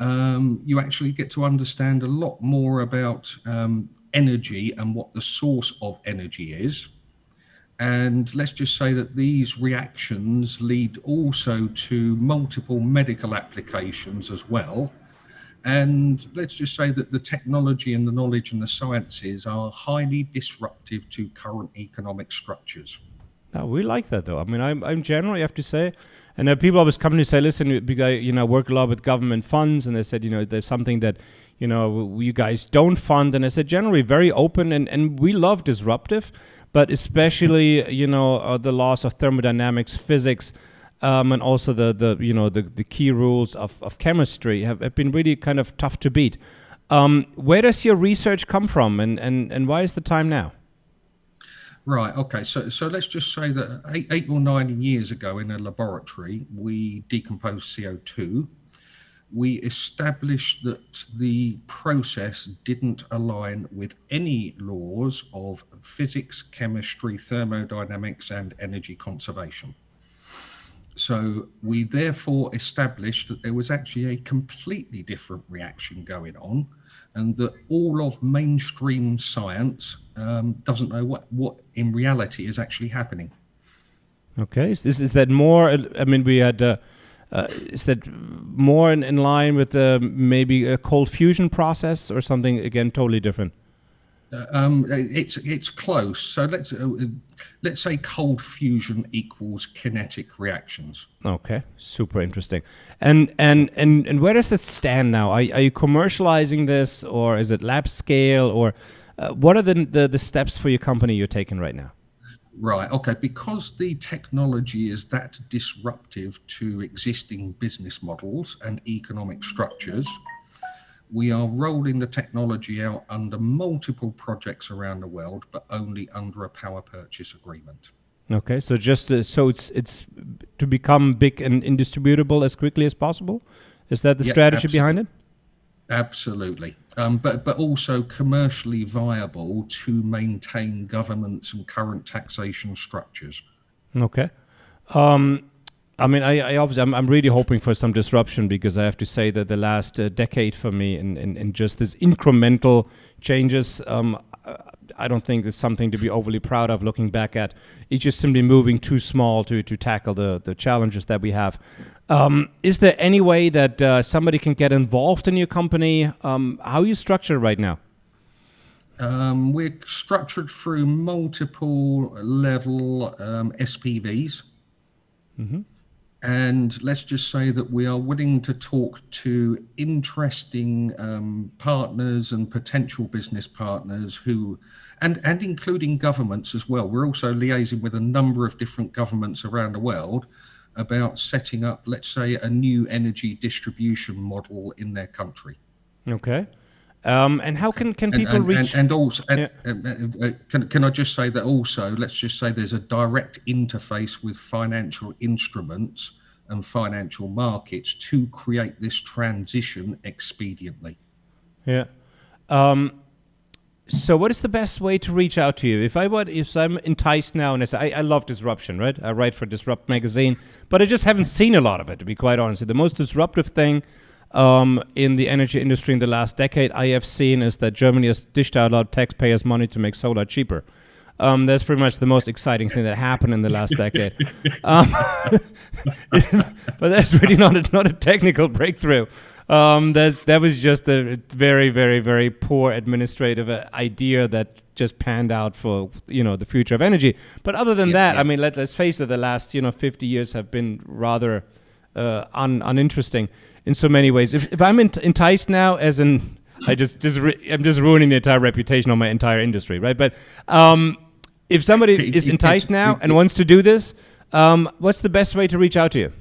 you actually get to understand a lot more about energy and what the source of energy is. And let's just say that these reactions lead also to multiple medical applications as well. And let's just say that the technology and the knowledge and the sciences are highly disruptive to current economic structures. No, we like that, though. I mean, I'm generally have to say, and people always come to me and say, listen, because, work a lot with government funds, and they said, there's something that, you guys don't fund. And I said, generally very open, and we love disruptive, but especially, the laws of thermodynamics, physics, and also the key rules of chemistry have been really kind of tough to beat. Where does your research come from, and why is the time now? Right. Okay. So let's just say that 8 or 9 years ago in a laboratory, we decomposed CO2. We established that the process didn't align with any laws of physics, chemistry, thermodynamics, and energy conservation. So we therefore established that there was actually a completely different reaction going on, and that all of mainstream science doesn't know what in reality is actually happening. Okay, is that more? I mean, we had. Is that more in line with maybe a cold fusion process or something again totally different? It's close. So let's say cold fusion equals kinetic reactions. Okay, super interesting. And where does that stand now? Are you commercializing this, or is it lab scale, or what are the steps for your company you're taking right now? Right. Okay. Because the technology is that disruptive to existing business models and economic structures, we are rolling the technology out under multiple projects around the world, but only under a power purchase agreement. Okay. So just so it's to become big and indistributable as quickly as possible. Is that the strategy behind it? Absolutely, but also commercially viable to maintain governments and current taxation structures. Okay. I mean, I obviously, I'm really hoping for some disruption, because I have to say that the last decade for me in just this incremental changes, I don't think it's something to be overly proud of looking back at. It's just simply moving too small to tackle the challenges that we have. Is there any way that somebody can get involved in your company? How are you structured right now? We're structured through multiple level SPVs. Mm-hmm. And let's just say that we are willing to talk to interesting partners and potential business partners who, and including governments as well. We're also liaising with a number of different governments around the world about setting up, let's say, a new energy distribution model in their country. Okay. And how can people reach? And also, can I just say that also, let's just say there's a direct interface with financial instruments and financial markets to create this transition expediently. Yeah. So what is the best way to reach out to you? If I'm enticed now and I say, I love disruption, right? I write for Disrupt magazine, but I just haven't seen a lot of it, to be quite honest. The most disruptive thing in the energy industry in the last decade I have seen is that Germany has dished out a lot of taxpayers' money to make solar cheaper. That's pretty much the most exciting thing that happened in the last decade. But that's really not a technical breakthrough. That was just a very, very, very poor administrative idea that just panned out for the future of energy. But other than that, I mean, let's face it, the last 50 years have been rather uninteresting in so many ways. If I'm enticed now, as in I'm just ruining the entire reputation of my entire industry, right? But if somebody is enticed now and wants to do this, what's the best way to reach out to you?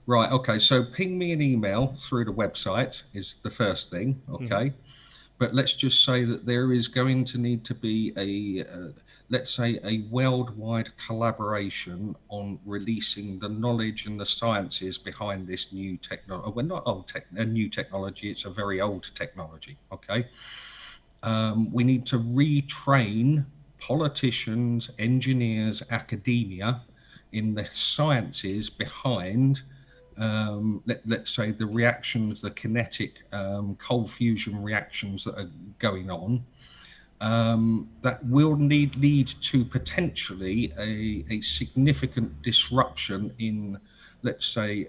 Right. Okay. So ping me an email through the website is the first thing. Okay. Mm-hmm. But let's just say that there is going to need to be let's say a worldwide collaboration on releasing the knowledge and the sciences behind this new technology. Well, not a new technology. It's a very old technology. Okay. We need to retrain politicians, engineers, academia in the sciences behind let's say the reactions, the kinetic cold fusion reactions that are going on, that will lead to potentially a significant disruption in, let's say,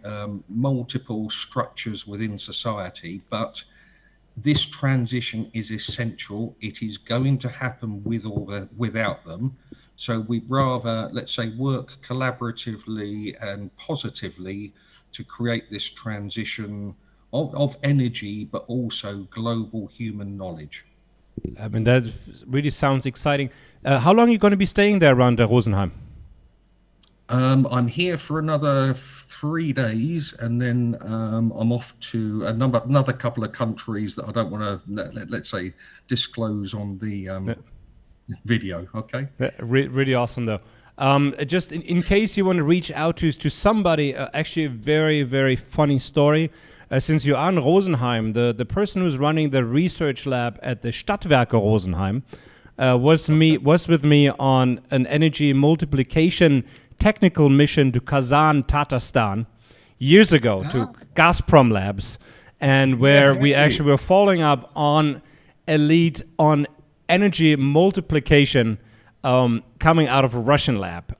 multiple structures within society. But this transition is essential. It is going to happen with or without them. So we'd rather, let's say, work collaboratively and positively to create this transition of energy, but also global human knowledge. I mean, that really sounds exciting. How long are you going to be staying there around Rosenheim? I'm here for another 3 days, and then I'm off to another couple of countries that I don't want to, let's say, disclose on the video. Okay. Really awesome, though. Just in case you want to reach out to somebody, actually a very, very funny story. Since you're on Rosenheim, the person who's running the research lab at the Stadtwerke Rosenheim was with me on an energy multiplication technical mission to Kazan, Tatarstan, years ago to Gazprom Labs, and where we actually were following up on a lead on energy multiplication coming out of a Russian lab.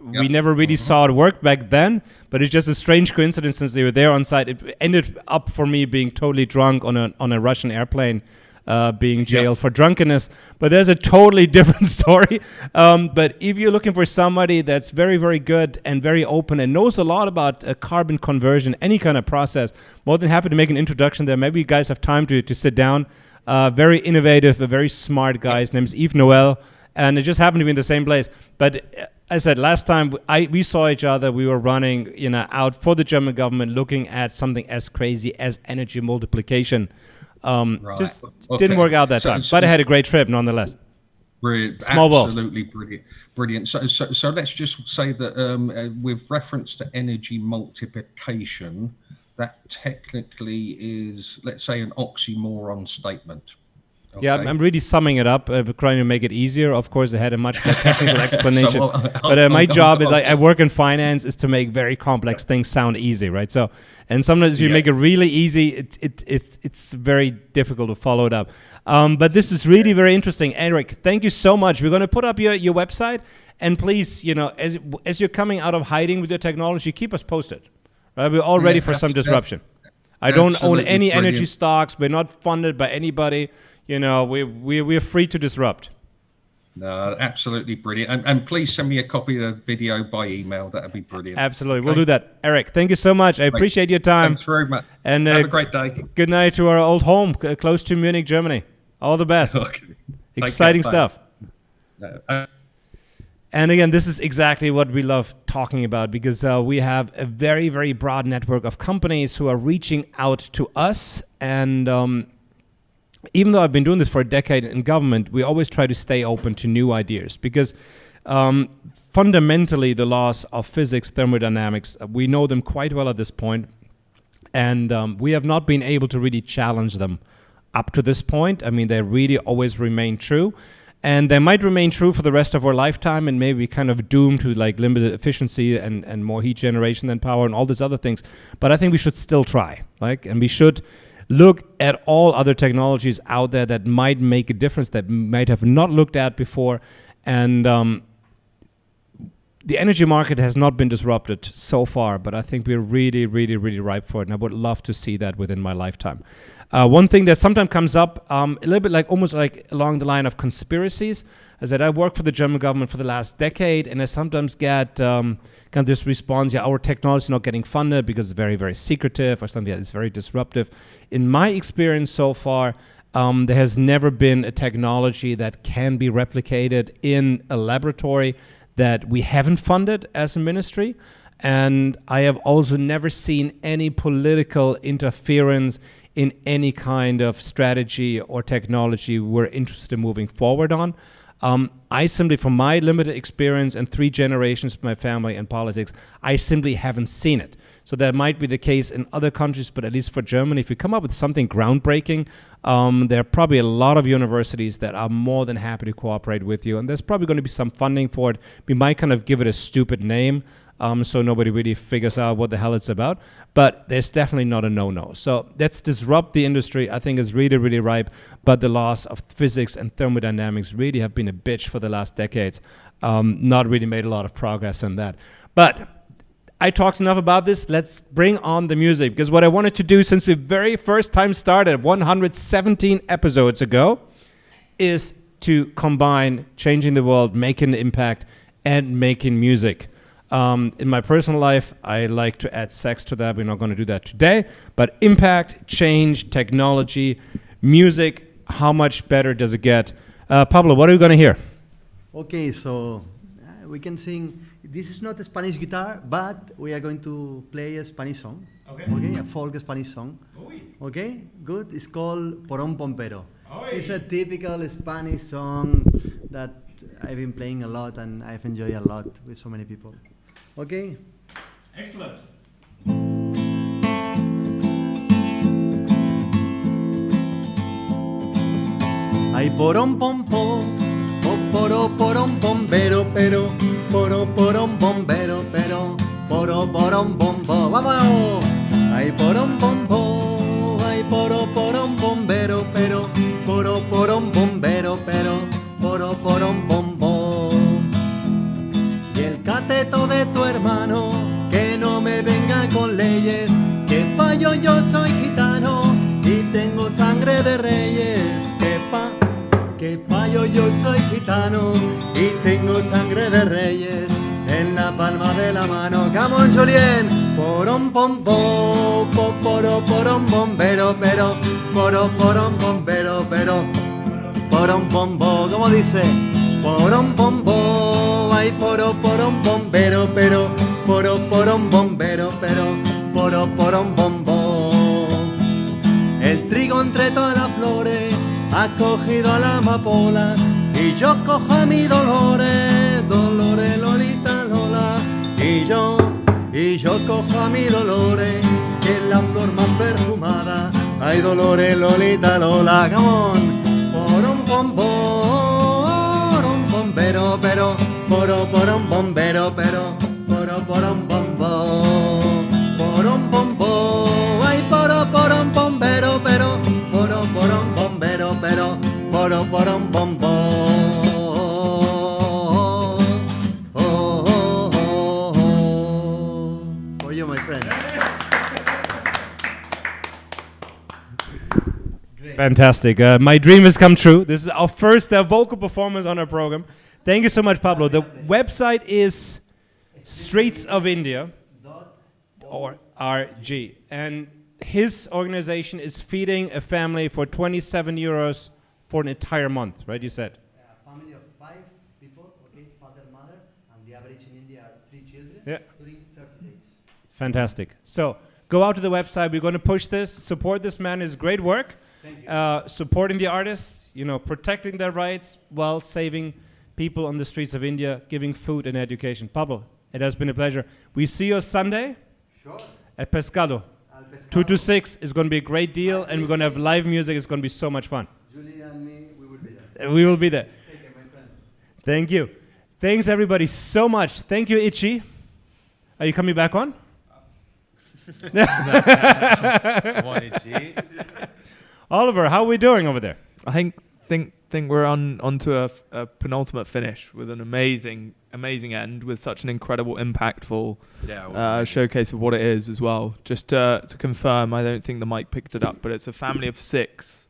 We never really saw it work back then, but it's just a strange coincidence since they were there on site. It ended up for me being totally drunk on a Russian airplane, being jailed for drunkenness. But there's a totally different story. But if you're looking for somebody that's very, very good and very open and knows a lot about carbon conversion, any kind of process, more than happy to make an introduction there. Maybe you guys have time to sit down. Very innovative, a very smart guy. His name's Yves Noel. And it just happened to be in the same place. But I said last time we saw each other, we were running out for the German government looking at something as crazy as energy multiplication. Just didn't work out that time. But I had a great trip nonetheless. Brilliant. Small Absolutely brilliant. So let's just say that with reference to energy multiplication, that technically is, let's say, an oxymoron statement. Yeah, I'm really summing it up, trying to make it easier. Of course, I had a much more technical explanation. But my job is, I work in finance, is to make very complex things sound easy, right? So, and sometimes if you make it really easy, it's very difficult to follow it up. But this is really very interesting. Eric, thank you so much. We're going to put up your website. And please, as you're coming out of hiding with your technology, keep us posted. Right? We're all ready for some disruption. I don't own any energy stocks. We're not funded by anybody. We're free to disrupt. No, absolutely brilliant. And please send me a copy of the video by email. That would be brilliant. Absolutely. Okay. We'll do that. Eric, thank you so much. I appreciate your time. Thanks very much. And have a great day. Good night to our old home, close to Munich, Germany. All the best. Okay. Exciting stuff. And again, this is exactly what we love talking about, because we have a very, very broad network of companies who are reaching out to us. And even though I've been doing this for a decade in government, we always try to stay open to new ideas, because fundamentally the laws of physics, thermodynamics, we know them quite well at this point. And we have not been able to really challenge them up to this point. I mean, they really always remain true. And they might remain true for the rest of our lifetime, and maybe kind of doomed to like limited efficiency and more heat generation than power and all these other things. But I think we should still try, and we should look at all other technologies out there that might make a difference, that might have not looked at before. And the energy market has not been disrupted so far, but I think we're really, really, really ripe for it. And I would love to see that within my lifetime. One thing that sometimes comes up, a little bit almost like along the line of conspiracies, is that I work for the German government for the last decade, and I sometimes get kind of this response, our technology is not getting funded because it's very, very secretive or something that is very disruptive. In my experience so far, there has never been a technology that can be replicated in a laboratory that we haven't funded as a ministry. And I have also never seen any political interference in any kind of strategy or technology we're interested in moving forward on. I simply, from my limited experience and 3 generations of my family in politics, I simply haven't seen it. So that might be the case in other countries, but at least for Germany, if you come up with something groundbreaking, there are probably a lot of universities that are more than happy to cooperate with you. And there's probably going to be some funding for it. We might kind of give it a stupid name, so nobody really figures out what the hell it's about. But there's definitely not a no-no. So let's disrupt the industry. I think is really, really ripe. But the laws of physics and thermodynamics really have been a bitch for the last decades. Not really made a lot of progress in that. But I talked enough about this. Let's bring on the music. Because what I wanted to do since we very first time started 117 episodes ago is to combine changing the world, making an impact, and making music. In my personal life, I like to add sex to that. We're not going to do that today. But impact, change, technology, music, how much better does it get? Pablo, what are we going to hear? Okay, so we can sing. This is not a Spanish guitar, but we are going to play a Spanish song. Okay, a folk Spanish song. Okay, good. It's called Porón Pompero. It's a typical Spanish song that I've been playing a lot and I've enjoyed a lot with so many people. Okay? Excellent. Ay, porón pom pom, poro porón bombero, pero poro porón bombero, pero poro porón bombo. ¡Vamos! Ay, porón bombo, ay, poro porón bombero, pero poro porón bombero, pero poro porón bombo. Y el cateto de tu hermano, que no me venga con leyes, que payo yo soy gitano y tengo sangre de reyes, que payo yo soy gitano y tengo sangre de reyes en la palma de la mano. Come on, Julien. Porón pompo, poro porón bombero, pero poro porón bombero, pero porón bombo. ¿Cómo dice? Porón bombo, ay poro porón bombero, pero poro porón bombero, pero poro porón bombo. El trigo entre todas las flores ha cogido a la amapola y yo cojo a mi Dolores, Dolores, Lolita, Lola, y yo cojo a mi Dolores, que es la flor más perfumada. Hay Dolores, Lolita, Lola, Gamón. Porom, pom, porom, bombero, pero. Poro, porom, bombero, pero. Poro, porom, bombo. Porom, bombo. Ay, poro, porom, bombero, pero. Poro, porom, bombero, pero. Poro, porom, bombo. For you, my friend. Fantastic. My dream has come true. This is our first vocal performance on our program. Thank you so much, Pablo. The website is Streets of India or RG. And his organization is feeding a family for 27 euros for an entire month, right? You said? A family of 5 people, okay, father, mother, and the average in India are 3 children during 30 days. Fantastic. So go out to the website. We're going to push this, support this man, his great work. Supporting the artists, you know, protecting their rights while saving people on the streets of India, giving food and education. Pablo, it has been a pleasure. We see you Sunday at Pescado. 2 to 6 is going to be a great deal, and we're going to have live music. It's going to be so much fun. Julie and me, we will be there. We will be there. Take care, my friend. Thank you. Thanks, everybody, so much. Thank you, Ichi. Are you coming back on? Come on, Ichi. Oliver, how are we doing over there? I think we're onto a penultimate finish with an amazing end with such an incredible, impactful showcase of what it is as well. Just to confirm, I don't think the mic picked it up, but it's a family of 6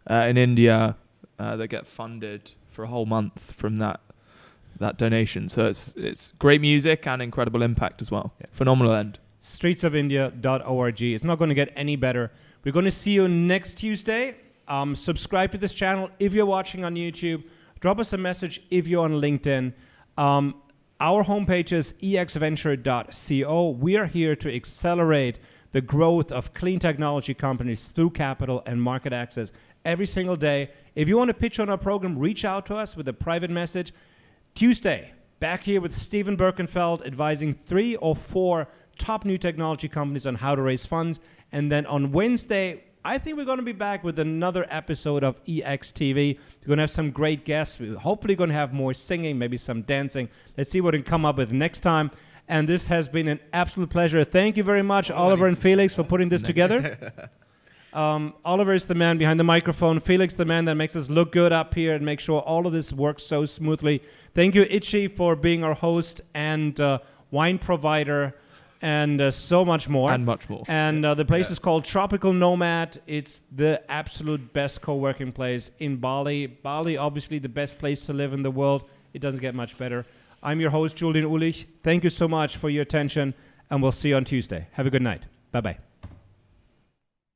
in India that get funded for a whole month from that donation. So it's great music and incredible impact as well. Yeah. Phenomenal end. Streetsofindia.org. It's not going to get any better. We're going to see you next Tuesday. Subscribe to this channel if you're watching on YouTube. Drop us a message if you're on LinkedIn. Our homepage is exventure.co. We are here to accelerate the growth of clean technology companies through capital and market access every single day. If you want to pitch on our program, reach out to us with a private message. Tuesday, back here with Steven Birkenfeld advising 3 or 4 top new technology companies on how to raise funds. And then on Wednesday, I think we're going to be back with another episode of EXTV. We're going to have some great guests. We're hopefully going to have more singing, maybe some dancing. Let's see what we can come up with next time. And this has been an absolute pleasure. Thank you very much, Oliver and Felix, for putting this together. Oliver is the man behind the microphone. Felix, the man that makes us look good up here and make sure all of this works so smoothly. Thank you, Ichi, for being our host and wine provider. And so much more. And much more. And the place is called Tropical Nomad. It's the absolute best co-working place in Bali. Bali, obviously, the best place to live in the world. It doesn't get much better. I'm your host, Julien Uhlig. Thank you so much for your attention, and we'll see you on Tuesday. Have a good night. Bye-bye.